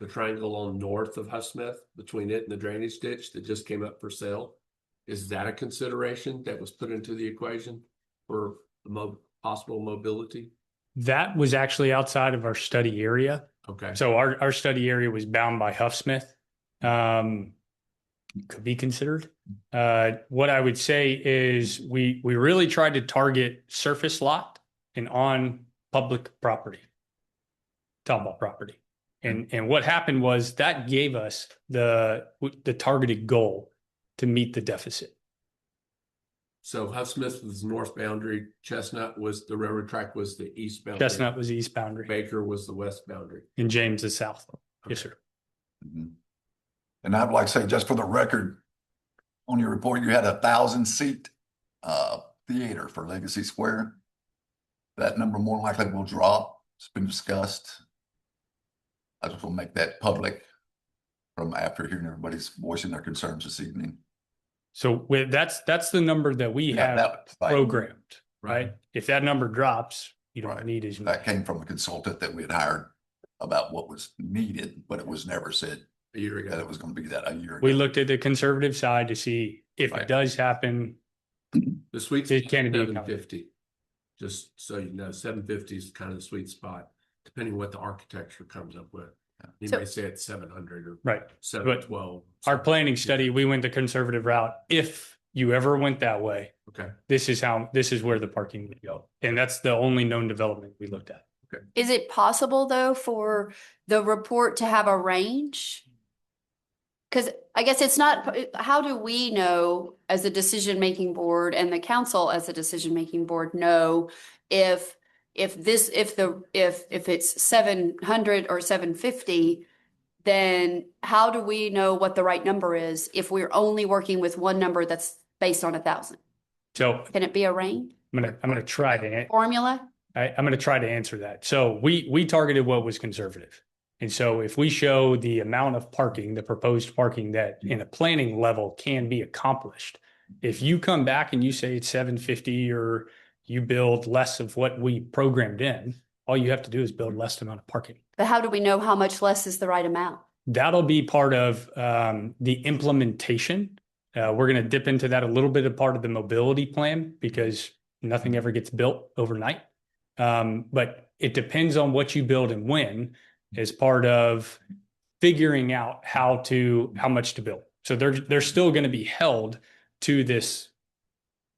the triangle on north of Huffsmith between it and the drainage ditch that just came up for sale? Is that a consideration that was put into the equation for possible mobility? That was actually outside of our study area. Okay. So our study area was bound by Huffsmith. Could be considered. What I would say is we really tried to target surface lot and on public property, Tomball property. And what happened was that gave us the targeted goal to meet the deficit. So Huffsmith was the north boundary, Chestnut was the railroad track was the east boundary. Chestnut was the east boundary Baker was the west boundary. and James is south. Yes, sir. Mhm. And I'd like to say, just for the record, on your report, you had 1,000-seat theater for Legacy Square. That number more likely will drop. It's been discussed. I just want to make that public from after hearing everybody's voicing their concerns this evening. So that's the number that we Yeah, have right. programmed, right? If that number drops, you don't Right. need as That came from a consultant that we had hired about what was needed, but it was never said A year that ago. it was going to be that a year We ago. looked at the conservative side to see if Right. it does happen. The sweet It spot can is be 750. Just so you know, 750 is kind of the sweet spot, depending what the architecture comes up with. You So- may say it's 700 or Right. 712. Our planning study, we went the conservative route. If you ever went that way, Okay. this is where the parking would go. And that's the only known development we looked at. Is it possible though for the report to have a range? Because I guess it's not, how do we know as a decision-making board and the council as a decision-making board know if it's 700 or 750, then how do we know what the right number is if we're only working with one number that's based on 1,000? So Can it be a range I'm gonna try to formula? I'm going to try to answer that. So we targeted what was conservative. And so if we show the amount of parking, the proposed parking that in a planning level can be accomplished, if you come back and you say it's 750 or you build less of what we programmed in, all you have to do is build less amount of parking. But how do we know how much less is the right amount? That'll be part of the implementation. We're going to dip into that a little bit of part of the mobility plan because nothing ever gets built overnight. But it depends on what you build and when as part of figuring out how much to build. So they're still going to be held to this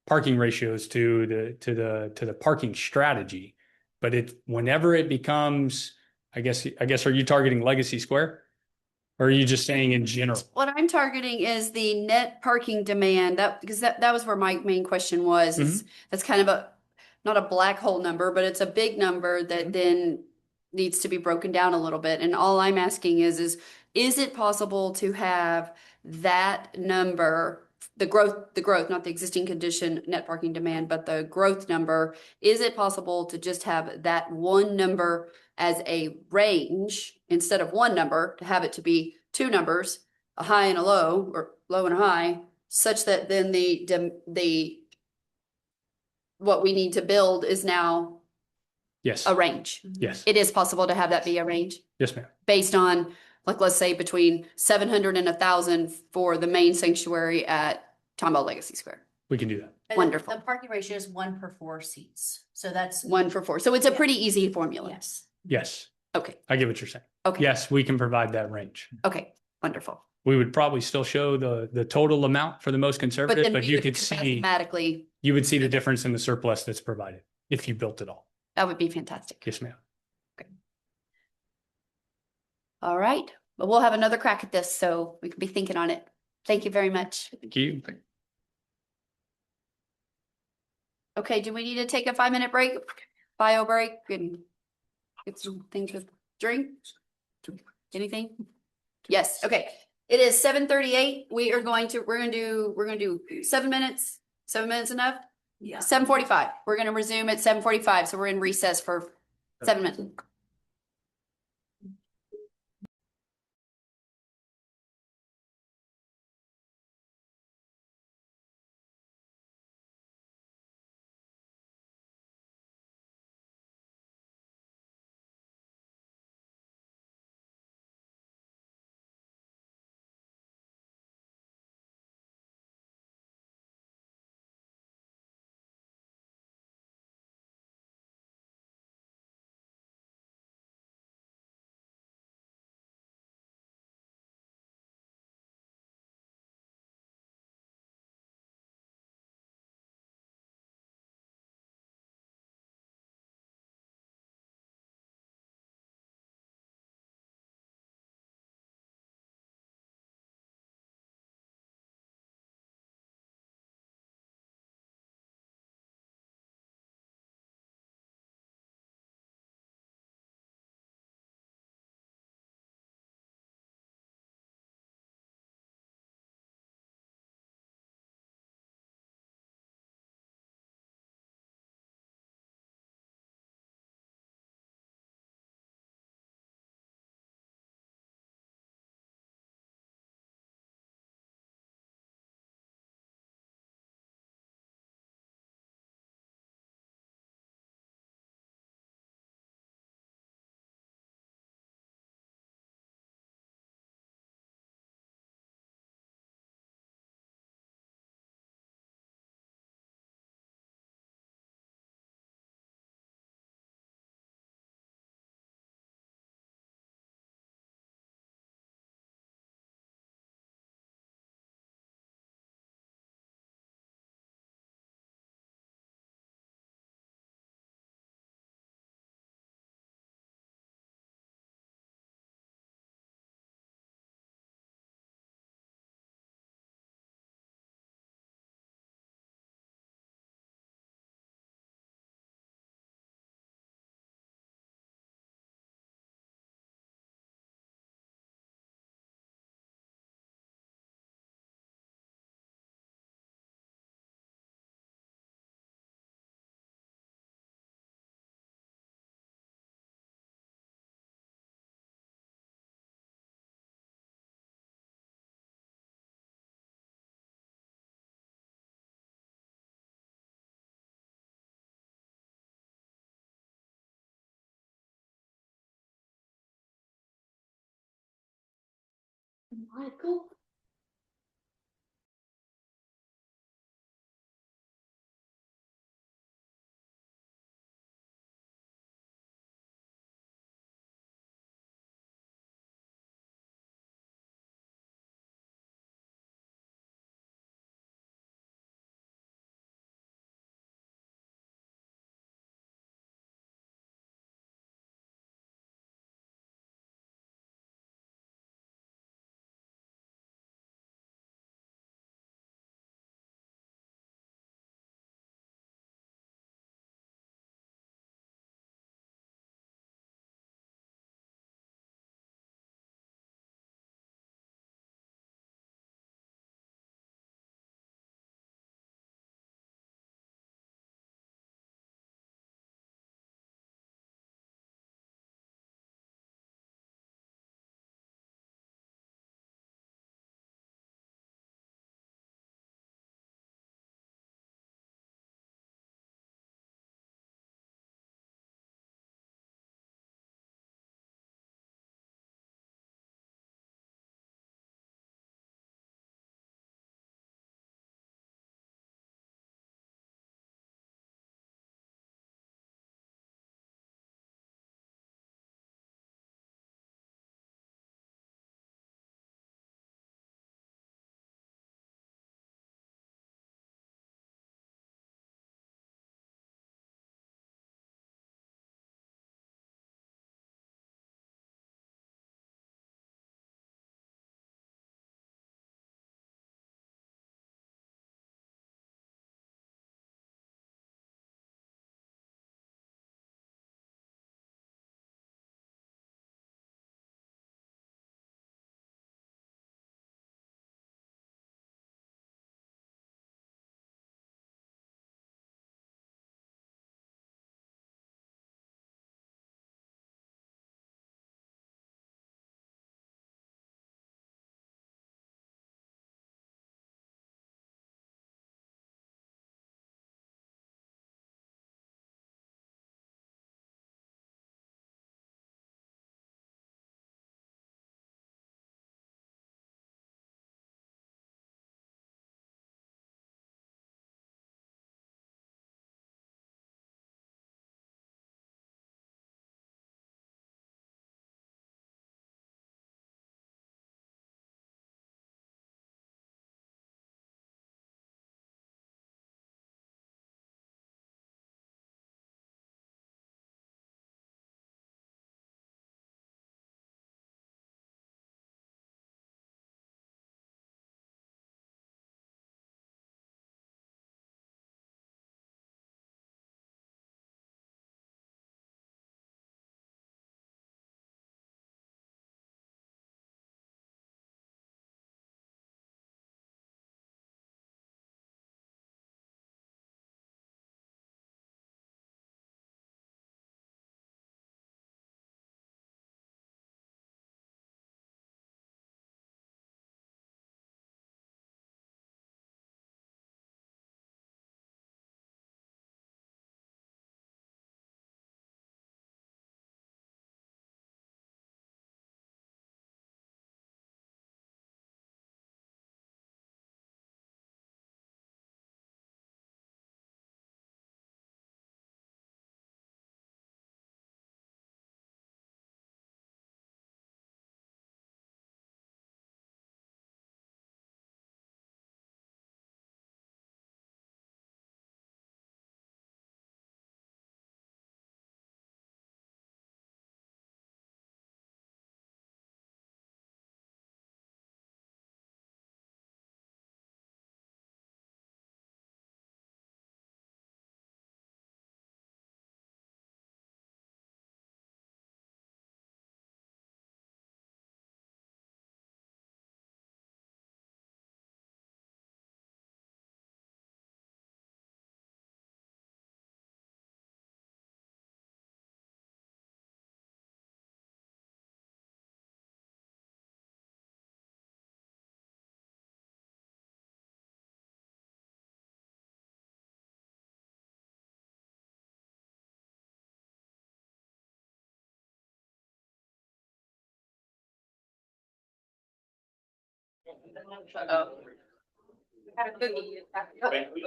parking ratios to the parking strategy. But whenever it becomes, I guess, are you targeting Legacy Square? Or are you just saying in general? What I'm targeting is the net parking demand, because that was where my main question was. That's kind of not a black hole number, but it's a big number that then needs to be broken down a little bit. And all I'm asking is it possible to have that number, the growth, not the existing condition net parking demand, but the growth number, is it possible to just have that one number as a range instead of one number, to have it to be two numbers, a high and a low, or low and a high, such that then the what we need to build is now Yes. a range. Yes. It is possible to have that be a range Yes, ma'am. based on, like, let's say between 700 and 1,000 for the main sanctuary at Tomball Legacy Square. We can do that. And Wonderful. The parking ratio is 1 per 4 seats. So that's 1 for 4. So it's a pretty easy formula. yes. Yes. Okay. I get what you're saying. Okay. Yes, we can provide that range. Okay. Wonderful. We would probably still show the total amount for the most conservative, but you could see mathematically, you would see the difference in the surplus that's provided if you built it all. that would be fantastic. Yes, ma'am. All right. But we'll have another crack at this, so we can be thinking on it. Thank you very much. Thank you. Okay, do we need to take a 5-minute break? Bio break and get some things to drink? Anything? Yes, okay. It is 7:38. We're gonna do 7 minutes. 7 minutes enough? Yeah. 7:45. We're gonna resume at 7:45, so we're in recess for 7 minutes. Michael.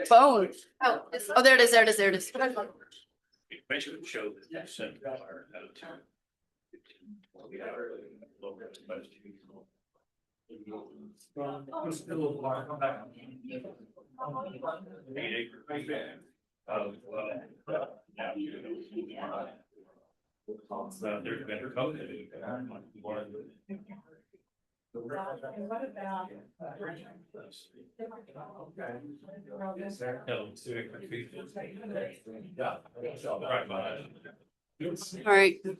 Phone. Oh, there it is, there it is, there it is. Basically show that there's better code. All right. Who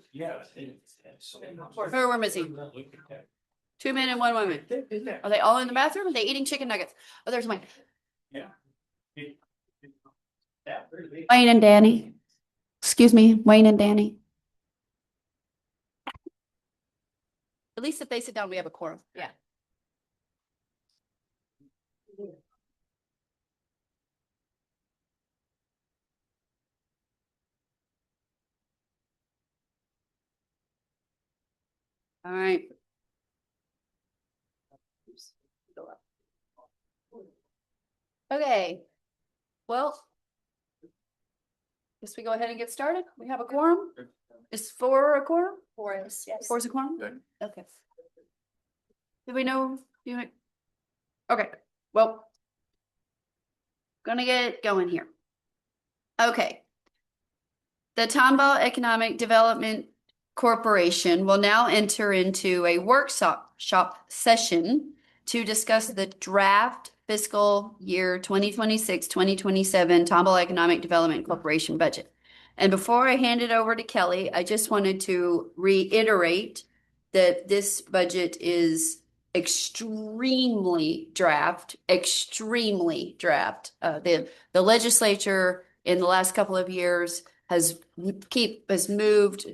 we're missing? 2 men and 1 woman. Are they all in the bathroom? Are they eating chicken nuggets? Oh, there's Wayne. Wayne and Danny. Excuse me, Wayne and Danny. At least if they sit down, we have a quorum. Yeah. All right. Okay. Well, guess we go ahead and get started. We have a quorum. Is 4 a quorum? 4 is, yes. 4 is a quorum? Okay. Do we know? Okay. Well, gonna get going here. Okay. The Tomball Economic Development Corporation will now enter into a workshop session to discuss the draft fiscal year 2026-2027 Tomball Economic Development Corporation budget. And before I hand it over to Kelly, I just wanted to reiterate that this budget is extremely draft. The legislature in the last couple of years has moved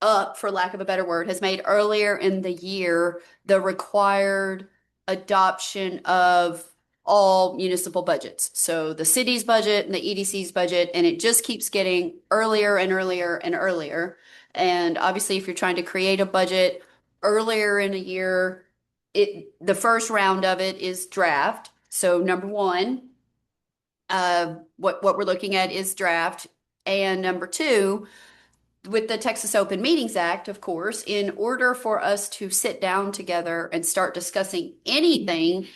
up, for lack of a better word, has made earlier in the year the required adoption of all municipal budgets. So the city's budget and the EDC's budget, and it just keeps getting earlier and earlier and earlier. And obviously, if you're trying to create a budget earlier in a year, the first round of it is draft. So number one, what we're looking at is draft. And number two, with the Texas Open Meetings Act, of course, in order for us to sit down together and start discussing anything,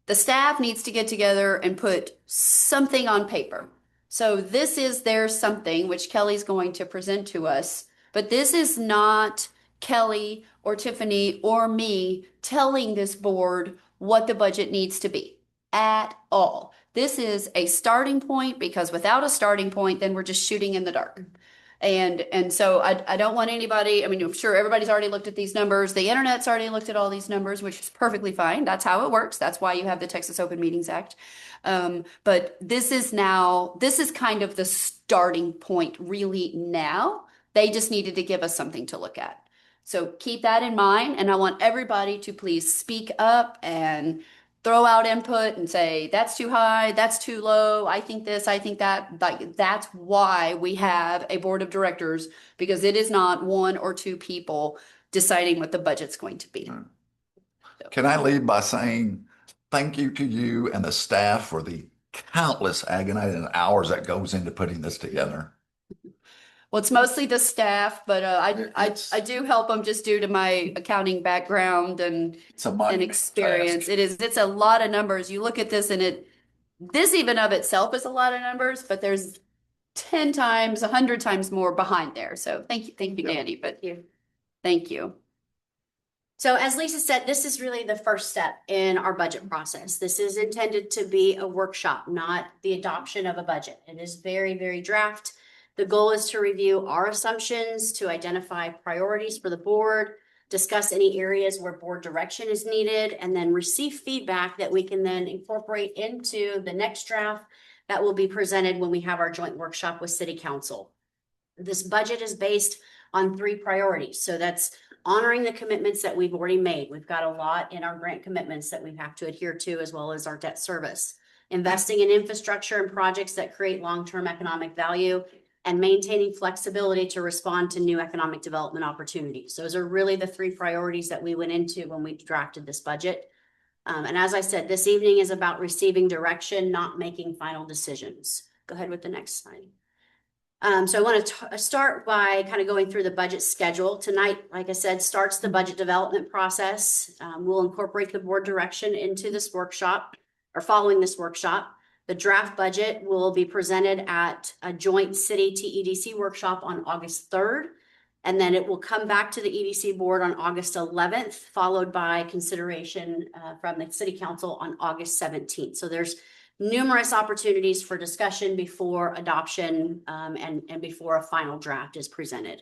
the staff needs to get together and put something on paper. So this is their something, which Kelly's going to present to us, but this is not Kelly or Tiffany or me telling this board what the budget needs to be at all. This is a starting point, because without a starting point, then we're just shooting in the dark. And so I don't want anybody, I mean, I'm sure everybody's already looked at these numbers. The internet's already looked at all these numbers, which is perfectly fine. That's how it works. That's why you have the Texas Open Meetings Act. But this is kind of the starting point really now. They just needed to give us something to look at. So keep that in mind. And I want everybody to please speak up and throw out input and say, that's too high, that's too low, I think this, I think that. Like, that's why we have a board of directors, because it is not 1 or 2 people deciding what the budget's going to be. Can I lead by saying thank you to you and the staff for the countless agonizing hours that goes into putting this together? Well, it's mostly the staff, but I do help them just due to my accounting background and experience. Task. It's a lot of numbers. You look at this and this even of itself is a lot of numbers, but there's 10 times, 100 times more behind there. So thank you, Danny. But thank you. So as Lisa said, this is really the first step in our budget process. This is intended to be a workshop, not the adoption of a budget. It is very, very draft. The goal is to review our assumptions, to identify priorities for the board, discuss any areas where board direction is needed, and then receive feedback that we can then incorporate into the next draft that will be presented when we have our joint workshop with City Council. This budget is based on 3 priorities. So that's honoring the commitments that we've already made. We've got a lot in our grant commitments that we have to adhere to, as well as our debt service. Investing in infrastructure and projects that create long-term economic value, and maintaining flexibility to respond to new economic development opportunities. Those are really the 3 priorities that we went into when we drafted this budget. And as I said, this evening is about receiving direction, not making final decisions. Go ahead with the next slide. So I want to start by kind of going through the budget schedule. Tonight, like I said, starts the budget development process. We'll incorporate the board direction into this workshop or following this workshop. The draft budget will be presented at a joint city TEDC workshop on August 3rd. And then it will come back to the EDC board on August 11th, followed by consideration from the city council on August 17th. So there's numerous opportunities for discussion before adoption and before a final draft is presented.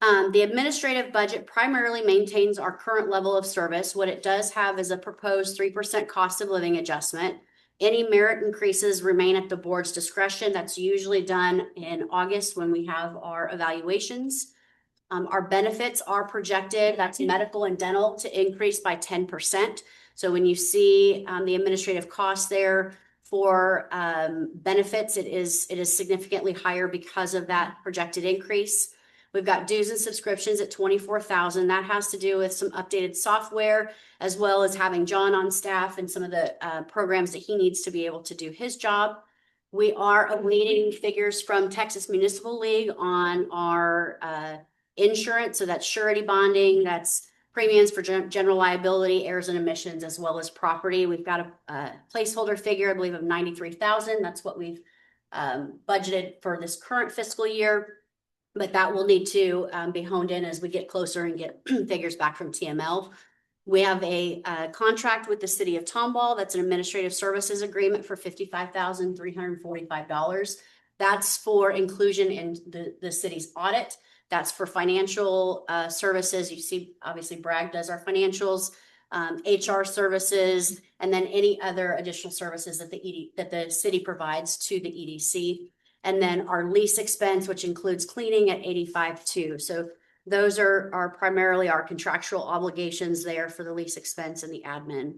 The administrative budget primarily maintains our current level of service. What it does have is a proposed 3% cost of living adjustment. Any merit increases remain at the board's discretion. That's usually done in August when we have our evaluations. Our benefits are projected, that's medical and dental, to increase by 10%. So when you see the administrative cost there for benefits, it is significantly higher because of that projected increase. We've got dues and subscriptions at $24,000. That has to do with some updated software, as well as having John on staff and some of the programs that he needs to be able to do his job. We are awaiting figures from Texas Municipal League on our insurance. So that's surety bonding, that's premiums for general liability, errors and emissions, as well as property. We've got a placeholder figure, I believe, of $93,000. That's what we've budgeted for this current fiscal year. But that will need to be honed in as we get closer and get figures back from TML. We have a contract with the city of Tomball. That's an administrative services agreement for $55,345. That's for inclusion in the city's audit. That's for financial services. You see, obviously Bragg does our financials, HR services, and then any other additional services that the city provides to the EDC. And then our lease expense, which includes cleaning at $85,200. So those are primarily our contractual obligations there for the lease expense and the admin.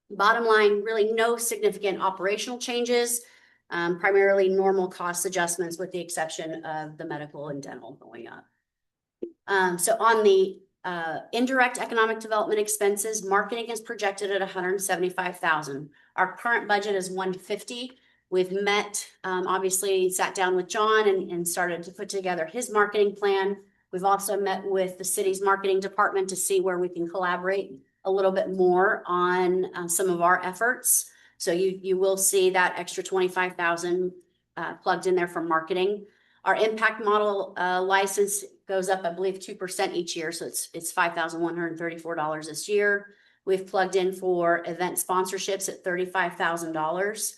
Bottom line, really no significant operational changes, primarily normal cost adjustments with the exception of the medical and dental going up. So on the indirect economic development expenses, marketing is projected at $175,000. Our current budget is $150,000. We've met, obviously sat down with John and started to put together his marketing plan. We've also met with the city's marketing department to see where we can collaborate a little bit more on some of our efforts. So you will see that extra $25,000 plugged in there for marketing. Our impact model license goes up, I believe, 2% each year. So it's $5,134 this year. We've plugged in for event sponsorships at $35,000.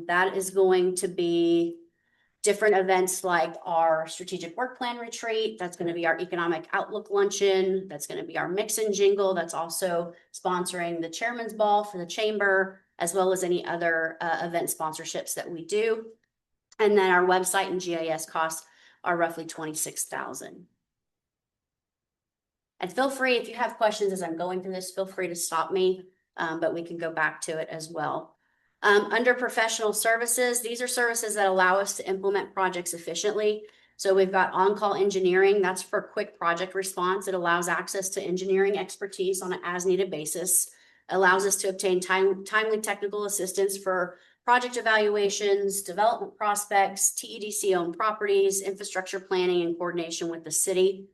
That is going to be different events like our strategic work plan retreat. That's going to be our economic outlook luncheon. That's going to be our mix and jingle. That's also sponsoring the chairman's ball for the chamber, as well as any other event sponsorships that we do. And then our website and GIS costs are roughly $26,000. And feel free, if you have questions as I'm going through this, feel free to stop me, but we can go back to it as well. Under professional services, these are services that allow us to implement projects efficiently. So we've got on-call engineering. That's for quick project response. It allows access to engineering expertise on an as-needed basis. Allows us to obtain timely technical assistance for project evaluations, development prospects, TEDC-owned properties, infrastructure planning, and coordination with the city.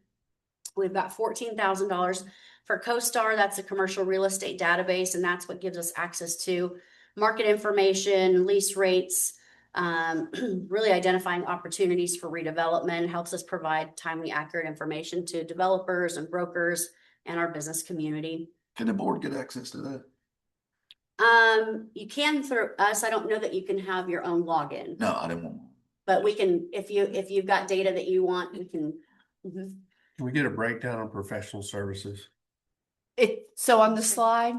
We've got $14,000 for CoStar. That's a commercial real estate database, and that's what gives us access to market information, lease rates, really identifying opportunities for redevelopment, helps us provide timely, accurate information to developers and brokers and our business community. Can the board get access to that? You can through us. I don't know that you can have your own login. No, I didn't want. But we can, if you've got data that you want, we can. Can we get a breakdown on professional services? So on the slide.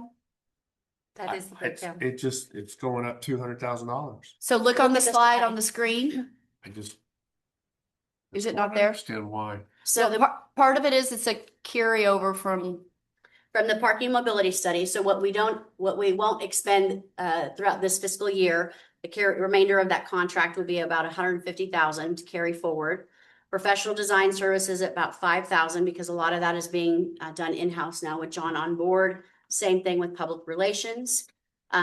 That is the breakdown. It's going up $200,000. So look on the slide on the screen. Is it not there? I understand why. So the part of it is it's a carryover from the parking mobility study. So what we won't expend throughout this fiscal year, the remainder of that contract would be about $150,000 to carry forward. Professional design services at about 5,000 because a lot of that is being done in-house now with John on board. Same thing with public relations.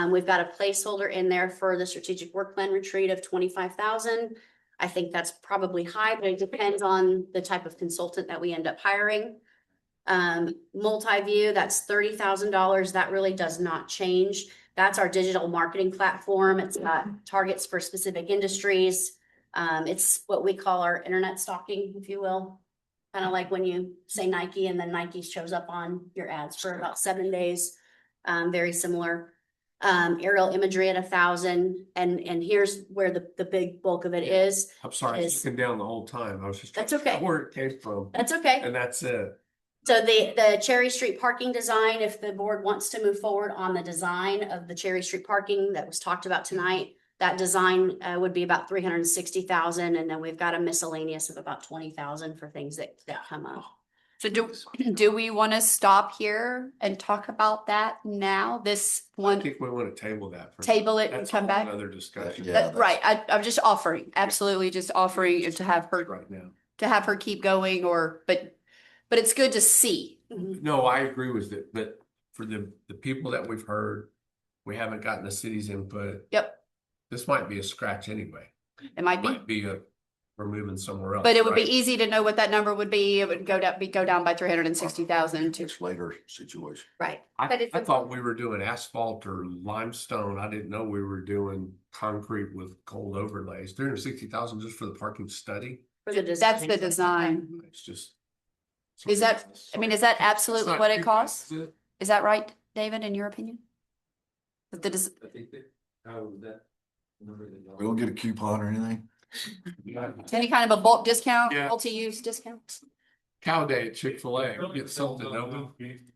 We've got a placeholder in there for the strategic work plan retreat of 25,000. I think that's probably high, but it depends on the type of consultant that we end up hiring. Multi-view, that's $30,000. That really does not change. That's our digital marketing platform. It's got targets for specific industries. It's what we call our internet stalking, if you will. Kind of like when you say Nike and then Nike shows up on your ads for about 7 days. Very similar. Aerial imagery at 1,000. And here's where the big bulk of it is. I'm sorry, I was looking down the whole time. I was just That's trying to okay. figure out where it came from. That's okay. And that's it. So the Cherry Street parking design, if the board wants to move forward on the design of the Cherry Street parking that was talked about tonight, that design would be about 360,000, and then we've got a miscellaneous of about 20,000 for things that come up. So do we want to stop here and talk about that now? This I one, think we want to table that. table it and That's come a back? whole Another discussion. Right, I'm just offering, absolutely just offering to have her, Right now. to have her keep going but it's good to see. No, I agree with it, but for the people that we've heard, we haven't gotten the city's input. Yep, This might be a scratch anyway. it might be. Might be we're moving somewhere else. But it would be right? easy to know what that number would be. It would go down by 360,000 to. It's later situation. Right. I thought we were doing asphalt or limestone. I didn't know we were doing concrete with gold overlays. 360,000 just for the parking study. That's the design. It's just. Is that, I mean, is that absolutely not what it too costs? bad, is it? Is that right, David, in your opinion? I think that. We don't get a coupon or anything. Any kind of a bulk discount, Yeah. multi-use discount? Cow Day at Chick-fil-A, we get something open.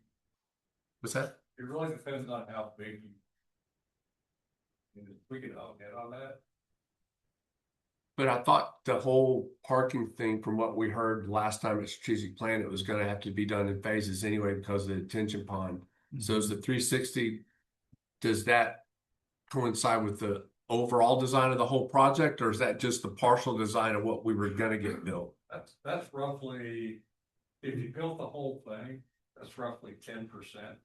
What's that? It really depends on how big we can all get on that. But I thought the whole parking thing, from what we heard last time at strategic plan, it was gonna have to be done in phases anyway because of the detention pond. So is the 360, does that coincide with the overall design of the whole project, or is that just the partial design of what we were gonna get built? That's roughly, if you built the whole thing, that's roughly 10%.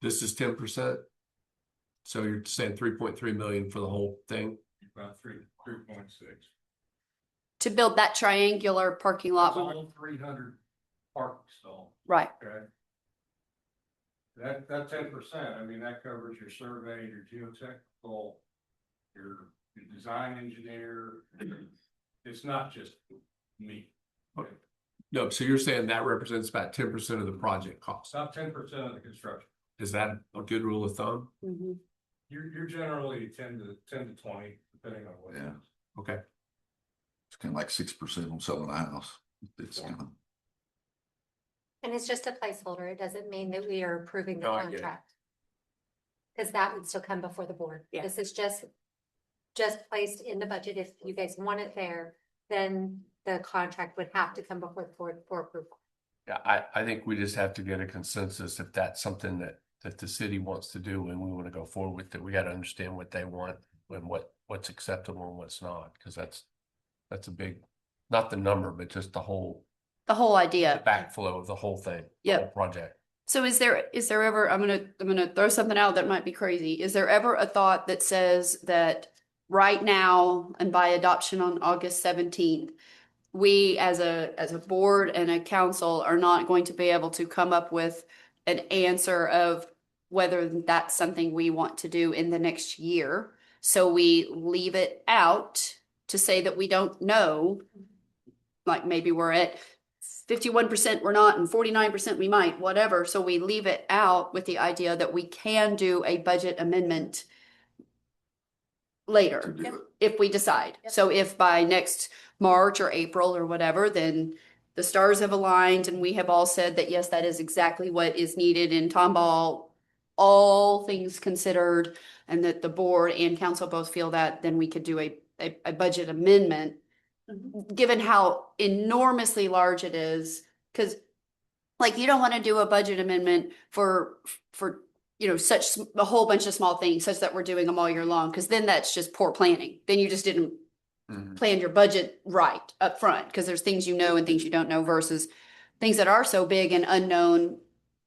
This is 10%. So you're saying 3.3 million for the whole thing? About 3.6. To build that triangular parking lot. That's all 300 parking stalls. Right. Okay. That 10%, I mean, that covers your survey, your geotechnical, your design engineer. It's not just me. Okay. No, so you're saying that represents about 10% of the project cost. About 10% of the construction. Is that a good rule of thumb? You're generally 10 to 20, depending on what. Yeah. Okay. It's kind of like 6% on selling a house. It's kind of. And it's just a placeholder. It doesn't mean that we are approving the No, I get it. contract. Because that would still come before the board. Yeah. This is just placed in the budget. If you guys want it there, then the contract would have to come before the board for approval. Yeah, I think we just have to get a consensus if that's something that the city wants to do and we want to go forward with it. We got to understand what they want and what's acceptable and what's not, because that's a big, not the number, but just the whole idea. backflow of the whole thing. The Yep. whole project. So is there ever, I'm gonna throw something out that might be crazy. Is there ever a thought that says that right now and by adoption on August 17th, we as a board and a council are not going to be able to come up with an answer of whether that's something we want to do in the next year? So we leave it out to say that we don't know, like maybe we're at 51% we're not, and 49% we might, whatever. So we leave it out with the idea that we can do a budget amendment later if we decide. So if by next March or April or whatever, then the stars have aligned and we have all said that, yes, that is exactly what is needed in Tomball, all things considered, and that the board and council both feel that, then we could do a budget amendment, given how enormously large it is. Because like, you don't want to do a budget amendment for such a whole bunch of small things such that we're doing them all year long, because then that's just poor planning. Then you just didn't planned your budget right up front, because there's things you know and things you don't know versus things that are so big and unknown.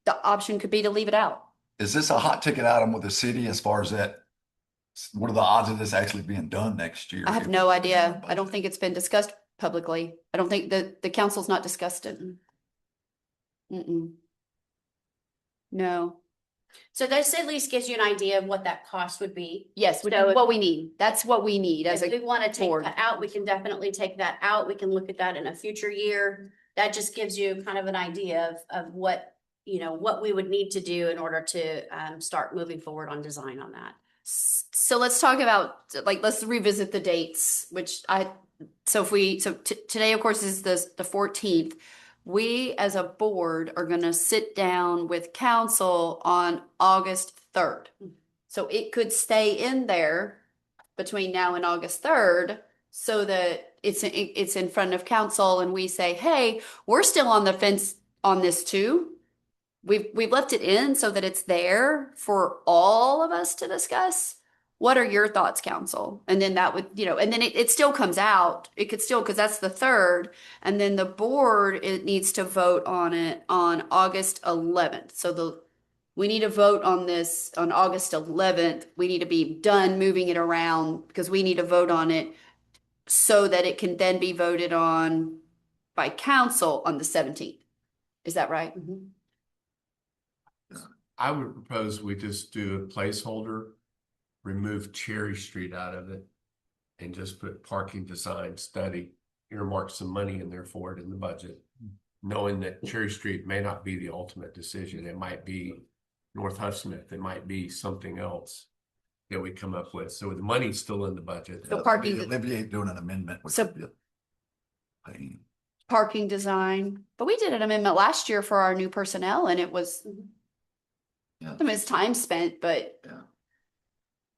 The option could be to leave it out. Is this a hot ticket item with the city as far as that? What are the odds of this actually being done next year? I have no idea. I don't think it's been discussed publicly. I don't think the council's not discussed it. Mm-mm. No. So this at least gives you an idea of what that cost would be. Yes, So what we need. That's what we need as if a we want to take board. that out, we can definitely take that out. We can look at that in a future year. That just gives you kind of an idea of what, what we would need to do in order to start moving forward on design on that. So let's talk about, let's revisit the dates, today, of course, is the 14th. We as a board are going to sit down with council on August 3rd. So it could stay in there between now and August 3rd so that it's in front of council and we say, hey, we're still on the fence on this too. We've left it in so that it's there for all of us to discuss. What are your thoughts, council? And then that would, and then it still comes out. It could still, because that's the 3rd. And then the board, it needs to vote on it on August 11th. So we need to vote on this on August 11th. We need to be done moving it around because we need to vote on it so that it can then be voted on by council on the 17th. Is that right? Mm-hmm. I would propose we just do a placeholder, remove Cherry Street out of it, and just put parking design study, earmark some money in there for it in the budget, knowing that Cherry Street may not be the ultimate decision. It might be North Huffsmith. It might be something else that we come up with. So the money's still in the budget. So parking, Olivia doing an amendment. Parking design, but we did an amendment last year for our new personnel, and it was. I mean, it's time spent, but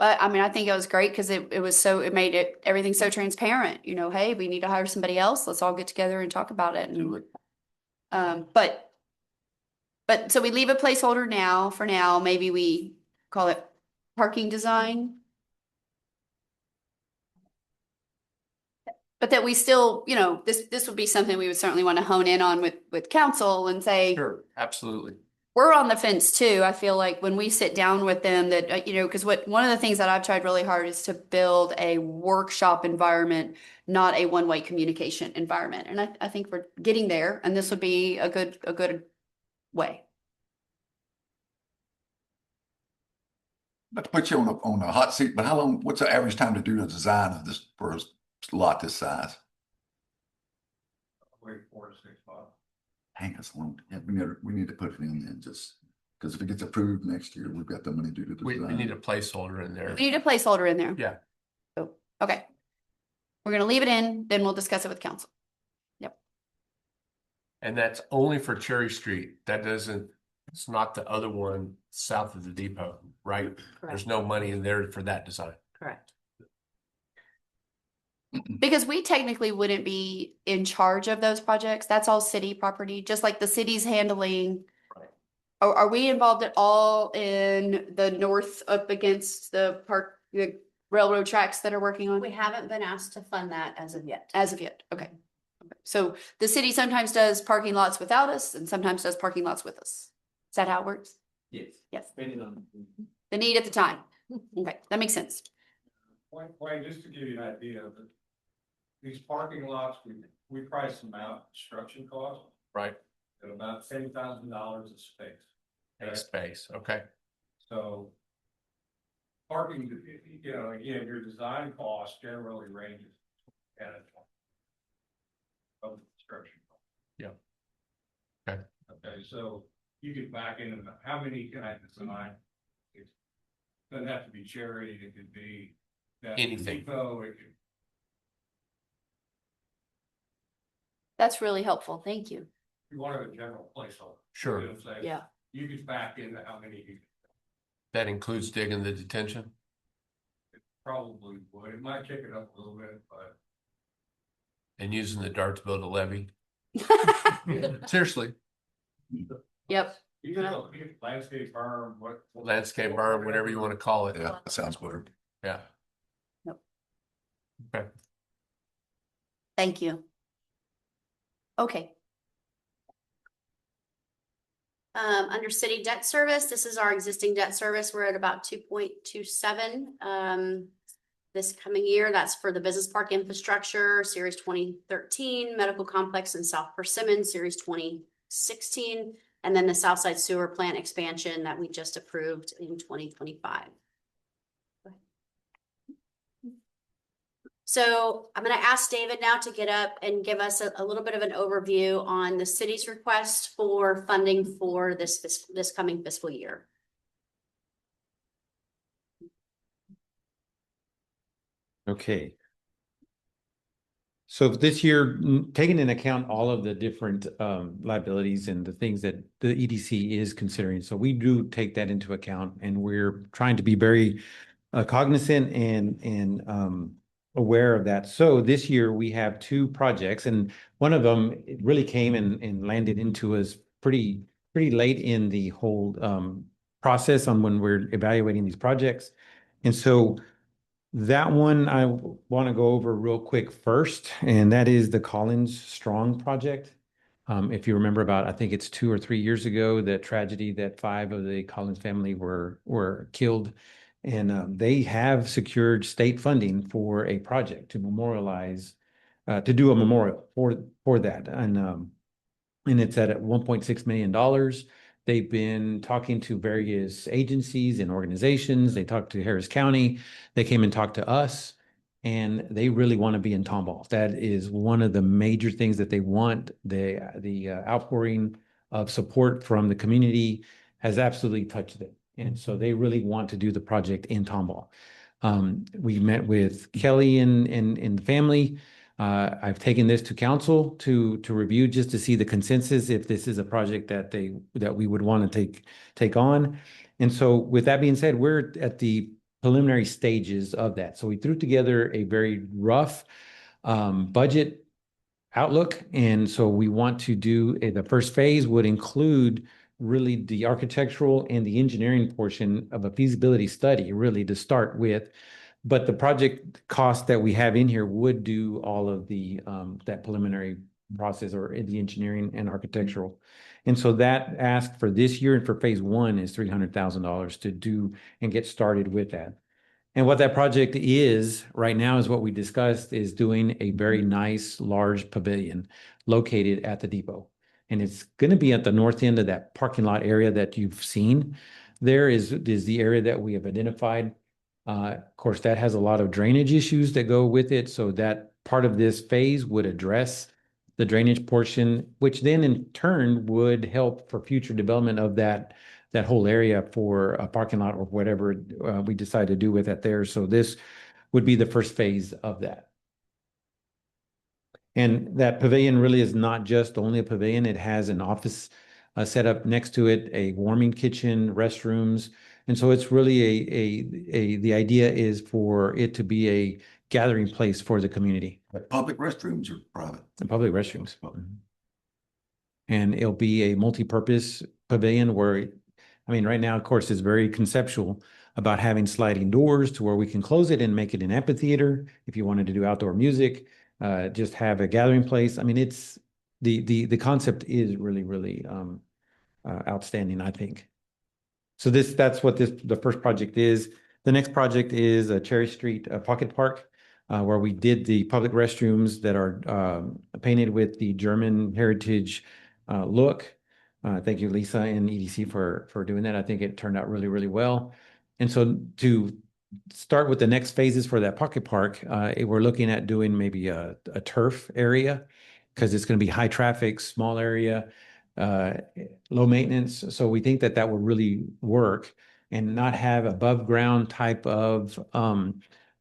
I mean, I think it was great because it made everything so transparent. Hey, we need to hire somebody else. Let's all get together and talk about it. And, but so we leave a placeholder now. For now, maybe we call it parking design. But that we still, this would be something we would certainly want to hone in on with council and say, Sure, absolutely. We're on the fence too. I feel like when we sit down with them that, because one of the things that I've tried really hard is to build a workshop environment, not a one-way communication environment. And I think we're getting there, and this would be a good way. Not to put you on a hot seat, but what's the average time to do the design of this for a lot this size? Wait 4 to 6 months. Hang us long. Yeah, we need to put it in then just because if it gets approved next year, we've got the money to do the design. We need a placeholder in there. We need a placeholder in there. Yeah. Oh, okay. We're going to leave it in, then we'll discuss it with council. Yep. And that's only for Cherry Street. It's not the other one south of the depot, right? Correct. There's no money in there for that design. Correct. Because we technically wouldn't be in charge of those projects. That's all city property, just like the city's handling. Right. Are we involved at all in the north up against the railroad tracks that are working on? We haven't been asked to fund that as of yet. As of yet, okay. So the city sometimes does parking lots without us and sometimes does parking lots with us. Is that how it works? Yes. Yes. Depending on The need at the time. Okay, that makes sense. Wayne, just to give you an idea of it, these parking lots, we price them out, construction costs. Right. At about $10,000 a space. A space, okay. So parking, again, your design cost generally ranges at of construction. Yeah. Okay. Okay, so you get back into how many can I design? It doesn't have to be Cherry, it could be that Anything. Depot, it could. That's really helpful. Thank you. You want a general placeholder. Sure. You know what I'm saying? Yeah. You get back into how many you That includes digging the detention? probably would. It might kick it up a little bit, but And using the dart to build a levee? Seriously. Yep. you can landscape berm, Landscape berm, whatever you want to call it. Yeah, that sounds better. Yeah. Nope. Okay. Thank you. Okay. Under city debt service, this is our existing debt service. We're at about 2.27. This coming year, that's for the business park infrastructure, series 2013, medical complex in South Persimmon, series 2016, and then the Southside sewer plant expansion that we just approved in 2025. So I'm going to ask David now to get up and give us a little bit of an overview on the city's request for funding for this coming fiscal year. Okay. So this year, taking into account all of the different liabilities and the things that the EDC is considering, so we do take that into account, and we're trying to be very cognizant and aware of that. So this year we have two projects, and one of them really came and landed into us pretty late in the whole process on when we're evaluating these projects, and so. That one I want to go over real quick first, and that is the Collins Strong project. If you remember about, I think it's 2 or 3 years ago, the tragedy that 5 of the Collins family were killed, and they have secured state funding for a project to memorialize, to do a memorial for that, and it's at $1.6 million. They've been talking to various agencies and organizations. They talked to Harris County. They came and talked to us, and they really want to be in Tomball. That is one of the major things that they want. The outpouring of support from the community has absolutely touched them. And so they really want to do the project in Tomball. We met with Kelly and the family. I've taken this to council to review just to see the consensus if this is a project that we would want to take on. And so with that being said, we're at the preliminary stages of that. So we threw together a very rough budget outlook. And so we want to do the first phase would include really the architectural and the engineering portion of a feasibility study, really to start with. But the project cost that we have in here would do all of the that preliminary process or the engineering and architectural. And so that ask for this year and for phase 1 is $300,000 to do and get started with that. And what that project is right now is what we discussed is doing a very nice large pavilion located at the depot. And it's going to be at the north end of that parking lot area that you've seen. There is the area that we have identified. Of course, that has a lot of drainage issues that go with it. So that part of this phase would address the drainage portion, which then in turn would help for future development of that whole area for a parking lot or whatever we decide to do with it there. So this would be the first phase of that. And that pavilion really is not just only a pavilion. It has an office set up next to it, a warming kitchen, restrooms. And so it's really the idea is for it to be a gathering place for the community. Public restrooms or private? Public restrooms. And it'll be a multi-purpose pavilion where, I mean, right now, of course, it's very conceptual about having sliding doors to where we can close it and make it an amphitheater. If you wanted to do outdoor music, just have a gathering place. I mean, it's the concept is really outstanding, I think. So that's what the first project is. The next project is a Cherry Street Pocket Park, where we did the public restrooms that are painted with the German heritage look. Thank you, Lisa and EDC for doing that. I think it turned out really well. And so to start with the next phases for that pocket park, we're looking at doing maybe a turf area because it's going to be high traffic, small area, low maintenance. So we think that will really work and not have above ground type of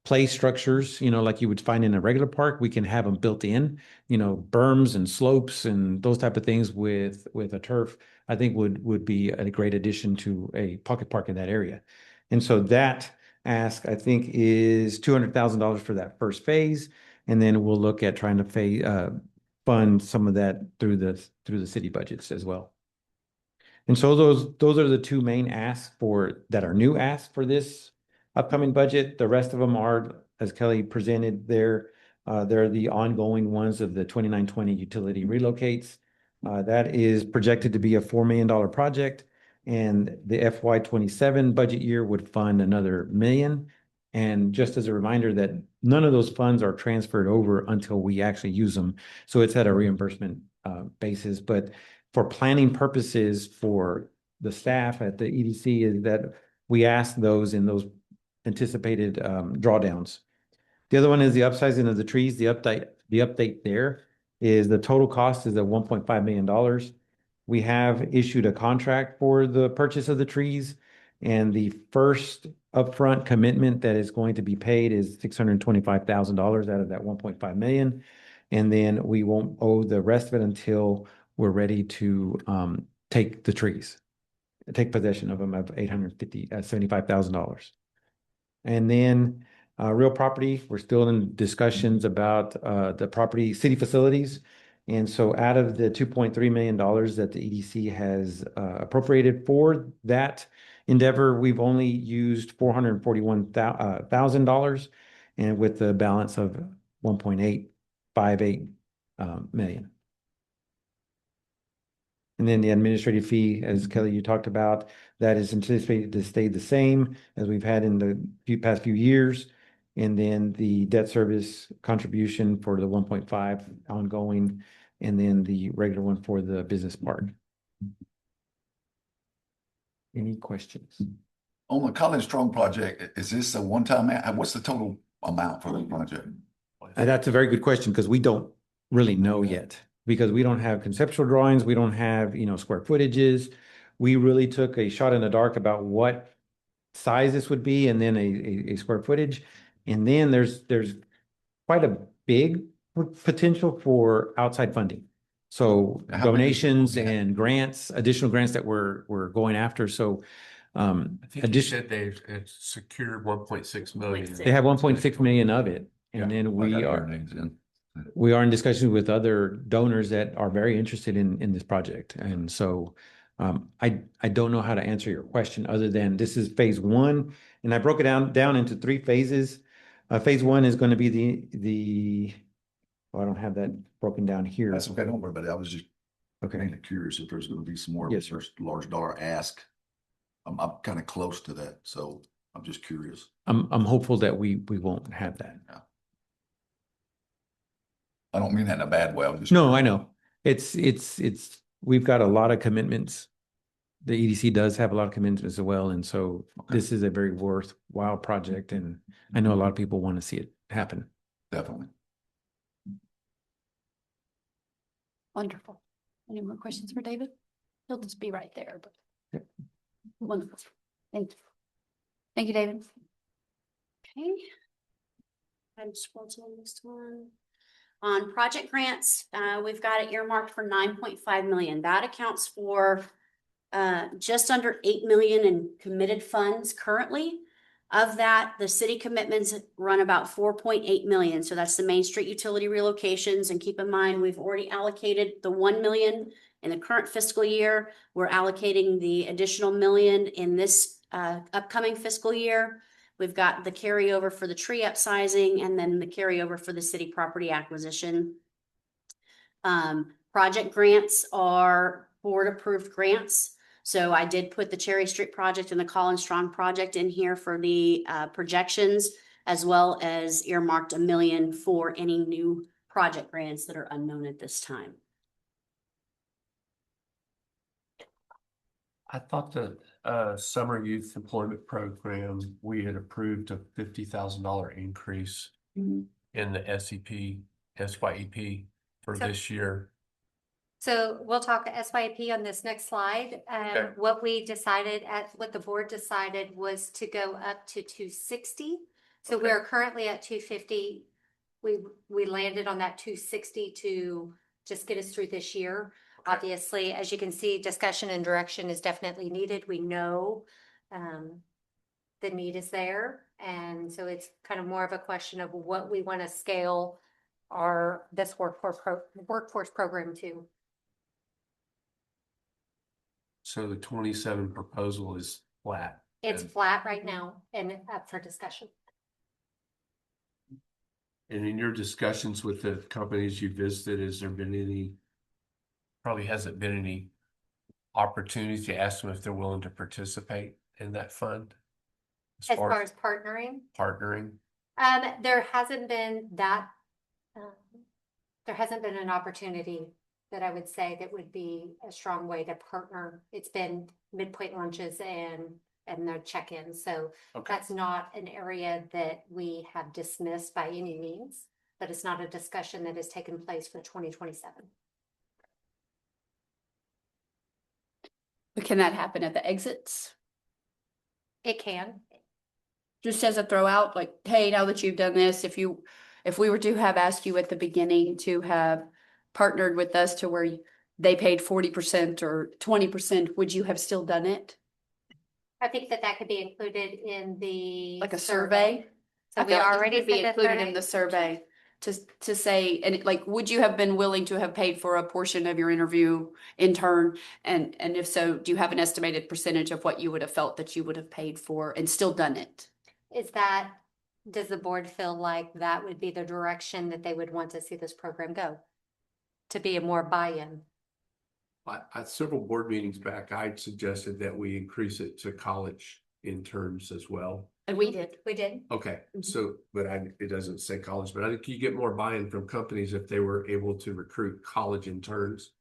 play structures, like you would find in a regular park. We can have them built in, berms and slopes and those type of things with a turf, I think would be a great addition to a pocket park in that area. And so that ask, I think, is $200,000 for that first phase. And then we'll look at trying to fund some of that through the city budgets as well. And so those are the two main asks that are new asks for this upcoming budget. The rest of them are, as Kelly presented there, They're the ongoing ones of the 2920 utility relocates. That is projected to be a $4 million project, and the FY27 budget year would fund another million. And just as a reminder that none of those funds are transferred over until we actually use them. So it's at a reimbursement basis. But for planning purposes for the staff at the EDC is that we ask those in those anticipated drawdowns. The other one is the upsizing of the trees. The update there is the total cost is at $1.5 million. We have issued a contract for the purchase of the trees, and the first upfront commitment that is going to be paid is $625,000 out of that 1.5 million. And then we won't owe the rest of it until we're ready to take the trees, take possession of them of $75,000. And then real property, we're still in discussions about the property city facilities. And so out of the $2.3 million that the EDC has appropriated for that endeavor, we've only used $441,000, and with the balance of 1.858 million. And then the administrative fee, as Kelly, you talked about, that is anticipated to stay the same as we've had in the past few years. And then the debt service contribution for the 1.5 ongoing, and then the regular one for the business park. Any questions? On the College Strong project, is this a one-time, what's the total amount for the project? That's a very good question, because we don't really know yet, because we don't have conceptual drawings. We don't have, square footages. We really took a shot in the dark about what size this would be, and then a square footage. And then there's quite a big potential for outside funding. So donations and grants, additional grants that we're going after. So I think you said they've secured 1.6 million. They have 1.6 million of it. And then we are in discussions with other donors that are very interested in this project. And so I don't know how to answer your question other than this is phase one. And I broke it down into 3 phases. Phase one is going to be I don't have that broken down here. That's okay. Don't worry about it. I was just kind of curious if there's going to be some more large dollar ask. I'm kind of close to that, so I'm just curious. I'm hopeful that we won't have that. Yeah. I don't mean that in a bad way. No, I know. It's we've got a lot of commitments. The EDC does have a lot of commitments as well, and so this is a very worthwhile project, and I know a lot of people want to see it happen. Definitely. Wonderful. Any more questions for David? He'll just be right there, but wonderful. Thank you. Thank you, David. Okay. I'm scroll to the next one. On project grants, we've got it earmarked for 9.5 million. That accounts for just under 8 million in committed funds currently. Of that, the city commitments run about 4.8 million. So that's the Main Street utility relocations. And keep in mind, we've already allocated the 1 million in the current fiscal year. We're allocating the additional million in this upcoming fiscal year. We've got the carryover for the tree upsizing, and then the carryover for the city property acquisition. Project grants are board approved grants. So I did put the Cherry Street project and the Collins Strong project in here for the projections, as well as earmarked $1 million for any new project grants that are unknown at this time. I thought the summer youth employment program, we had approved a $50,000 increase in the SYEP for this year. So we'll talk SYP on this next slide. What the board decided was to go up to 260. So we are currently at 250. We landed on that 260 to just get us through this year. Obviously, as you can see, discussion and direction is definitely needed. We know the need is there. And so it's kind of more of a question of what we want to scale this workforce program to. So the 27 proposal is flat. It's flat right now and up for discussion. And in your discussions with the companies you visited, has there been any, probably hasn't been any opportunities to ask them if they're willing to participate in that fund? As far as partnering, partnering? there hasn't been that, there hasn't been an opportunity that I would say that would be a strong way to partner. It's been midpoint lunches and their check-ins. So that's not an area that we have dismissed by any means, but it's not a discussion that has taken place for 2027. But can that happen at the exits? It can. Just as a throw out, like, hey, now that you've done this, if we were to have asked you at the beginning to have partnered with us to where they paid 40% or 20%, would you have still done it? I think that could be included in the Like a survey? So I we feel like it already could be sent a included survey. in the survey to say, and like, would you have been willing to have paid for a portion of your interview in turn? And if so, do you have an estimated percentage of what you would have felt that you would have paid for and still done it? Does the board feel like that would be the direction that they would want to see this program go? To be a more buy-in? At several board meetings back, I suggested that we increase it to college interns as well. And we did. We did. Okay, so, but it doesn't say college, but I think you get more buy-in from companies if they were able to recruit college interns.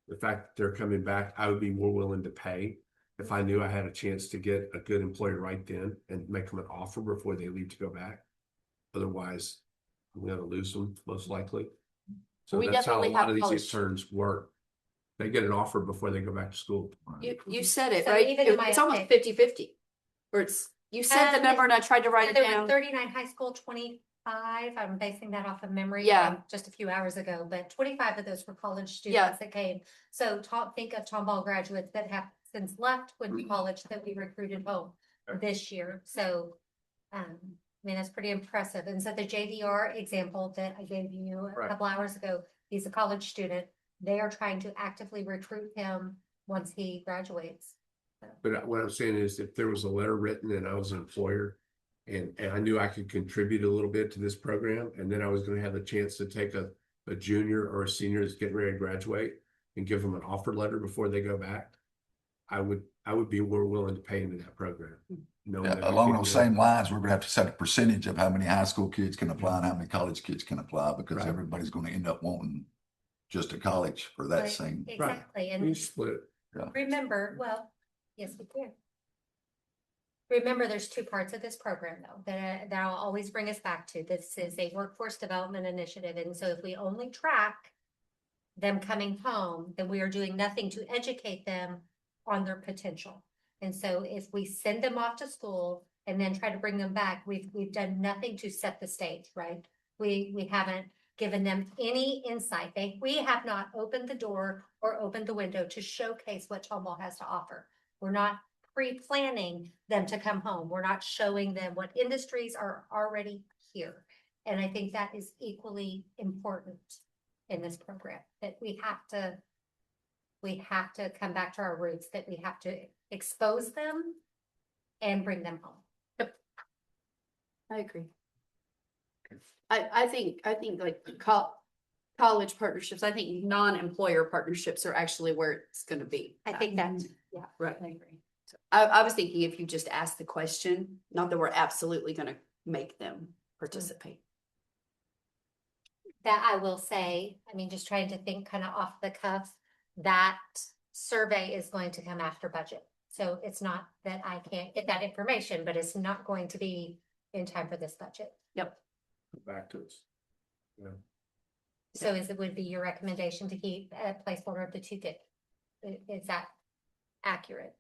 The fact that they're coming back, I would be more willing to pay if I knew I had a chance to get a good employer right then and make them an offer before they leave to go back. Otherwise, I'm gonna lose them most likely. So We that's how a definitely lot have of these college interns work. They get an offer before they go back to school. You said it, So right? even in my It's almost update- 50-50. Or you said the number and I tried to write it There were down. 39 high school, 25. I'm basing that off of memory. Yeah. From just a few hours ago, but 25 of those were college students that came. So think of Tomball graduates that have since left, went to college that we recruited home this year. So, I mean, that's pretty impressive. And so the JVR example that I gave you a couple hours ago, he's a college student. They are trying to actively recruit him once he graduates. But what I'm saying is if there was a letter written and I was an employer and I knew I could contribute a little bit to this program, and then I was going to have a chance to take a junior or a senior that's getting ready to graduate and give them an offer letter before they go back, I would be more willing to pay into that program. Along those same lines, we're gonna have to set a percentage of how many high school kids can apply and how many college kids can apply, because everybody's gonna end up wanting just a college for that same. Exactly. You And split. remember, well, yes, we can. Remember, there's two parts of this program though, that I'll always bring us back to. This is a workforce development initiative. And so if we only track them coming home, then we are doing nothing to educate them on their potential. And so if we send them off to school and then try to bring them back, we've done nothing to set the stage, right? We haven't given them any insight. We have not opened the door or opened the window to showcase what Tomball has to offer. We're not pre-planning them to come home. We're not showing them what industries are already here. And I think that is equally important in this program, that we have to come back to our roots, that we have to expose them and bring them home. Yep. I agree. I think like college partnerships, I think non-employer partnerships are actually where it's gonna be. I think that, yeah. Right. I agree. So I was thinking if you just ask the question, not that we're absolutely gonna make them participate. That I will say, I mean, just trying to think kind of off the cuff, that survey is going to come after budget. So it's not that I can't get that information, but it's not going to be in time for this budget. Yep. Back to us. Yeah. So it would be your recommendation to keep a placeholder of the 250? Is that accurate?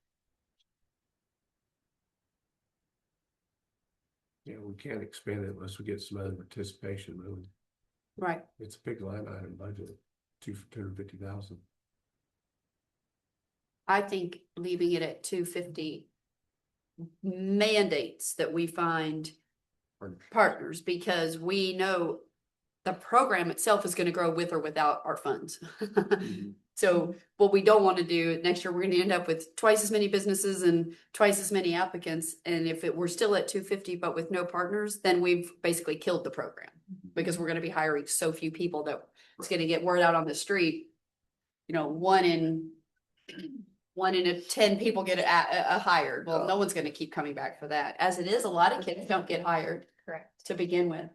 Yeah, we can't expand it unless we get some other participation, really. Right. It's a big line item budget, 250,000. I think leaving it at 250 mandates that we find partners, because we know the program itself is going to grow with or without our funds. So what we don't want to do next year, we're going to end up with twice as many businesses and twice as many applicants. And if we're still at 250, but with no partners, then we've basically killed the program. because we're gonna be hiring so few people that it's gonna get word out on the street. You know, one in 10 people get hired. Well, no one's gonna keep coming back for that. As it is, a lot of kids don't get hired Correct. to begin with.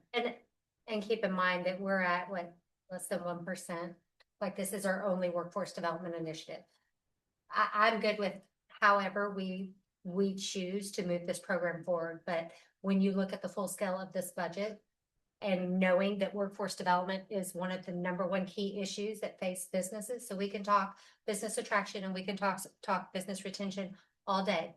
And keep in mind that we're at what, less than 1%. Like this is our only workforce development initiative. I'm good with however we choose to move this program forward, but when you look at the full scale of this budget and knowing that workforce development is one of the number one key issues that face businesses, so we can talk business attraction and we can talk business retention all day.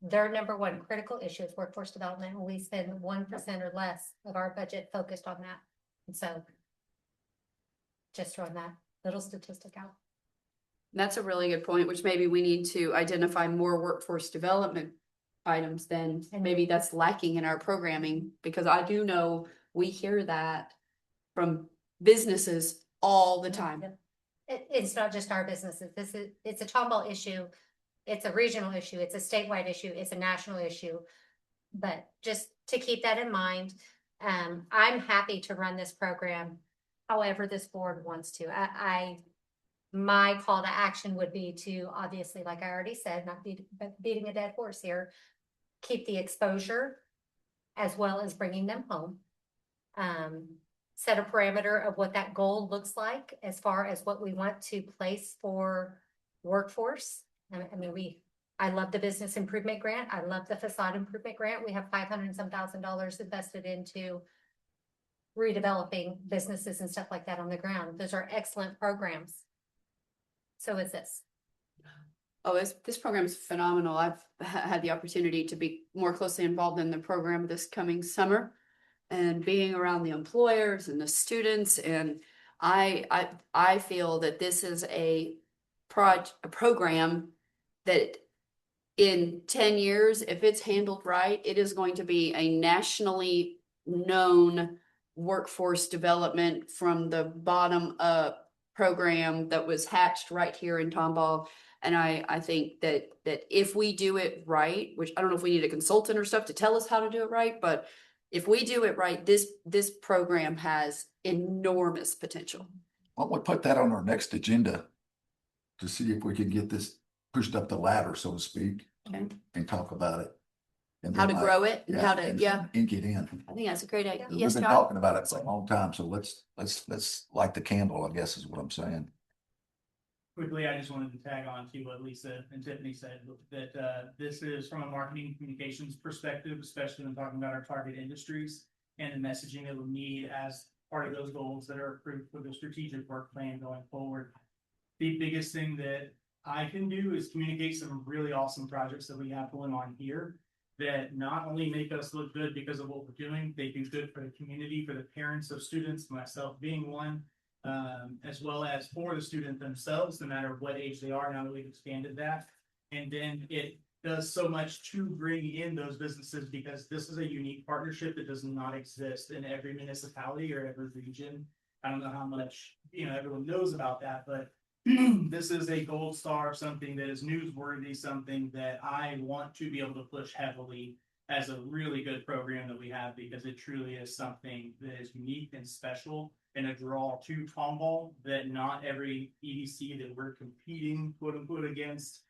Their number one critical issue is workforce development, and we spend 1% or less of our budget focused on that. And so just throwing that little statistic out. That's a really good point, which maybe we need to identify more workforce development items then, and maybe that's lacking in our programming, because I do know we hear that from businesses all the time. It's not just our businesses. It's a Tomball issue. It's a regional issue. It's a statewide issue. It's a national issue. But just to keep that in mind, I'm happy to run this program however this board wants to. My call to action would be to, obviously, like I already said, not beating a dead horse here, keep the exposure as well as bringing them home. Set a parameter of what that goal looks like as far as what we want to place for workforce. I mean, I love the business improvement grant. I love the facade improvement grant. We have $500,000 invested into redeveloping businesses and stuff like that on the ground. Those are excellent programs. So is this. Oh, this program is phenomenal. I've had the opportunity to be more closely involved in the program this coming summer and being around the employers and the students. And I feel that this is a program that in 10 years, if it's handled right, it is going to be a nationally known workforce development from the bottom up program that was hatched right here in Tomball. And I think that if we do it right, which I don't know if we need a consultant or stuff to tell us how to do it right, but if we do it right, this program has enormous potential. Why don't we put that on our next agenda to see if we can get this pushed up the ladder, so to speak, Okay. and talk about it. And How then, to grow it and how to, and ink it in. I think that's a great idea. We've Yes, been John? talking about it for a long time, so let's light the candle, I guess is what I'm saying. Quickly, I just wanted to tag on to what Lisa and Tiffany said, that this is from a marketing communications perspective, especially when talking about our target industries and the messaging that we need as part of those goals that are approved for the strategic work plan going forward. The biggest thing that I can do is communicate some really awesome projects that we have going on here that not only make us look good because of what we're doing, they do good for the community, for the parents of students, myself being one, as well as for the student themselves, no matter what age they are, now that we've expanded that. And then it does so much to bring in those businesses, because this is a unique partnership that does not exist in every municipality or every region. I don't know how much, everyone knows about that, but this is a gold star, something that is newsworthy, something that I want to be able to push heavily as a really good program that we have, because it truly is something that is unique and special and a draw to Tomball that not every EDC that we're competing, quote unquote, against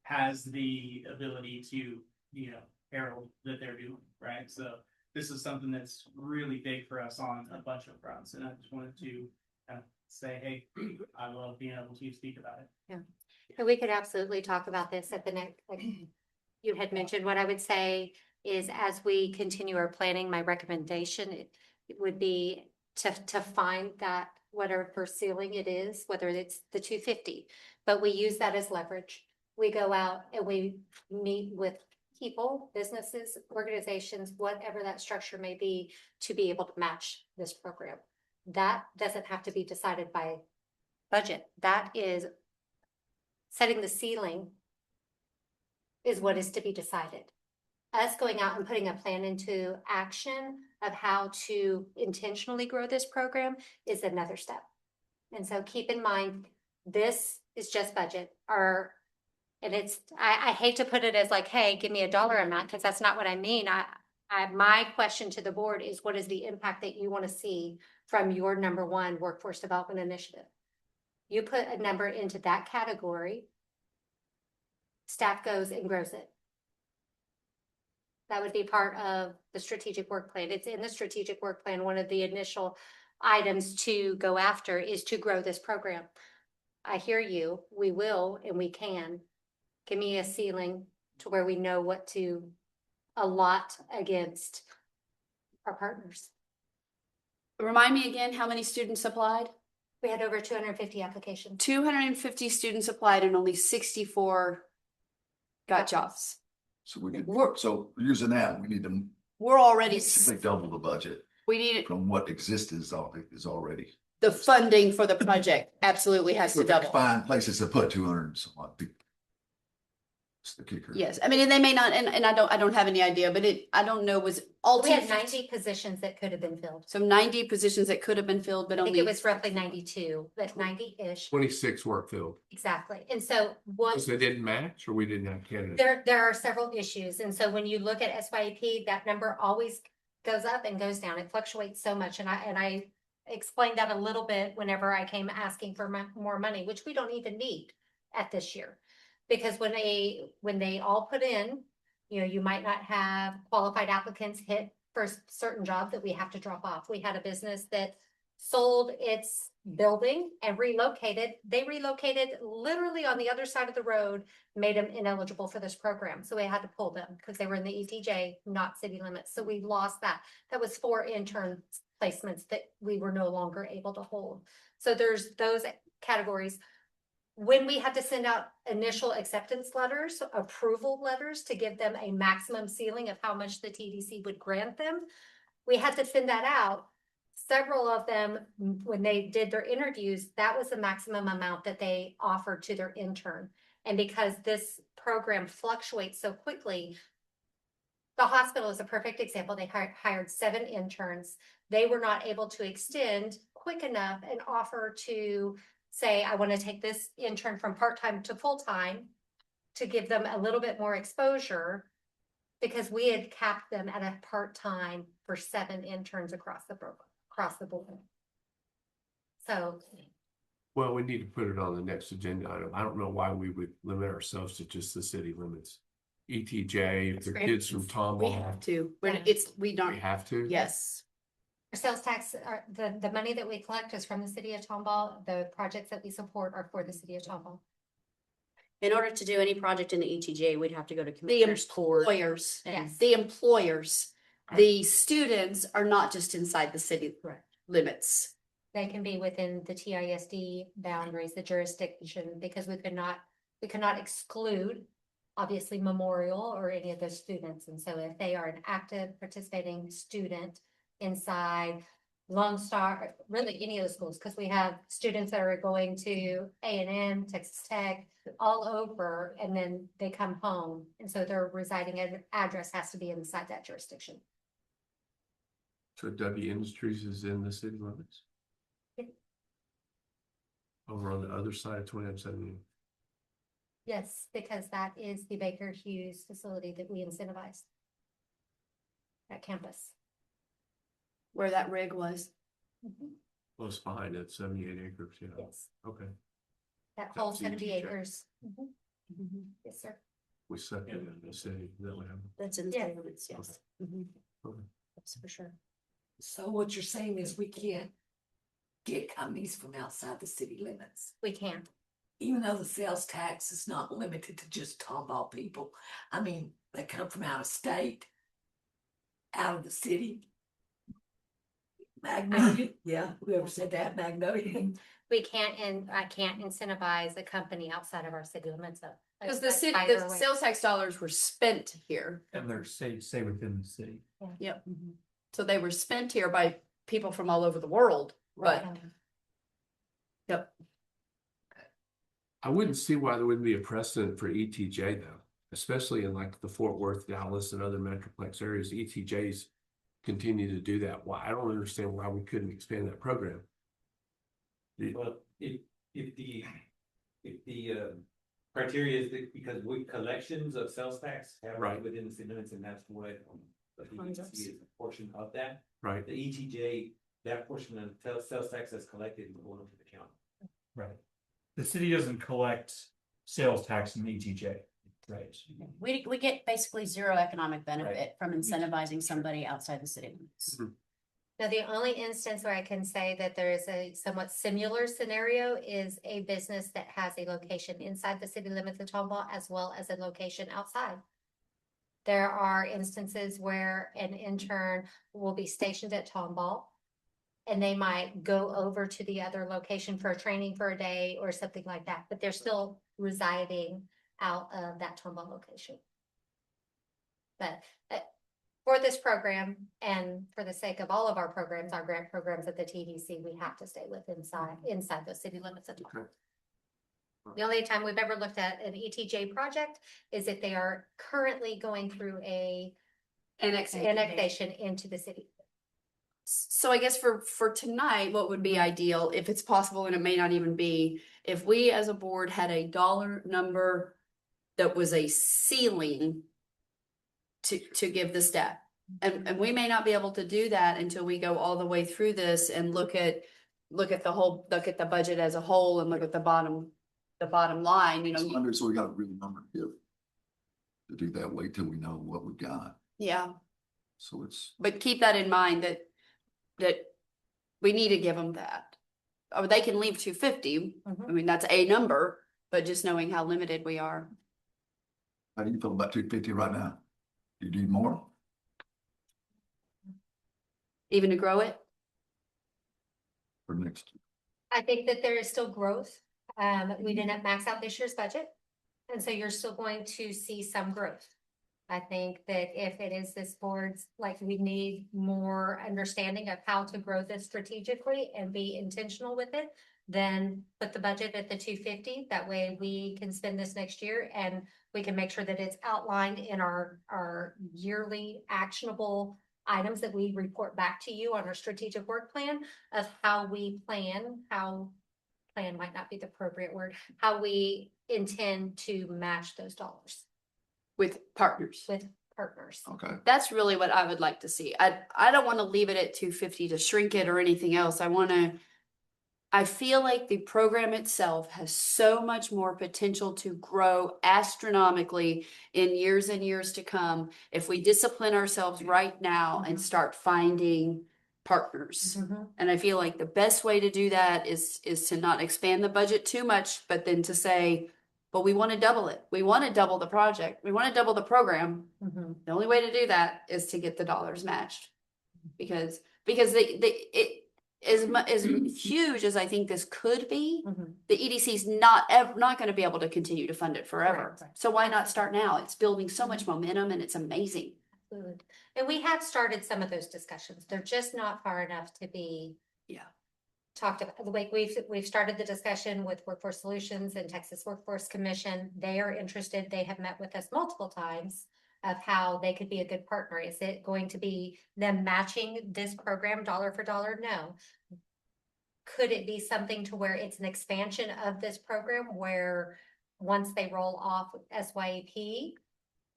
has the ability to, herald that they're doing, right? So this is something that's really big for us on a bunch of fronts. And I just wanted to say, hey, I love being able to speak about it. Yeah. And we could absolutely talk about this at the next, like you had mentioned. What I would say is, as we continue our planning, my recommendation it would be to find that whatever ceiling it is, whether it's the 250, but we use that as leverage. We go out and we meet with people, businesses, organizations, whatever that structure may be, to be able to match this program. That doesn't have to be decided by budget. That is setting the ceiling is what is to be decided. Us going out and putting a plan into action of how to intentionally grow this program is another step. And so keep in mind, this is just budget. And it's, I hate to put it as like, hey, give me a dollar amount, because that's not what I mean. My question to the board is, what is the impact that you want to see from your number one workforce development initiative? You put a number into that category, staff goes and grows it. That would be part of the strategic work plan. It's in the strategic work plan. One of the initial items to go after is to grow this program. I hear you. We will and we can. Give me a ceiling to where we know what to allot against our partners. Remind me again, how many students applied? We had over 250 applications. 250 students applied and only 64 got jobs. So so using that, we need to We're already, basically double the budget we need from what exists is already. the funding for the project absolutely has to We can double. find places to put 200 and some odd people. It's the kicker. Yes, I mean, and they may not, and I don't have any idea, but I don't know, was all. We had 90 positions that could have been filled. So 90 positions that could have been filled, but I think only. it was roughly 92, but 90-ish. 26 weren't filled. Exactly. And so what? Because they didn't match, or we didn't have candidates? There are several issues. And so when you look at SYP, that number always goes up and goes down. It fluctuates so much. And I explained that a little bit whenever I came asking for more money, which we don't even need at this year. Because when they all put in, you might not have qualified applicants hit for a certain job that we have to drop off. We had a business that sold its building and relocated. They relocated literally on the other side of the road, made them ineligible for this program. So we had to pull them because they were in the ETJ, not city limits. So we lost that. That was 4 intern placements that we were no longer able to hold. So there's those categories. When we had to send out initial acceptance letters, approval letters to give them a maximum ceiling of how much the TDC would grant them, we had to send that out. Several of them, when they did their interviews, that was the maximum amount that they offered to their intern. And because this program fluctuates so quickly, the hospital is a perfect example. They hired 7 interns. They were not able to extend quick enough and offer to say, I want to take this intern from part-time to full-time to give them a little bit more exposure, because we had capped them at a part-time for 7 interns across the board. So. Well, we need to put it on the next agenda item. I don't know why we would limit ourselves to just the city limits. ETJ, if they're kids from Tomball. We have to. We don't. We have to? Yes. Our sales tax, the money that we collect is from the city of Tomball. The projects that we support are for the city of Tomball. In order to do any project in the ETJ, we'd have to go to commissioners court. Employers. Yes. The employers. The students are not just inside the city limits. They can be within the TISD boundaries, the jurisdiction, because we could not exclude, obviously, Memorial or any of those students. And so if they are an active participating student inside Lone Star, really any of the schools, because we have students that are going to A&M, Texas Tech, all over, and then they come home. And so their residing address has to be inside that jurisdiction. So W Industries is in the city limits? Yeah. Over on the other side of 2970. Yes, because that is the Baker Hughes facility that we incentivize at campus. Where that rig was. Close behind it, 78 acres, yeah. Yes. Okay. That whole That's 70 ETJ. acres. Yes, sir. We set it in the city, that we have. That's in the Yeah. city limits, yes. Okay. That's for sure. So what you're saying is we can't get companies from outside the city limits, We can. even though the sales tax is not limited to just Tomball people. I mean, they come from out of state, out of the city. Magnolia, yeah, whoever said that, Magnolia. We can't, and I can't incentivize a company outside of our city limits. Because the sales tax dollars were spent here. And they're stay within the city. Yep. So they were spent here by people from all over the world, but. Yep. I wouldn't see why there wouldn't be a precedent for ETJ though, especially in like the Fort Worth, Dallas, and other metroplex areas. ETJs continue to do that. Why? I don't understand why we couldn't expand that program. Well, if the criteria is that because we collections of sales tax have Right. within the city limits, and that's what But the EDC is a portion of that. Right. The ETJ, that portion of sales tax that's collected will go into the county. Right. The city doesn't collect sales tax in ETJ, right? We get basically zero economic benefit from incentivizing somebody outside the city limits. Now, the only instance where I can say that there is a somewhat similar scenario is a business that has a location inside the city limits of Tomball as well as a location outside. There are instances where an intern will be stationed at Tomball and they might go over to the other location for a training for a day or something like that, but they're still residing out of that Tomball location. But for this program and for the sake of all of our programs, our grant programs at the TDC, we have to stay inside the city limits of Tomball. The only time we've ever looked at an ETJ project is if they are currently going through a annexation into the city. So I guess for tonight, what would be ideal, if it's possible, and it may not even be, if we as a board had a dollar number that was a ceiling to give the step. And we may not be able to do that until we go all the way through this and look at the budget as a whole and look at the bottom line, you know. So we got a real number to give. To do that, wait till we know what we got. Yeah. So it's. But keep that in mind that we need to give them that. Or they can leave 250. I mean, that's a number, but just knowing how limited we are. How do you feel about 250 right now? Do you need more? Even to grow it? For next? I think that there is still growth. We didn't max out this year's budget. And so you're still going to see some growth. I think that if it is this board's, like, we need more understanding of how to grow this strategically and be intentional with it, then put the budget at the 250. That way we can spend this next year and we can make sure that it's outlined in our yearly actionable items that we report back to you on our strategic work plan of how we plan, plan might not be the appropriate word, how we intend to match those dollars. With partners. With partners. Okay. That's really what I would like to see. I don't want to leave it at 250 to shrink it or anything else. I feel like the program itself has so much more potential to grow astronomically in years and years to come if we discipline ourselves right now and start finding partners. And I feel like the best way to do that is to not expand the budget too much, but then to say, well, we want to double it. We want to double the project. We want to double the program. The only way to do that is to get the dollars matched, because as huge as I think this could be, the EDC is not going to be able to continue to fund it forever. Right. So why not start now? It's building so much momentum and it's amazing. Absolutely. And we have started some of those discussions. They're just not far enough to be talked about. Like we've started the discussion with Workforce Solutions and Texas Workforce Commission. They are interested. They have met with us multiple times of how they could be a good partner. Is it going to be them matching this program dollar for dollar? No. Could it be something to where it's an expansion of this program where once they roll off SYEP,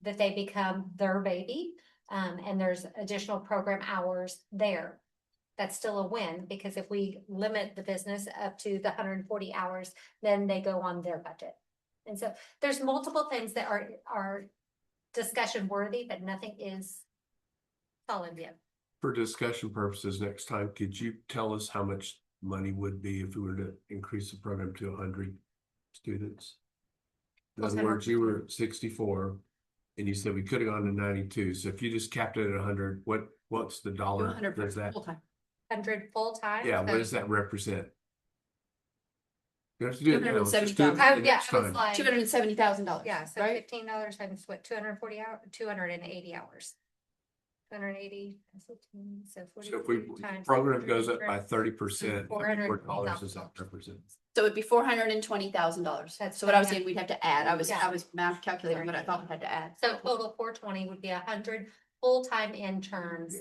that they become their baby, and there's additional program hours there? That's still a win, because if we limit the business up to the 140 hours, then they go on their budget. And so there's multiple things that are discussion worthy, but nothing is solid yet. For discussion purposes, next time, could you tell us how much money would be if we were to increase the program to 100 students? In other words, you were at 64 and you said we could have gone to 92. So if you just capped it at 100, what's the dollar? 100 Does that? full-time. 100 full-time? Yeah, what So- does that represent? You have to do it now. Just do it $270,000. next I was time. like, $270,000. yeah, so right? $15 times what, 240 hours, 280 hours. 280, so 40 So if we times program goes up by 100, 30%, $400,000. what does that represent? So it'd be $420,000. That's So what I was fine. saying, we'd have to add. I was Yeah. math calculating what I thought we had to add. So total 420 would be 100 full-time interns.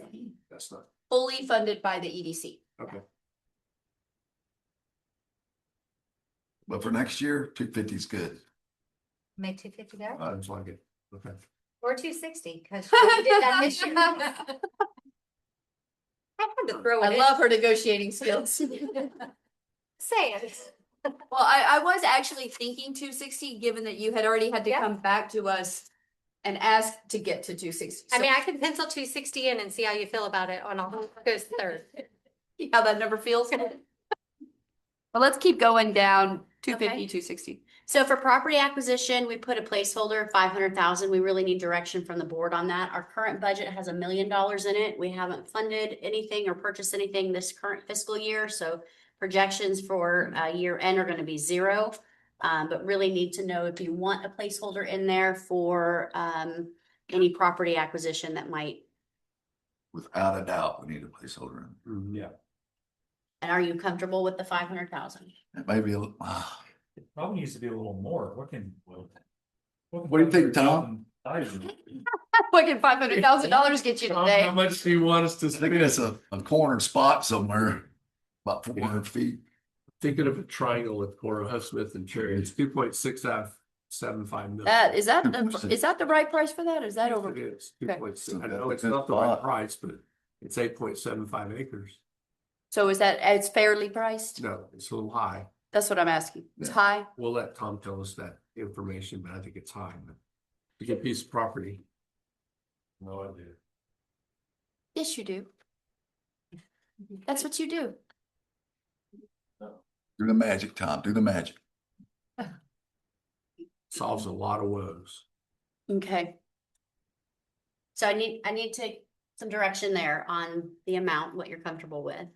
That's not, Fully funded by the EDC. okay. But for next year, 250 is good. Make 250 there. I just like it. Okay. Or 260, because we did that this year. I had to throw it I in. love her negotiating skills. Saying. Well, I was actually thinking 260, given that you had already had to Yeah. come back to us and ask to get to 260. I mean, I can pencil 260 in and see how you feel about it on August 3rd. See how that number feels. Well, let's keep going down. 250, Okay. 260. So for property acquisition, we put a placeholder of 500,000. We really need direction from the board on that. Our current budget has $1 million in it. We haven't funded anything or purchased anything this current fiscal year, so projections for year end are going to be 0. But really need to know if you want a placeholder in there for any property acquisition that might. Without a doubt, we need a placeholder in. Yeah. And are you comfortable with the 500,000? It may be a, It probably needs to be a little more. What What do you think, Tom? What can $500,000 get you Tom, today? how much do you want us to I think spend? it's a corner spot somewhere, about 400 feet. Thinking of a triangle with Cora Huff Smith and Cherry. It's 2.675 million. That is that the right price for that? Or is that over? It is Okay. 2.6. I know it's not the right price, but it's 8.75 acres. So is that it's fairly priced? No, it's a little high. That's what I'm asking. It's Yeah. high. We'll let Tom tell us that information, but I think it's high. But to get a piece of property. No idea. Yes, you do. That's what you do. Do the magic, Tom. Do the magic. Solves a lot of woes. Okay. So I need to some direction there on the amount, what you're comfortable with.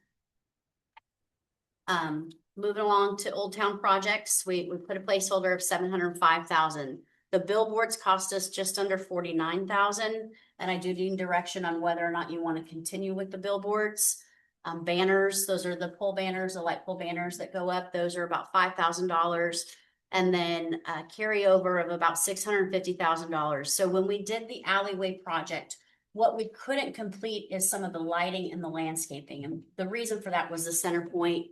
Moving along to Old Town projects, we put a placeholder of 705,000. The billboards cost us just under 49,000, and I do need direction on whether or not you want to continue with the billboards. Banners, those are the pole banners, the light pole banners that go up. Those are about $5,000. And then a carryover of about $650,000. So when we did the alleyway project, what we couldn't complete is some of the lighting and the landscaping. And the reason for that was the center point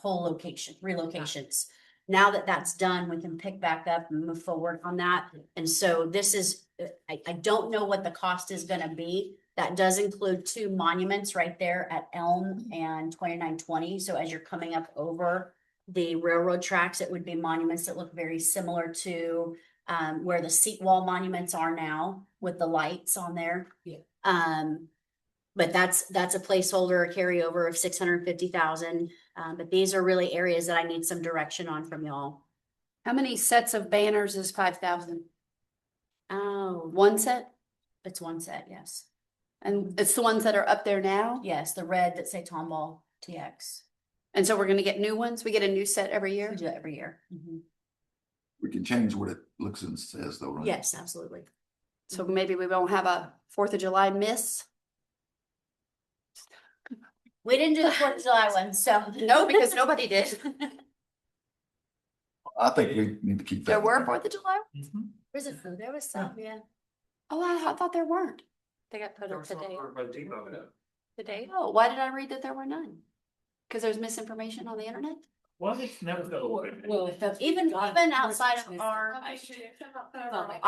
pole relocations. Now that that's done, we can pick back up and move forward on that. And so this is, I don't know what the cost is going to be. That does include 2 monuments right there at Elm and 2920. So as you're coming up over the railroad tracks, it would be monuments that look very similar to where the seat wall monuments are now with the lights on there. Yeah. But that's a placeholder, a carryover of 650,000. But these are really areas that I need some direction on from y'all. How many sets of banners is 5,000? Oh, One set? it's one set, yes. And it's the ones that are up there now? Yes, the red that say Tomball TX. And so we're going to get new ones? We get a new set every year? We do it every year. Mhm. We can change what it looks and says though, right? Yes, absolutely. So maybe we won't have a 4th of July miss? We didn't do the 4th of July one, so. No, because nobody did. I think we need to keep that. There were 4th of July? Where's it? There was some, yeah. Oh, I thought there weren't. They got put up today. Today? Oh, why did I read that there were none? Because there's misinformation on the internet? Well, it's never. Well, if that's. Even outside of our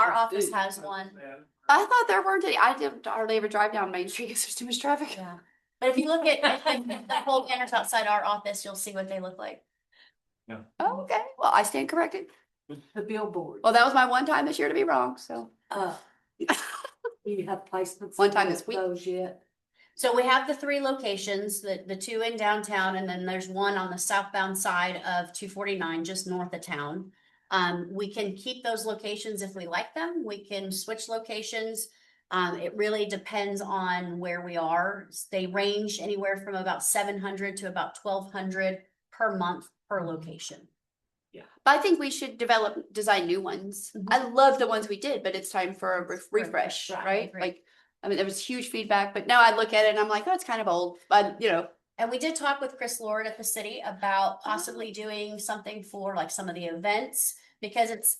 office has one. I thought there weren't any. I didn't hardly ever drive down Main Street because there's too much traffic. Yeah. But if you look at the whole banners outside our office, you'll see what they look like. Oh, okay. Well, I stand corrected. The billboard. Well, that was my one time this year to be wrong, so. You have placements. One time of this week. Those yet? So we have the 3 locations, the 2 in downtown, and then there's one on the southbound side of 249, just north of town. We can keep those locations if we like them. We can switch locations. It really depends on where we are. They range anywhere from about 700 to about 1,200 per month per location. I think we should design new ones. I love the ones we did, but it's time for a refresh, Right, I right? agree. Like, I mean, there was huge feedback, but now I look at it and I'm like, oh, it's kind of old, but And we did talk with Chris Lord at the city about possibly doing something for like some of the events, because it's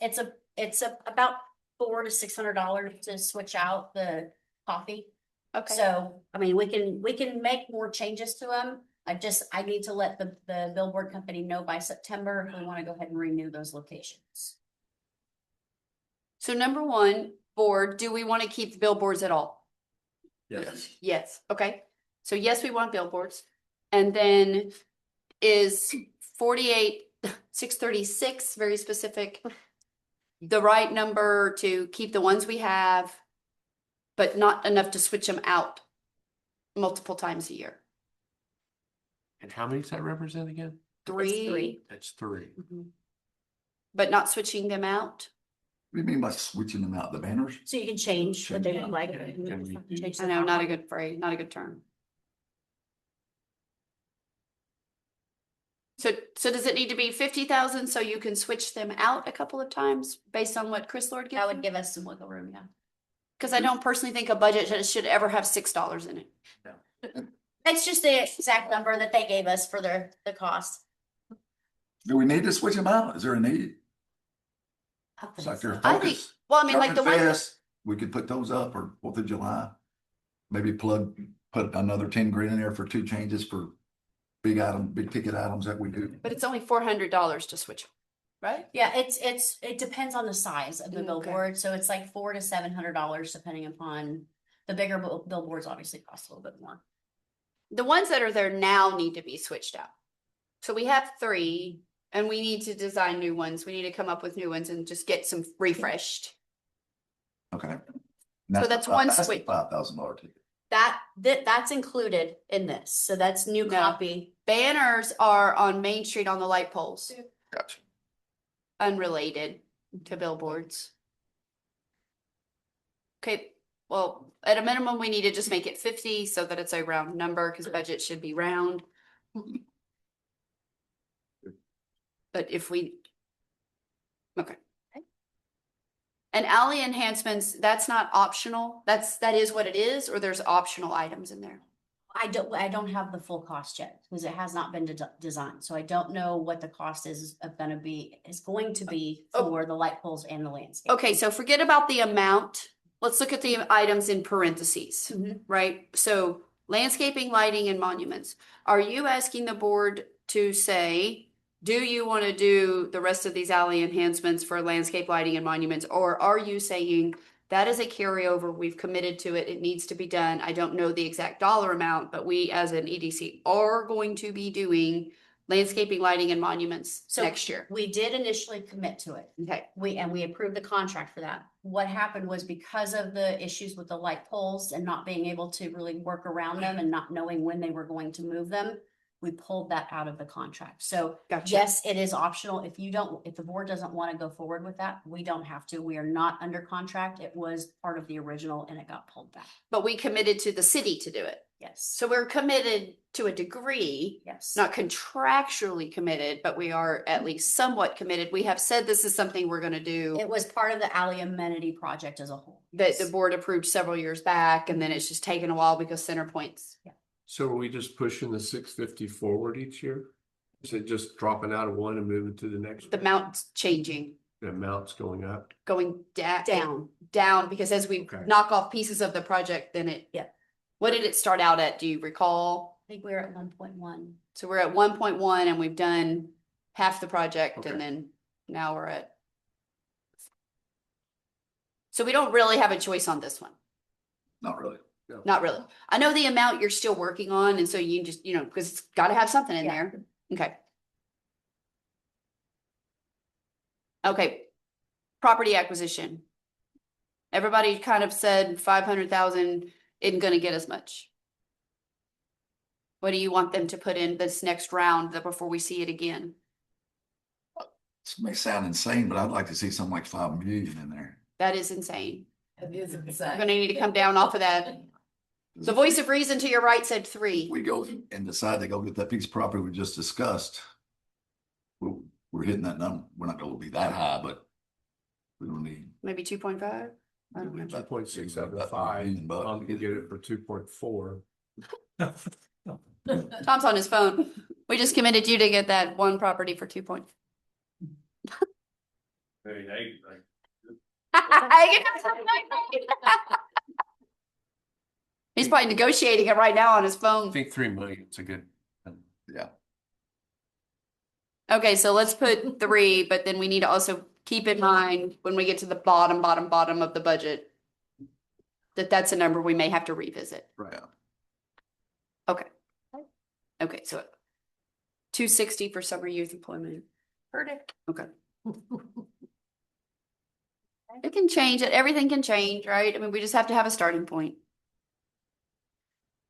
about $400 to $600 to switch out the coffee. okay. So, I mean, we can make more changes to them. I need to let the billboard company know by September if we want to go ahead and renew those locations. So number 1, board, do we want to keep the billboards at all? Yes. Yes, okay. So yes, we want billboards. And then is 48,636 very specific? The right number to keep the ones we have, but not enough to switch them out multiple times a year. And how many does that represent again? Three. That's three. But not switching them out? What do you mean by switching them out, the banners? So you can change what they look like. I know, not a good phrase, not a good term. So does it need to be 50,000 so you can switch them out a couple of times based on what Chris Lord gives? That would give us some wiggle room, yeah. Because I don't personally think a budget should ever have $6 in it. It's just the exact number that they gave us for the cost. Do we need to switch them out? Is there a need? It's like their I think, focus. well, I mean, like the Government one, Fest, we could put those up, or 4th of July. Maybe put another 10 grand in there for 2 changes for big ticket items that we do. but it's only $400 to switch, right? Yeah, it depends on the size of the Okay. billboard, so it's like $400 to $700 depending upon, the bigger billboards obviously cost a little bit more. The ones that are there now need to be switched out. So we have 3 and we need to design new ones. We need to come up with new ones and just get some refreshed. Okay. So that's one That's switch. $5,000 ticket. That's included in this, so that's new No. copy. Banners are on Main Street on the light poles, Gotcha. unrelated to billboards. Okay, well, at a minimum, we need to just make it 50 so that it's a round number because budget should be round. But if we, okay. And alley enhancements, that's not optional. that is what it is, or there's optional items in there. I don't have the full cost yet, because it has not been designed, so I don't know what the cost is going to be for the light poles and the landscape. Okay, so forget about the amount. Let's look at the items in parentheses, right? So landscaping, lighting, and monuments. Are you asking the board to say, do you want to do the rest of these alley enhancements for landscape, lighting, and monuments? Or are you saying that is a carryover, we've committed to it, it needs to be done? I don't know the exact dollar amount, but we as an EDC are going to be doing landscaping, lighting, and monuments next year. We did initially commit to it. Okay. We approved the contract for that. What happened was, because of the issues with the light poles and not being able to really work around them and not knowing when they were going to move them, we pulled that out of the contract. So Gotcha. yes, it is optional. If the board doesn't want to go forward with that, we don't have to. We are not under contract. It was part of the original and it got pulled back. But we committed to the city to do it. Yes. So we're committed to a degree. Yes. Not contractually committed, but we are at least somewhat committed. We have said this is something we're going to do. It was part of the alley amenity project as a whole. That the board approved several years back, and then it's just taken a while because Center Point's. Yeah. So are we just pushing the 650 forward each year? Is it just dropping out of one and moving to the next? The amount's changing, The amount's going up? going down, because as we Okay. knock off pieces of the project, then it. Yeah. What did it start out at? Do you recall? I think we were at 1.1. So we're at 1.1 and we've done half the project, Okay. and then now we're at. So we don't really have a choice on this one. Not really. No. Not really. I know the amount you're still working on, and so you just, because it's got to have something in Yeah. there. Okay. Okay. Property acquisition. Everybody kind of said 500,000 isn't going to get as much. What do you want them to put in this next round before we see it again? This may sound insane, but I'd like to see something like 5 million in there. That is insane. It is We're insane. going to need to come down off of that. The voice of reason to your right said 3. We go and decide to go get that piece of property we just discussed. We're hitting that number. We're not going to be that high, but we don't need. Maybe 2.5. I don't know. 2.675. $2.75. You can get it for 2.4. Tom's on his phone. We just committed you to get that one property for 2 point. He's probably negotiating it right now on his I phone. think 3 million is a good. Yeah. Okay, so let's put 3, but then we need to also keep in mind when we get to the bottom of the budget, that's a number we may have to revisit. Right. Okay. Okay, so 260 for summer youth employment. Heard it. Okay. It can change, everything can change, right? I mean, we just have to have a starting point.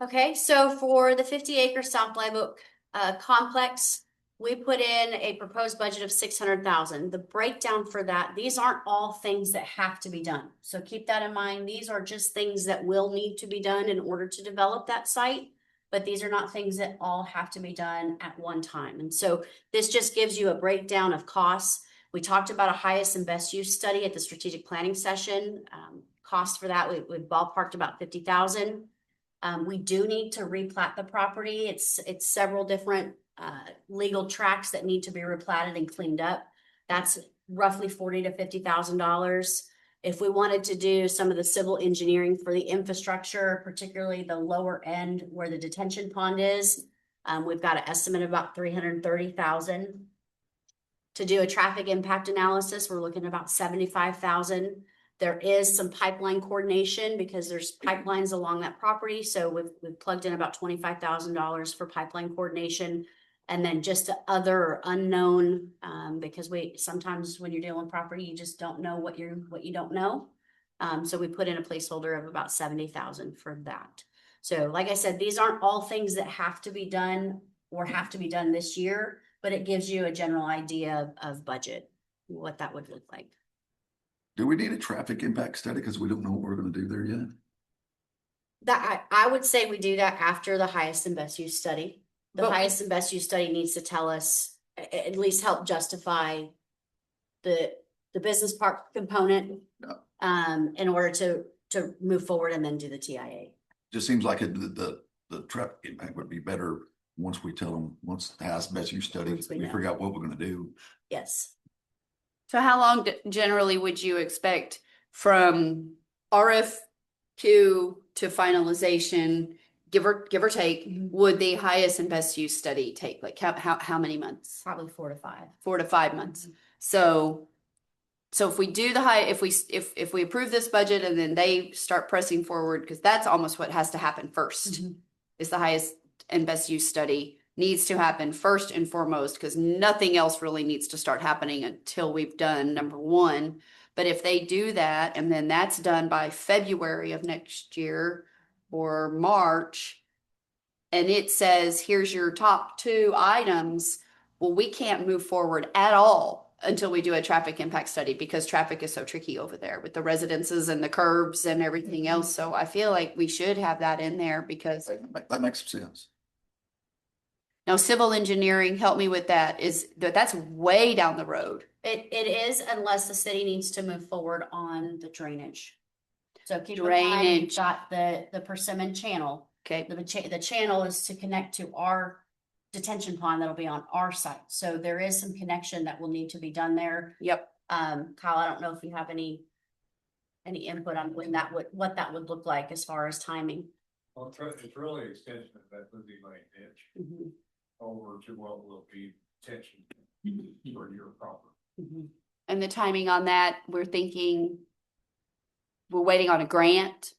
Okay, so for the 50-acre South Live Oak complex, we put in a proposed budget of 600,000. The breakdown for that, these aren't all things that have to be done. So keep that in mind. These are just things that will need to be done in order to develop that site, but these are not things that all have to be done at one time. And so this just gives you a breakdown of costs. We talked about a highest and best use study at the strategic planning session. Cost for that, we ballparked about 50,000. We do need to replat the property. It's several different legal tracks that need to be replatted and cleaned up. That's roughly $40,000 to $50,000. If we wanted to do some of the civil engineering for the infrastructure, particularly the lower end where the detention pond is, we've got an estimate of about 330,000. To do a traffic impact analysis, we're looking at about 75,000. There is some pipeline coordination because there's pipelines along that property. So we've plugged in about $25,000 for pipeline coordination. And then just other unknown, because sometimes when you're dealing with property, you just don't know what you don't know. So we put in a placeholder of about 70,000 for that. So like I said, these aren't all things that have to be done or have to be done this year, but it gives you a general idea of budget, what that would look like. Do we need a traffic impact study? Because we don't know what we're going to do there yet. That I would say we do that after the highest and best use study. The But highest and best use study needs to tell us, at least help justify the business park component in order to move forward and then do the TIA. Just seems like the traffic impact would be better once we tell them, once the highest best use study, we figure out what we're going to do. Yes. So how long generally would you expect from RFQ to finalization, give or take, would the highest and best use study take? Like how many months? Probably 4 to 5. 4 to 5 months. So if we do if we approve this budget and then they start pressing forward, because that's almost what has to happen first, is the highest and best use study needs to happen first and foremost, because nothing else really needs to start happening until we've done number one. But if they do that, and then that's done by February of next year or March, and it says, here's your top 2 items, well, we can't move forward at all until we do a traffic impact study, because traffic is so tricky over there with the residences and the curbs and everything else. So I feel like we should have that in there, because that makes sense. Now, civil engineering, help me with that, that's way down the road. It is, unless the city needs to move forward on the drainage. So keep in mind, Drainage. you've got the Persimmon Channel. Okay. The channel is to connect to our detention pond that'll be on our site. So there is some connection that will need to be done there. Yep. Kyle, I don't know if you have any input on what that would look like as far as timing. Well, it's really extension of that Lizzie Lane ditch over to what will be detention for your property. And the timing on that, we're waiting on a grant.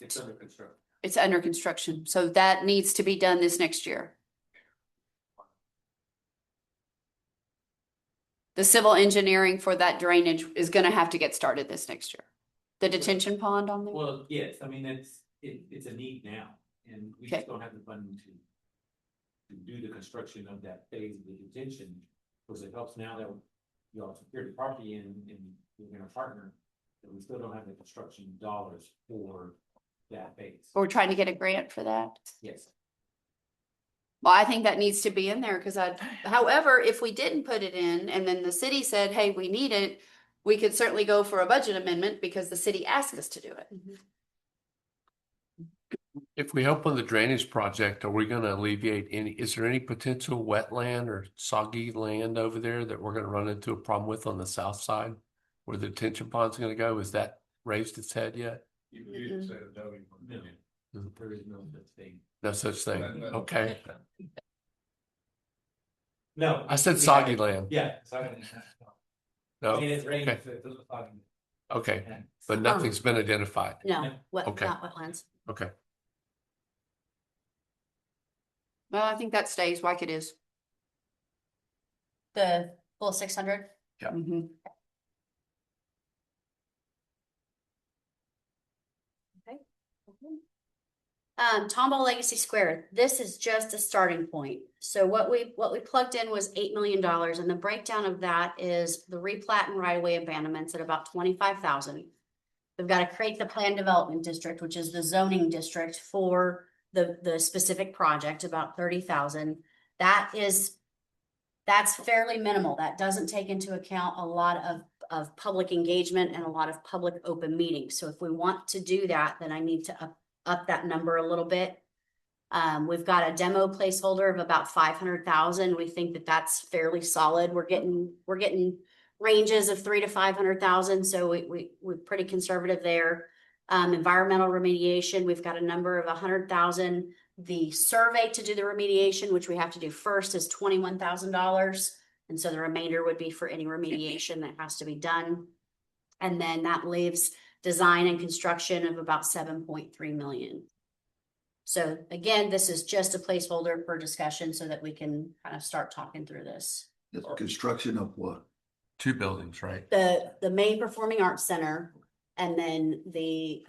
It's under construction. It's under construction. So that needs to be done this next year. The civil engineering for that drainage is going to have to get started this next year. The detention pond on there? Well, yes, I mean, it's a need now, and we just don't have the funding to do the construction of that phase of the detention, because it helps now that you all secured the property and we're gonna partner, but we still don't have the construction dollars for that phase. We're trying to get a grant for that. Yes. Well, I think that needs to be in there, because however, if we didn't put it in and then the city said, hey, we need it, we could certainly go for a budget amendment because the city asked us to do it. If we help on the drainage project, are we going to alleviate is there any potential wetland or soggy land over there that we're going to run into a problem with on the south side where the detention pond's going to go? Is that raised its head yet? You didn't say no. There is no such thing. No such thing. Okay. No. I said soggy land. Yeah. Soggy land. No? It is raining. Okay. Okay, Yeah. but nothing's been identified. No, what, Okay. not wetlands. Okay. Well, I think that stays like it is. The full 600. Yeah. Mhm. Okay. Tomball Legacy Square, this is just a starting point. So what we plugged in was $8 million, and the breakdown of that is the replat and right-of-way abandonments at about 25,000. We've got to create the plan development district, which is the zoning district for the specific project, about 30,000. That's fairly minimal. That doesn't take into account a lot of public engagement and a lot of public open meetings. So if we want to do that, then I need to up that number a little bit. We've got a demo placeholder of about 500,000. We think that that's fairly solid. We're getting ranges of 300,000 to 500,000. So we're pretty conservative there. Environmental remediation, we've got a number of 100,000. The survey to do the remediation, which we have to do first, is $21,000. And so the remainder would be for any remediation that has to be done. And then that leaves design and construction of about 7.3 million. So again, this is just a placeholder for discussion so that we can kind of start talking through this. It's construction of what? 2 buildings, right? The main performing arts center, and then the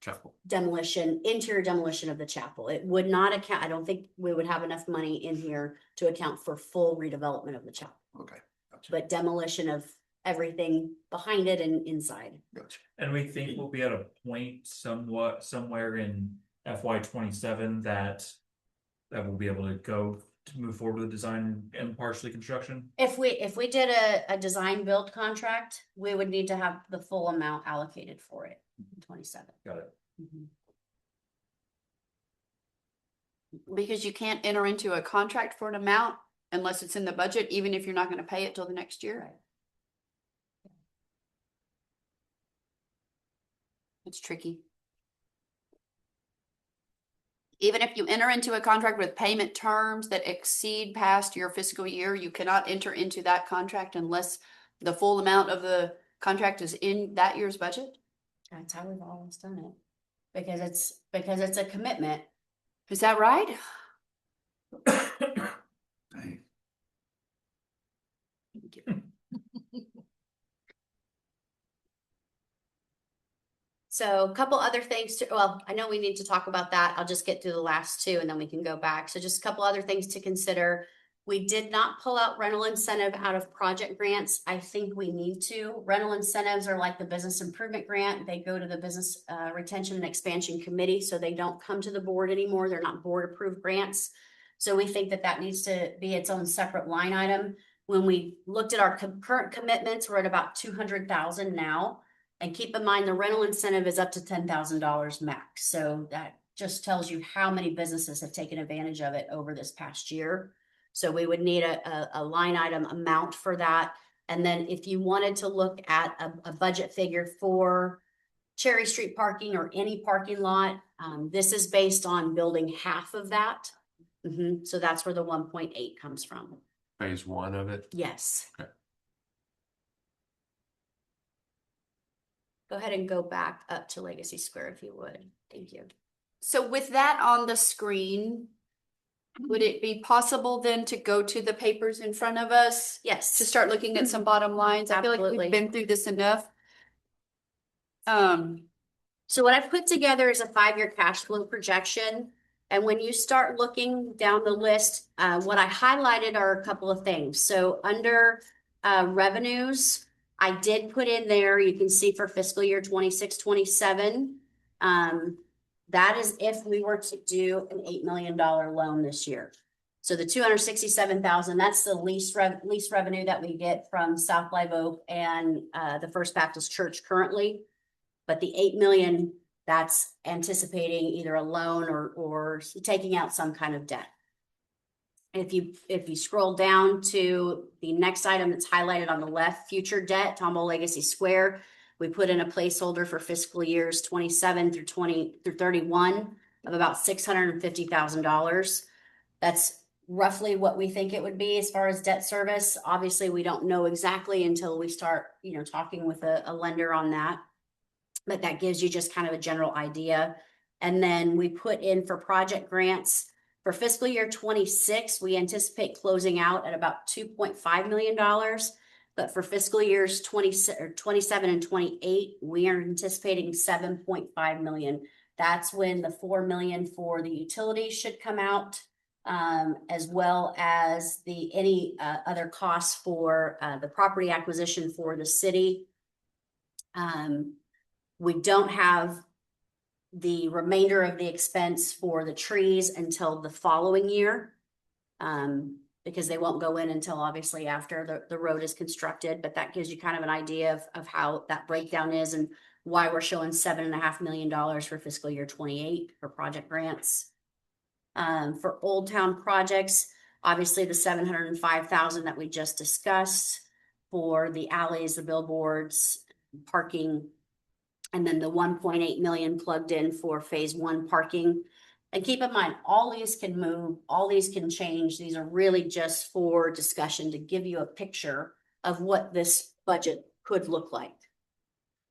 Chapel. interior demolition of the chapel. It would not account, I don't think we would have enough money in here to account for full redevelopment of the chapel. Okay. Gotcha. But demolition of everything behind it and inside. Gotcha. And we think we'll be at a point somewhere in FY27 that we'll be able to go to move forward with design and partially construction. If we did a design build contract, we would need to have the full amount allocated for it in 27. Got it. Because you can't enter into a contract for an amount unless it's in the budget, even if you're not going to pay it till the next year. Right. It's tricky. Even if you enter into a contract with payment terms that exceed past your fiscal year, you cannot enter into that contract unless the full amount of the contract is in that year's budget. That's how we've always done it. Because it's a commitment. Is that right? Dang. So a couple other things I know we need to talk about that. I'll just get through the last two and then we can go back. So just a couple other things to consider. We did not pull out rental incentive out of project grants. I think we need to. Rental incentives are like the business improvement grant. They go to the business retention and expansion committee, so they don't come to the board anymore. They're not board approved grants. So we think that needs to be its own separate line item. When we looked at our current commitments, we're at about 200,000 now. And keep in mind, the rental incentive is up to $10,000 max. So that just tells you how many businesses have taken advantage of it over this past year. So we would need a line item amount for that. And then if you wanted to look at a budget figure for Cherry Street parking or any parking lot, this is based on building half of that. So that's where the 1.8 comes from. Phase 1 of it? Yes. Okay. Go ahead and go back up to Legacy Square if you would. Thank you. So with that on the screen, would it be possible then to go to the papers in front of us? Yes. To start looking at some bottom lines? I feel like Absolutely. we've been through this enough. So what I put together is a 5-year cash flow projection. And when you start looking down the list, what I highlighted are a couple of things. So under revenues, I did put in there, you can see for fiscal year 26-27, that is if we were to do an $8 million loan this year. So the 267,000, that's the lease revenue that we get from South Live Oak and the First Baptist Church currently. But the 8 million, that's anticipating either a loan or taking out some kind of debt. If you scroll down to the next item that's highlighted on the left, future debt, Tomball Legacy Square, we put in a placeholder for fiscal years 27 through 31 of about $650,000. roughly what we think it would be as far as debt service. Obviously, we don't know exactly until we start, talking with a lender on that. But that gives you just kind of a general idea. And then we put in for project grants for fiscal year 26, we anticipate closing out at about $2.5 million. But for fiscal years 27 and 28, we are anticipating 7.5 million. That's when the 4 million for the utilities should come out, as well as any other costs for the property acquisition for the city. We don't have the remainder of the expense for the trees until the following year, because they won't go in until obviously after the road is constructed. But that gives you kind of an idea of how that breakdown is and why we're showing $7.5 million for fiscal year 28 for project grants. For Old Town projects, obviously the 705,000 that we just discussed for the alleys, the billboards, parking, and then the 1.8 million plugged in for phase 1 parking. And keep in mind, all these can move, all these can change. These are really just for discussion to give you a picture of what this budget could look like.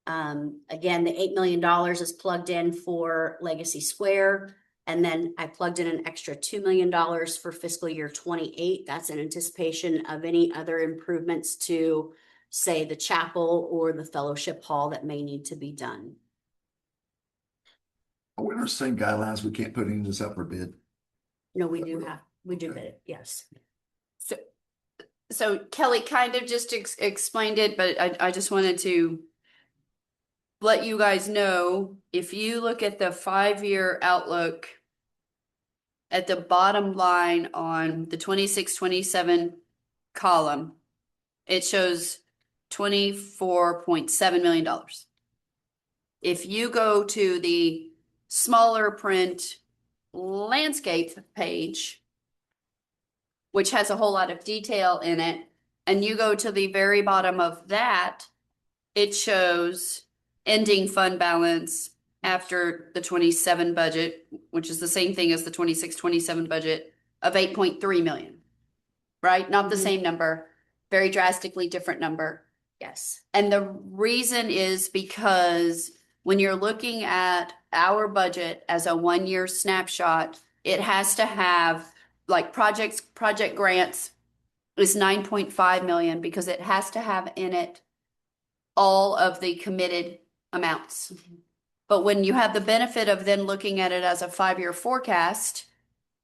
Again, the $8 million is plugged in for Legacy Square. And then I plugged in an extra $2 million for fiscal year 28. That's in anticipation of any other improvements to, say, the chapel or the fellowship hall that may need to be done. Are we under the same guidelines? We can't put any of this up for bid? No, we do bid it, yes. So Kelly kind of just explained it, but I just wanted to let you guys know, if you look at the 5-year outlook at the bottom line on the 26-27 column, it shows $24.7 million. If you go to the smaller print landscape page, which has a whole lot of detail in it, and you go to the very bottom of that, it shows ending fund balance after the 27 budget, which is the same thing as the 26-27 budget, of 8.3 million, right? Not the same number, very drastically different number. Yes. And the reason is because when you're looking at our budget as a 1-year snapshot, it has to have, like, project grants is 9.5 million because it has to have in it all of the committed amounts. But when you have the benefit of then looking at it as a 5-year forecast,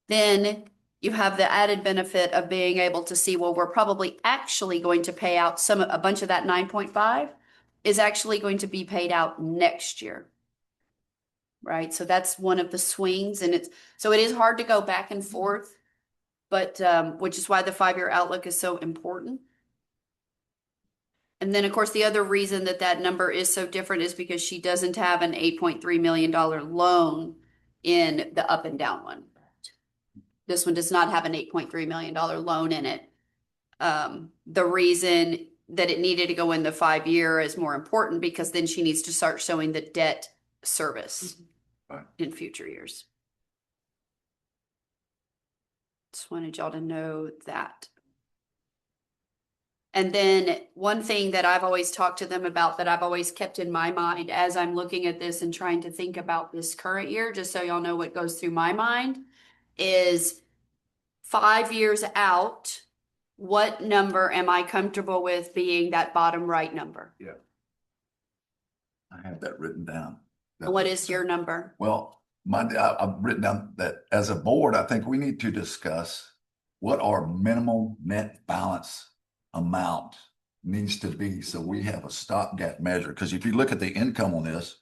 then you have the added benefit of being able to see, well, we're probably actually going to pay out a bunch of that 9.5 is actually going to be paid out next year. Right? So that's one of the swings, and it is hard to go back and forth, but which is why the 5-year outlook is so important. And then, of course, the other reason that number is so different is because she doesn't have an $8.3 million loan in the up and down one. This one does not have an $8.3 million loan in it. The reason that it needed to go in the 5-year is more important because then she needs to start showing the debt service in future years. Just wanted y'all to know that. And then one thing that I've always talked to them about, that I've always kept in my mind as I'm looking at this and trying to think about this current year, just so y'all know what goes through my mind, is 5 years out, what number am I comfortable with being that bottom right number? Yeah. I have that written down. What is your number? Well, I've written down that as a board, I think we need to discuss what our minimal net balance amount needs to be, so we have a stopgap measure. Because if you look at the income on this,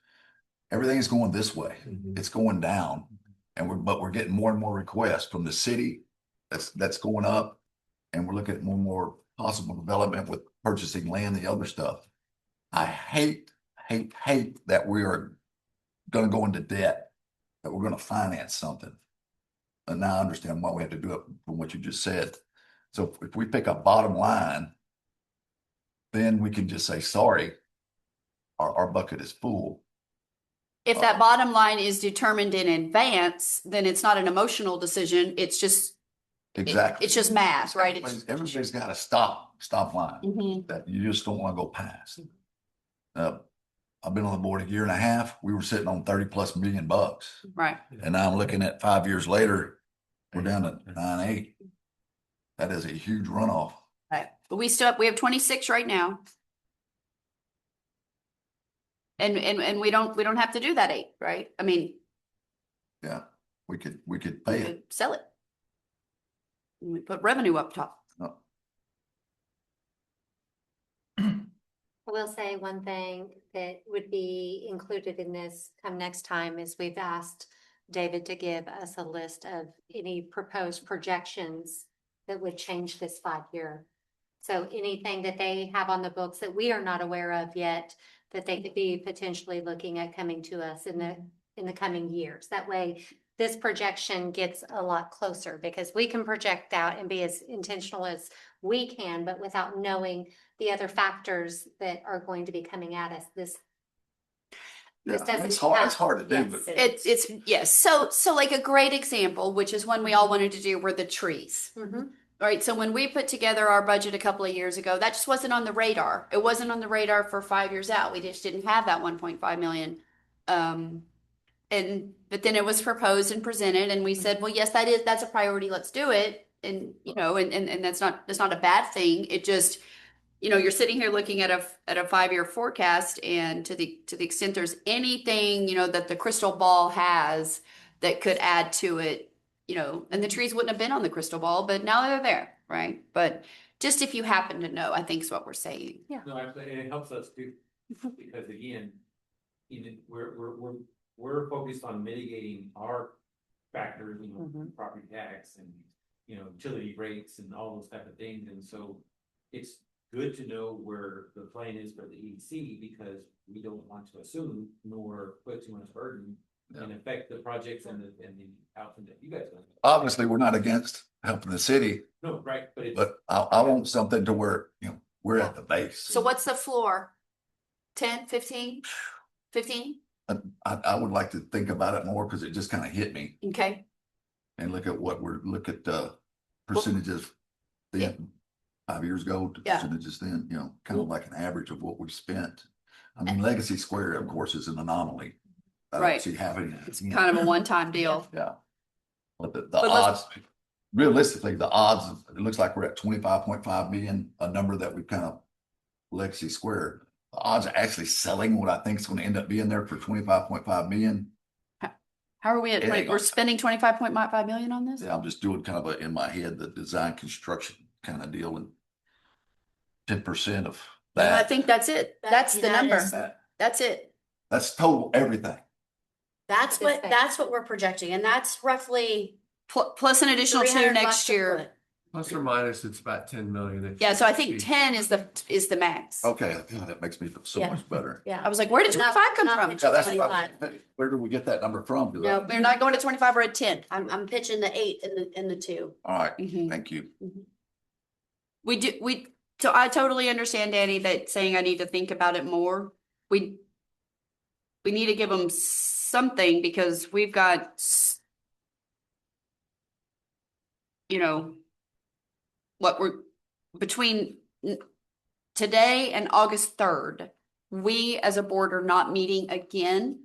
everything is going this way. It's going down, and we're getting more and more requests from the city. That's going up, and we're looking at more and more possible development with purchasing land, the other stuff. I hate that we are going to go into debt, that we're going to finance something. And now I understand why we have to do it from what you just said. So if we pick a bottom line, then we can just say, sorry, our bucket is full. If that bottom line is determined in advance, then it's not an emotional decision. It's just Exactly. It's just math, right? It's, Everybody's got a stop line Mhm. that you just don't want to go past. I've been on the board a year and a half. We were sitting on 30+ million bucks. Right. And now I'm looking at 5 years later, we're down to 9.8. That is a huge runoff. Right. But we have 26 right now. And we don't have to do that 8, right? I mean, Yeah, we could we pay it. could sell it. And we put revenue up top. I will say one thing that would be included in this come next time is we've asked David to give us a list of any proposed projections that would change this 5-year. So anything that they have on the books that we are not aware of yet, that they could be potentially looking at coming to us in the coming years. That way, this projection gets a lot closer because we can project out and be as intentional as we can, but without knowing the other factors that are going to be coming at us. This doesn't It's hard, count. it's hard to do, Yes, but It's yes. So like a great example, which is one we all wanted to do, were the trees. Mhm. Right. So when we put together our budget a couple of years ago, that just wasn't on the radar. It wasn't on the radar for 5 years out. We just didn't have that 1.5 million. But then it was proposed and presented, and we said, well, yes, that's a priority. Let's do it. And and that's not a bad thing. It just, you're sitting here looking at a 5-year forecast, and to the extent there's anything, that the crystal ball has that could add to it, and the trees wouldn't have been on the crystal ball, but now they're there, right? But just if you happen to know, I think is what we're saying. Yeah. No, actually, and it helps us too, because again, even we're focused on mitigating our factors, property tax and, utility rates and all those type of things. And so it's good to know where the plan is for the EDC, because we don't want to assume nor put too much burden and affect the projects and the outcome that you guys want. obviously we're not against helping the city, No, right, but it's. but I want something to where, we're at the base. So what's the floor? 10, 15? 15? I would like to think about it more because it just kind of hit me Okay. and look at the percentages then 5 years ago, the Yeah. percentages then, kind of like an average of what we've spent. I mean, Legacy Square, of course, is an anomaly. I don't Right. see happening. It's kind of a one-time deal. Yeah. But the But odds, realistically, the odds, it looks like we're at 25.5 million, a number that we kind of Legacy Square. The odds are actually selling what I think is going to end up being there for 25.5 million. How are we at? It ain't We're gonna- spending 25.5 million on this? Yeah, I'm just doing kind of in my head, the design construction kind of deal, and 10% of And I that, think that's it. That's the That number. is- That's it. that's total everything. That's what we're projecting, and that's roughly Plus an additional 2 $300 next a year. foot. Plus or minus, it's about 10 million. Yeah, so I think 10 is the max. Okay, that makes me feel so Yeah. much better. Yeah. I was like, where did 25 come Not from? pitching Yeah, that's 25. where did we get that number from? 'Cause No, We're not going to 25, we're at 10. I'm pitching the 8 and the 2. All right, Mhm. thank you. So I totally understand, Danny, that saying I need to think about it more. We need to give them something because we've got, what we're between today and August 3rd, we as a board are not meeting again,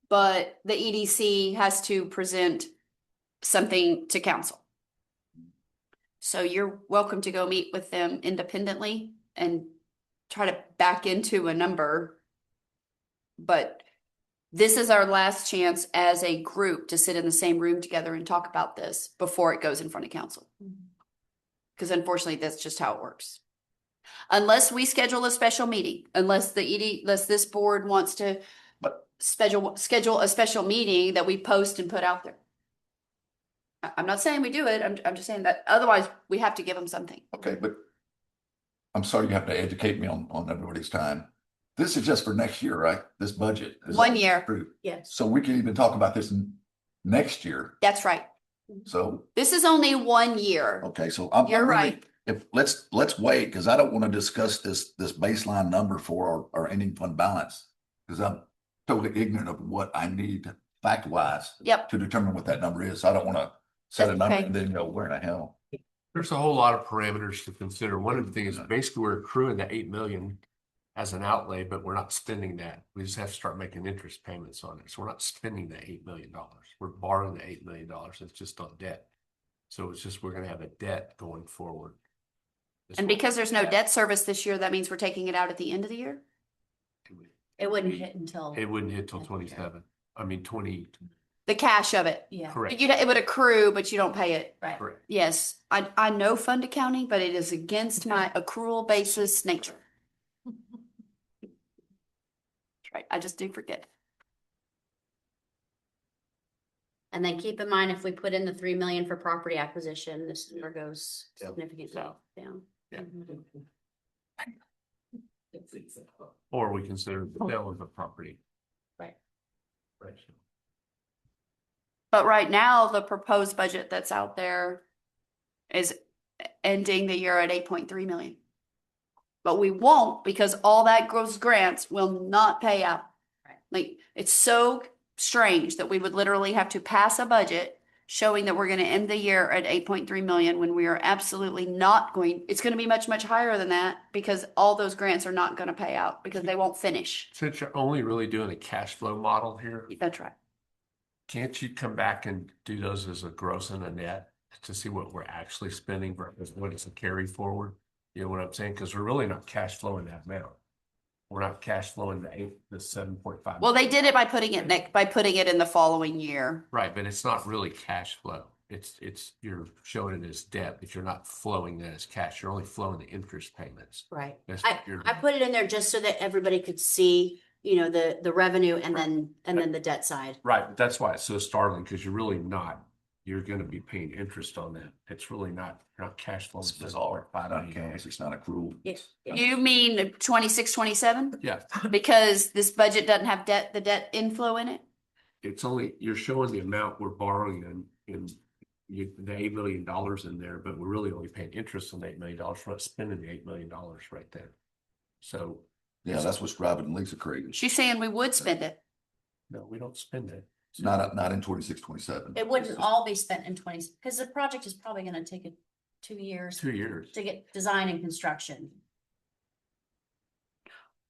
but the EDC has to present something to council. So you're welcome to go meet with them independently and try to back into a number. But this is our last chance as a group to sit in the same room together and talk about this before it goes in front of council. Because unfortunately, that's just how it works. Unless we schedule a special meeting, unless this board wants to schedule a special meeting that we post and put out there. I'm not saying we do it. I'm just saying that otherwise we have to give them something. Okay, but I'm sorry you have to educate me on everybody's time. This is just for next year, right? This budget. is 1 year. approved. Yes. So we can even talk about this next year. That's right. So, This is only 1 year. okay, so I'm You're really, right. if let's wait, because I don't want to discuss this baseline number for our ending fund balance, because I'm totally ignorant of what I need fact wise Yep. to determine what that number is. I don't want to set a number Okay. and then go, where in the hell? There's a whole lot of parameters to consider. One of the things is basically we're accruing the 8 million as an outlay, but we're not spending that. We just have to start making interest payments on it. So we're not spending the $8 million. We're borrowing the $8 million. It's just on debt. So it's just, we're gonna have a debt going forward. And because there's no debt service this year, that means we're taking it out at the end of the year? It wouldn't hit until. It wouldn't hit till 27. I mean, 20. The cash of it. Yeah. Correct. It would accrue, but you don't pay it. Right. Correct. Yes, I know fund accounting, but it is against my accrual basis nature. That's right, I just do forget. And then keep in mind, if we put in the 3 million for property acquisition, this number goes Yep. significantly down. Yeah. Mhm. Or we consider the sale of the property. Right. Right. But right now, the proposed budget that's out there is ending the year at 8.3 million. But we won't, because all that gross grants will not pay out. Right. Like, it's so strange that we would literally have to pass a budget showing that we're going to end the year at 8.3 million when we are absolutely not going. It's going to be much, much higher than that because all those grants are not going to pay out because they won't finish. Since you're only really doing a cash flow model here, That's right. can't you come back and do those as a gross and a net to see what we're actually spending versus what is a carry forward? You know what I'm saying? Because we're really not cash flowing that amount. We're not cash flowing the 7.5. Well, they did it by putting it in the following year. Right, but it's not really cash flow. It's you're showing it as debt, but you're not flowing that as cash. You're only flowing the interest payments. Right. That's I, what you're- I put it in there just so that everybody could see, the revenue and then the debt side. Right, but that's why it's so startling because you're really not. You're going to be paying interest on that. It's really not. You're not cash flowing. It's bizarre. It's not cash, it's not accrual. Yes. You mean 26, 27? Yeah, Because this budget doesn't have the debt inflow in it? it's only you're showing the amount we're borrowing in the $8 million in there, but we're really only paying interest on the $8 million. We're not spending the $8 million right there. So Yeah, that's what's driving Lisa crazy. She's saying we would spend it. no, we don't spend it. It's not in 26, 27. It wouldn't all be spent in 20, because the project is probably gonna take 2 years 2 years. to get design and construction.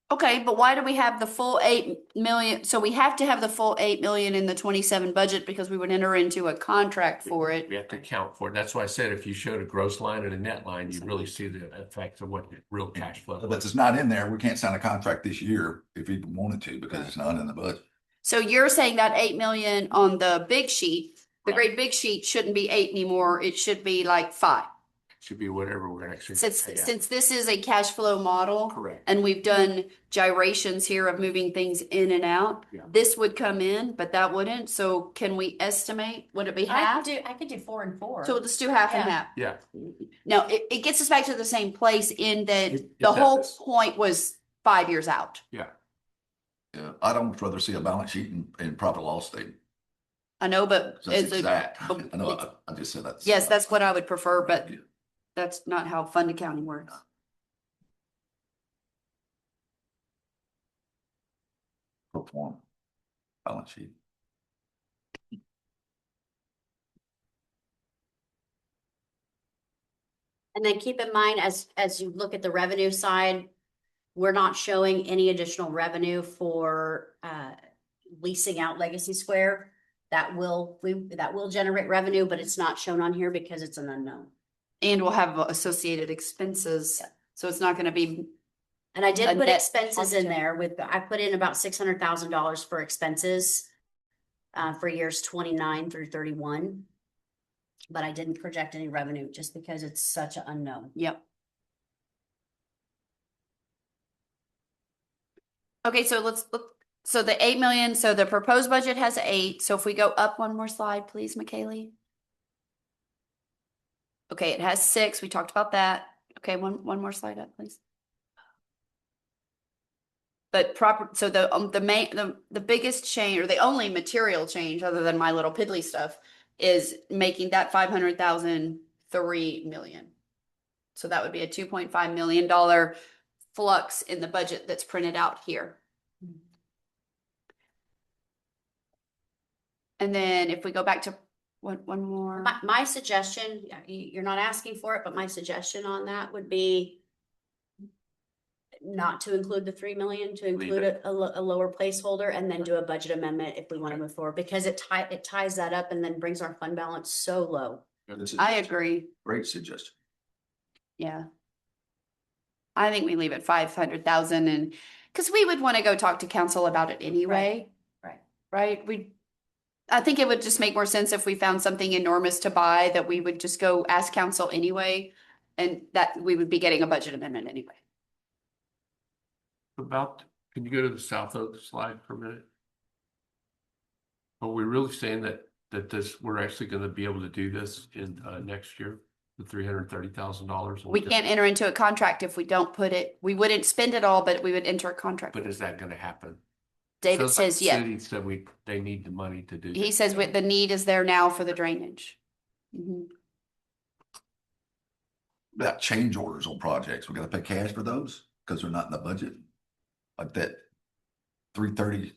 Okay, but why do we have the full 8 million? So we have to have the full 8 million in the 27 budget because we would enter into a contract for it. We have to account for it. That's why I said if you showed a gross line and a net line, you really see the effects of what the real cash flow. But it's not in there. We can't sign a contract this year if we wanted to because it's not in the budget. So you're saying that 8 million on the big sheet, the great big sheet shouldn't be 8 anymore. It should be like 5. Should be whatever we're actually. Since this is a cash flow model. Correct. And we've done gyrations here of moving things in and out. Yeah. This would come in, but that wouldn't. So can we estimate? Would it be half? I could do 4 and 4. So let's do half and Yeah. half. Yeah. No, it gets us back to the same place in that It the whole does. point was 5 years out. Yeah. Yeah, I'd almost rather see a balance sheet and profit loss statement. I know, but That's as a, exact. I know, I just said that. yes, that's what I would prefer, but that's not how fund accounting works. Pro forma balance sheet. And then keep in mind, as you look at the revenue side, we're not showing any additional revenue for leasing out Legacy Square. That will generate revenue, but it's not shown on here because it's an unknown. And we'll have associated expenses, so it's not gonna be. And I did A put net expenses in positive. there I put in about $600,000 for expenses for years 29 through 31. But I didn't project any revenue just because it's such an unknown. Yep. Okay, so let's look, so the 8 million, so the proposed budget has 8, so if we go up one more slide, please, McKaylee. Okay, it has 6, we talked about that. Okay, one more slide up, please. But so the biggest change, or the only material change other than my little piddly stuff, is making that 500,000 3 million. So that would be a $2.5 million flux in the budget that's printed out here. And then if we go back to One more. My suggestion, you're not asking for it, but my suggestion on that would be not to include the 3 million, to include a lower placeholder, and then do a budget amendment if we want to move forward, because it ties that up and then brings our fund balance so low. I agree. Great suggestion. Yeah. I think we leave it 500,000, and because we would want to go talk to council about it anyway. Right. I think it would just make more sense if we found something enormous to buy that we would just go ask council anyway, and that we would be getting a budget amendment anyway. Can you go to the South Oak slide for a minute? Are we really saying that we're actually going to be able to do this in next year, the $330,000? We can't enter into a contract if we don't put it, we wouldn't spend it all, but we would enter a contract. But is that going to happen? David says yes. City said they need the money to do. He says the need is there now for the drainage. About change orders on projects, we gotta pay cash for those because they're not in the budget. Like that 330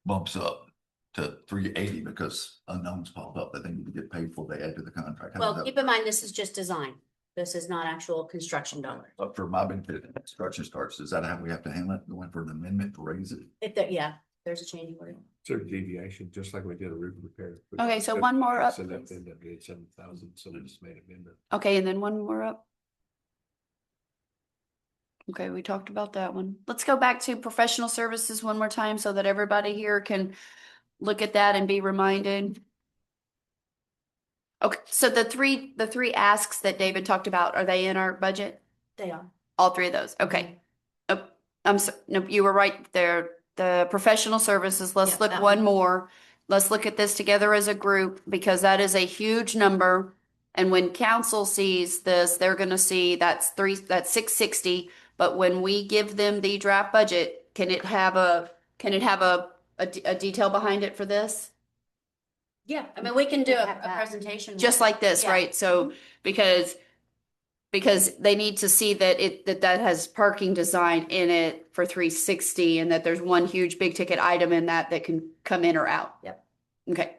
bumps up to 380 because unknowns pop up that they need to get paid for, they add to the contract. How does Well, that keep in mind, this is just design. This is not actual construction dollars. work? For my benefit, if construction starts, is that how we have to handle it? Going for an amendment to raise it? There's a change order. Sort of deviation, just like we did a roof repair. Okay, so one more up. So that ended up being 7,000, so they just made an amendment. Okay, and then one more up. Okay, we talked about that one. Let's go back to professional services one more time so that everybody here can look at that and be reminded. Okay, so the three asks that David talked about, are they in our budget? They are. All three of those, okay. Oh, no, you were right there. The professional services, let's look one more. Let's look at this together as a group because that is a huge number. And when council sees this, they're gonna see that's 660. But when we give them the draft budget, can it have a detail behind it for this? Yeah, I mean, we can do a presentation. Just like this, Yeah. right? So because they need to see that that has parking design in it for 360 and that there's one huge big ticket item in that can come in or out. Yep. Okay.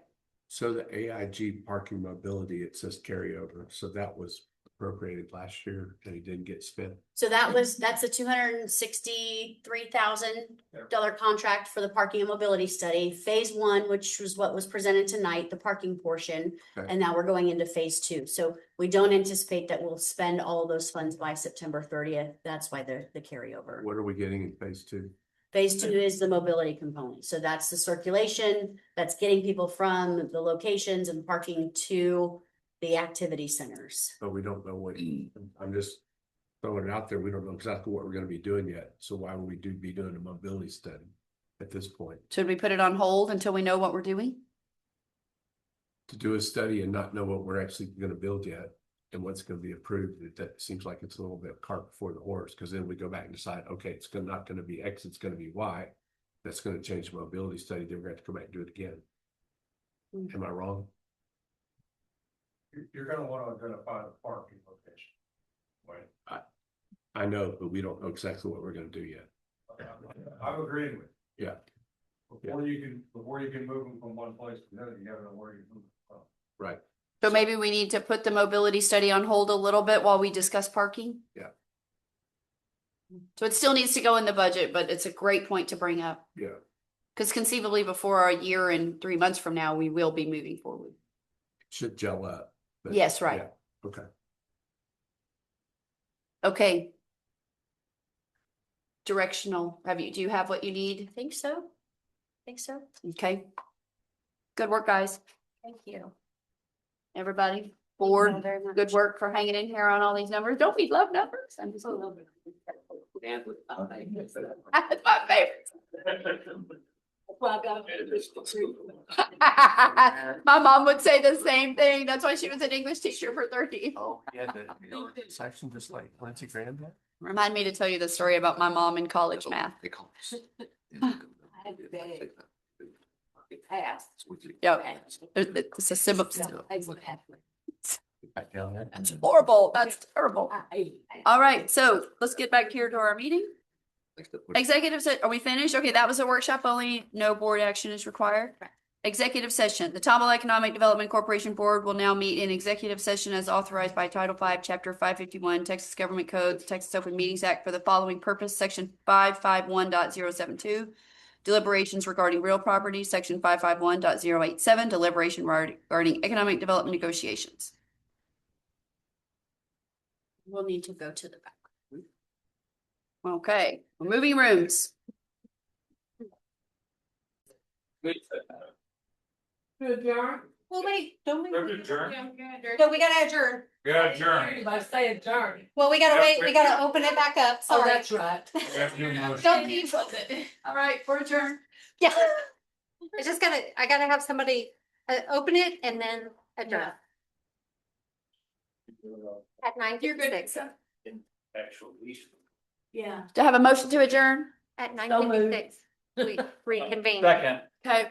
So the AIG parking mobility, it says carryover. So that was appropriated last year and it didn't get spent. So that's a $263,000 contract for the parking and mobility study. Phase 1, which was what was presented tonight, the parking portion. Okay. And now we're going into phase 2. So we don't anticipate that we'll spend all of those funds by September 30th. That's why the carryover. What are we getting in phase 2? Phase 2 is the mobility component. So that's the circulation, that's getting people from the locations and parking to the activity centers. But we don't know what, I'm just throwing it out there. We don't know exactly what we're going to be doing yet. So why would we be doing a mobility study at this point? Should we put it on hold until we know what we're doing? To do a study and not know what we're actually going to build yet and what's going to be approved, that seems like it's a little bit cart before the horse, because then we go back and decide, okay, it's not going to be X, it's going to be Y. That's going to change the mobility study. Then we're going to have to come back and do it again. Am I wrong? You're gonna want to identify the parking location. Right. I know, but we don't know exactly what we're going to do yet. I'm agreeing with you. Yeah. Before you can move them from one place to another, you gotta know where you're moving from. Right. So maybe we need to put the mobility study on hold a little bit while we discuss parking? Yeah. So it still needs to go in the budget, but it's a great point to bring up. Yeah. Because conceivably before a year and 3 months from now, we will be moving forward. Should gel up. But Yes, right. yeah, okay. Okay. Directional. Do you have what you need? Think so. Okay. Good work, guys. Thank you. Everybody, board, you very much. good work for hanging in here on all these numbers. Don't we love numbers? I'm just a little bit. That's my favorite. My mom would say the same thing. That's why she was an English teacher for 30. Oh, yeah, the section just like Lindsey Graham did. Remind me to tell you the story about my mom in college math. Yeah, it's a symbol. That's horrible. That's terrible. All right, so let's get back here to our meeting. Executive, are we finished? Okay, that was a workshop only. No board action is required. Executive session. The Tomball Economic Development Corporation Board will now meet in executive session as authorized by Title V, Chapter 551, Texas Government Code, Texas Open Meetings Act for the following purpose: Section 551.072, deliberations regarding real property; Section 551.087, deliberation regarding economic development negotiations. We'll need to go to the back. Okay, we're moving rooms. Adjourn? Well, wait, don't we? Adjourn. No, we gotta adjourn. Yeah, adjourn. I say adjourn. Well, we gotta wait, we gotta open it back up, Oh, sorry. that's right. Don't leave. All right, for adjourn. Yeah. I gotta have somebody open it and then adjourn. At 9:56. Yeah. Do I have a motion to adjourn? At 9:56, we reconvene. Second. Okay.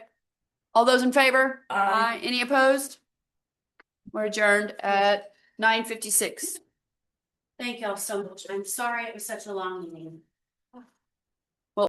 All those in favor? Aye. Any opposed? We're adjourned at 9:56. Thank y'all so much. I'm sorry it was such a long meeting.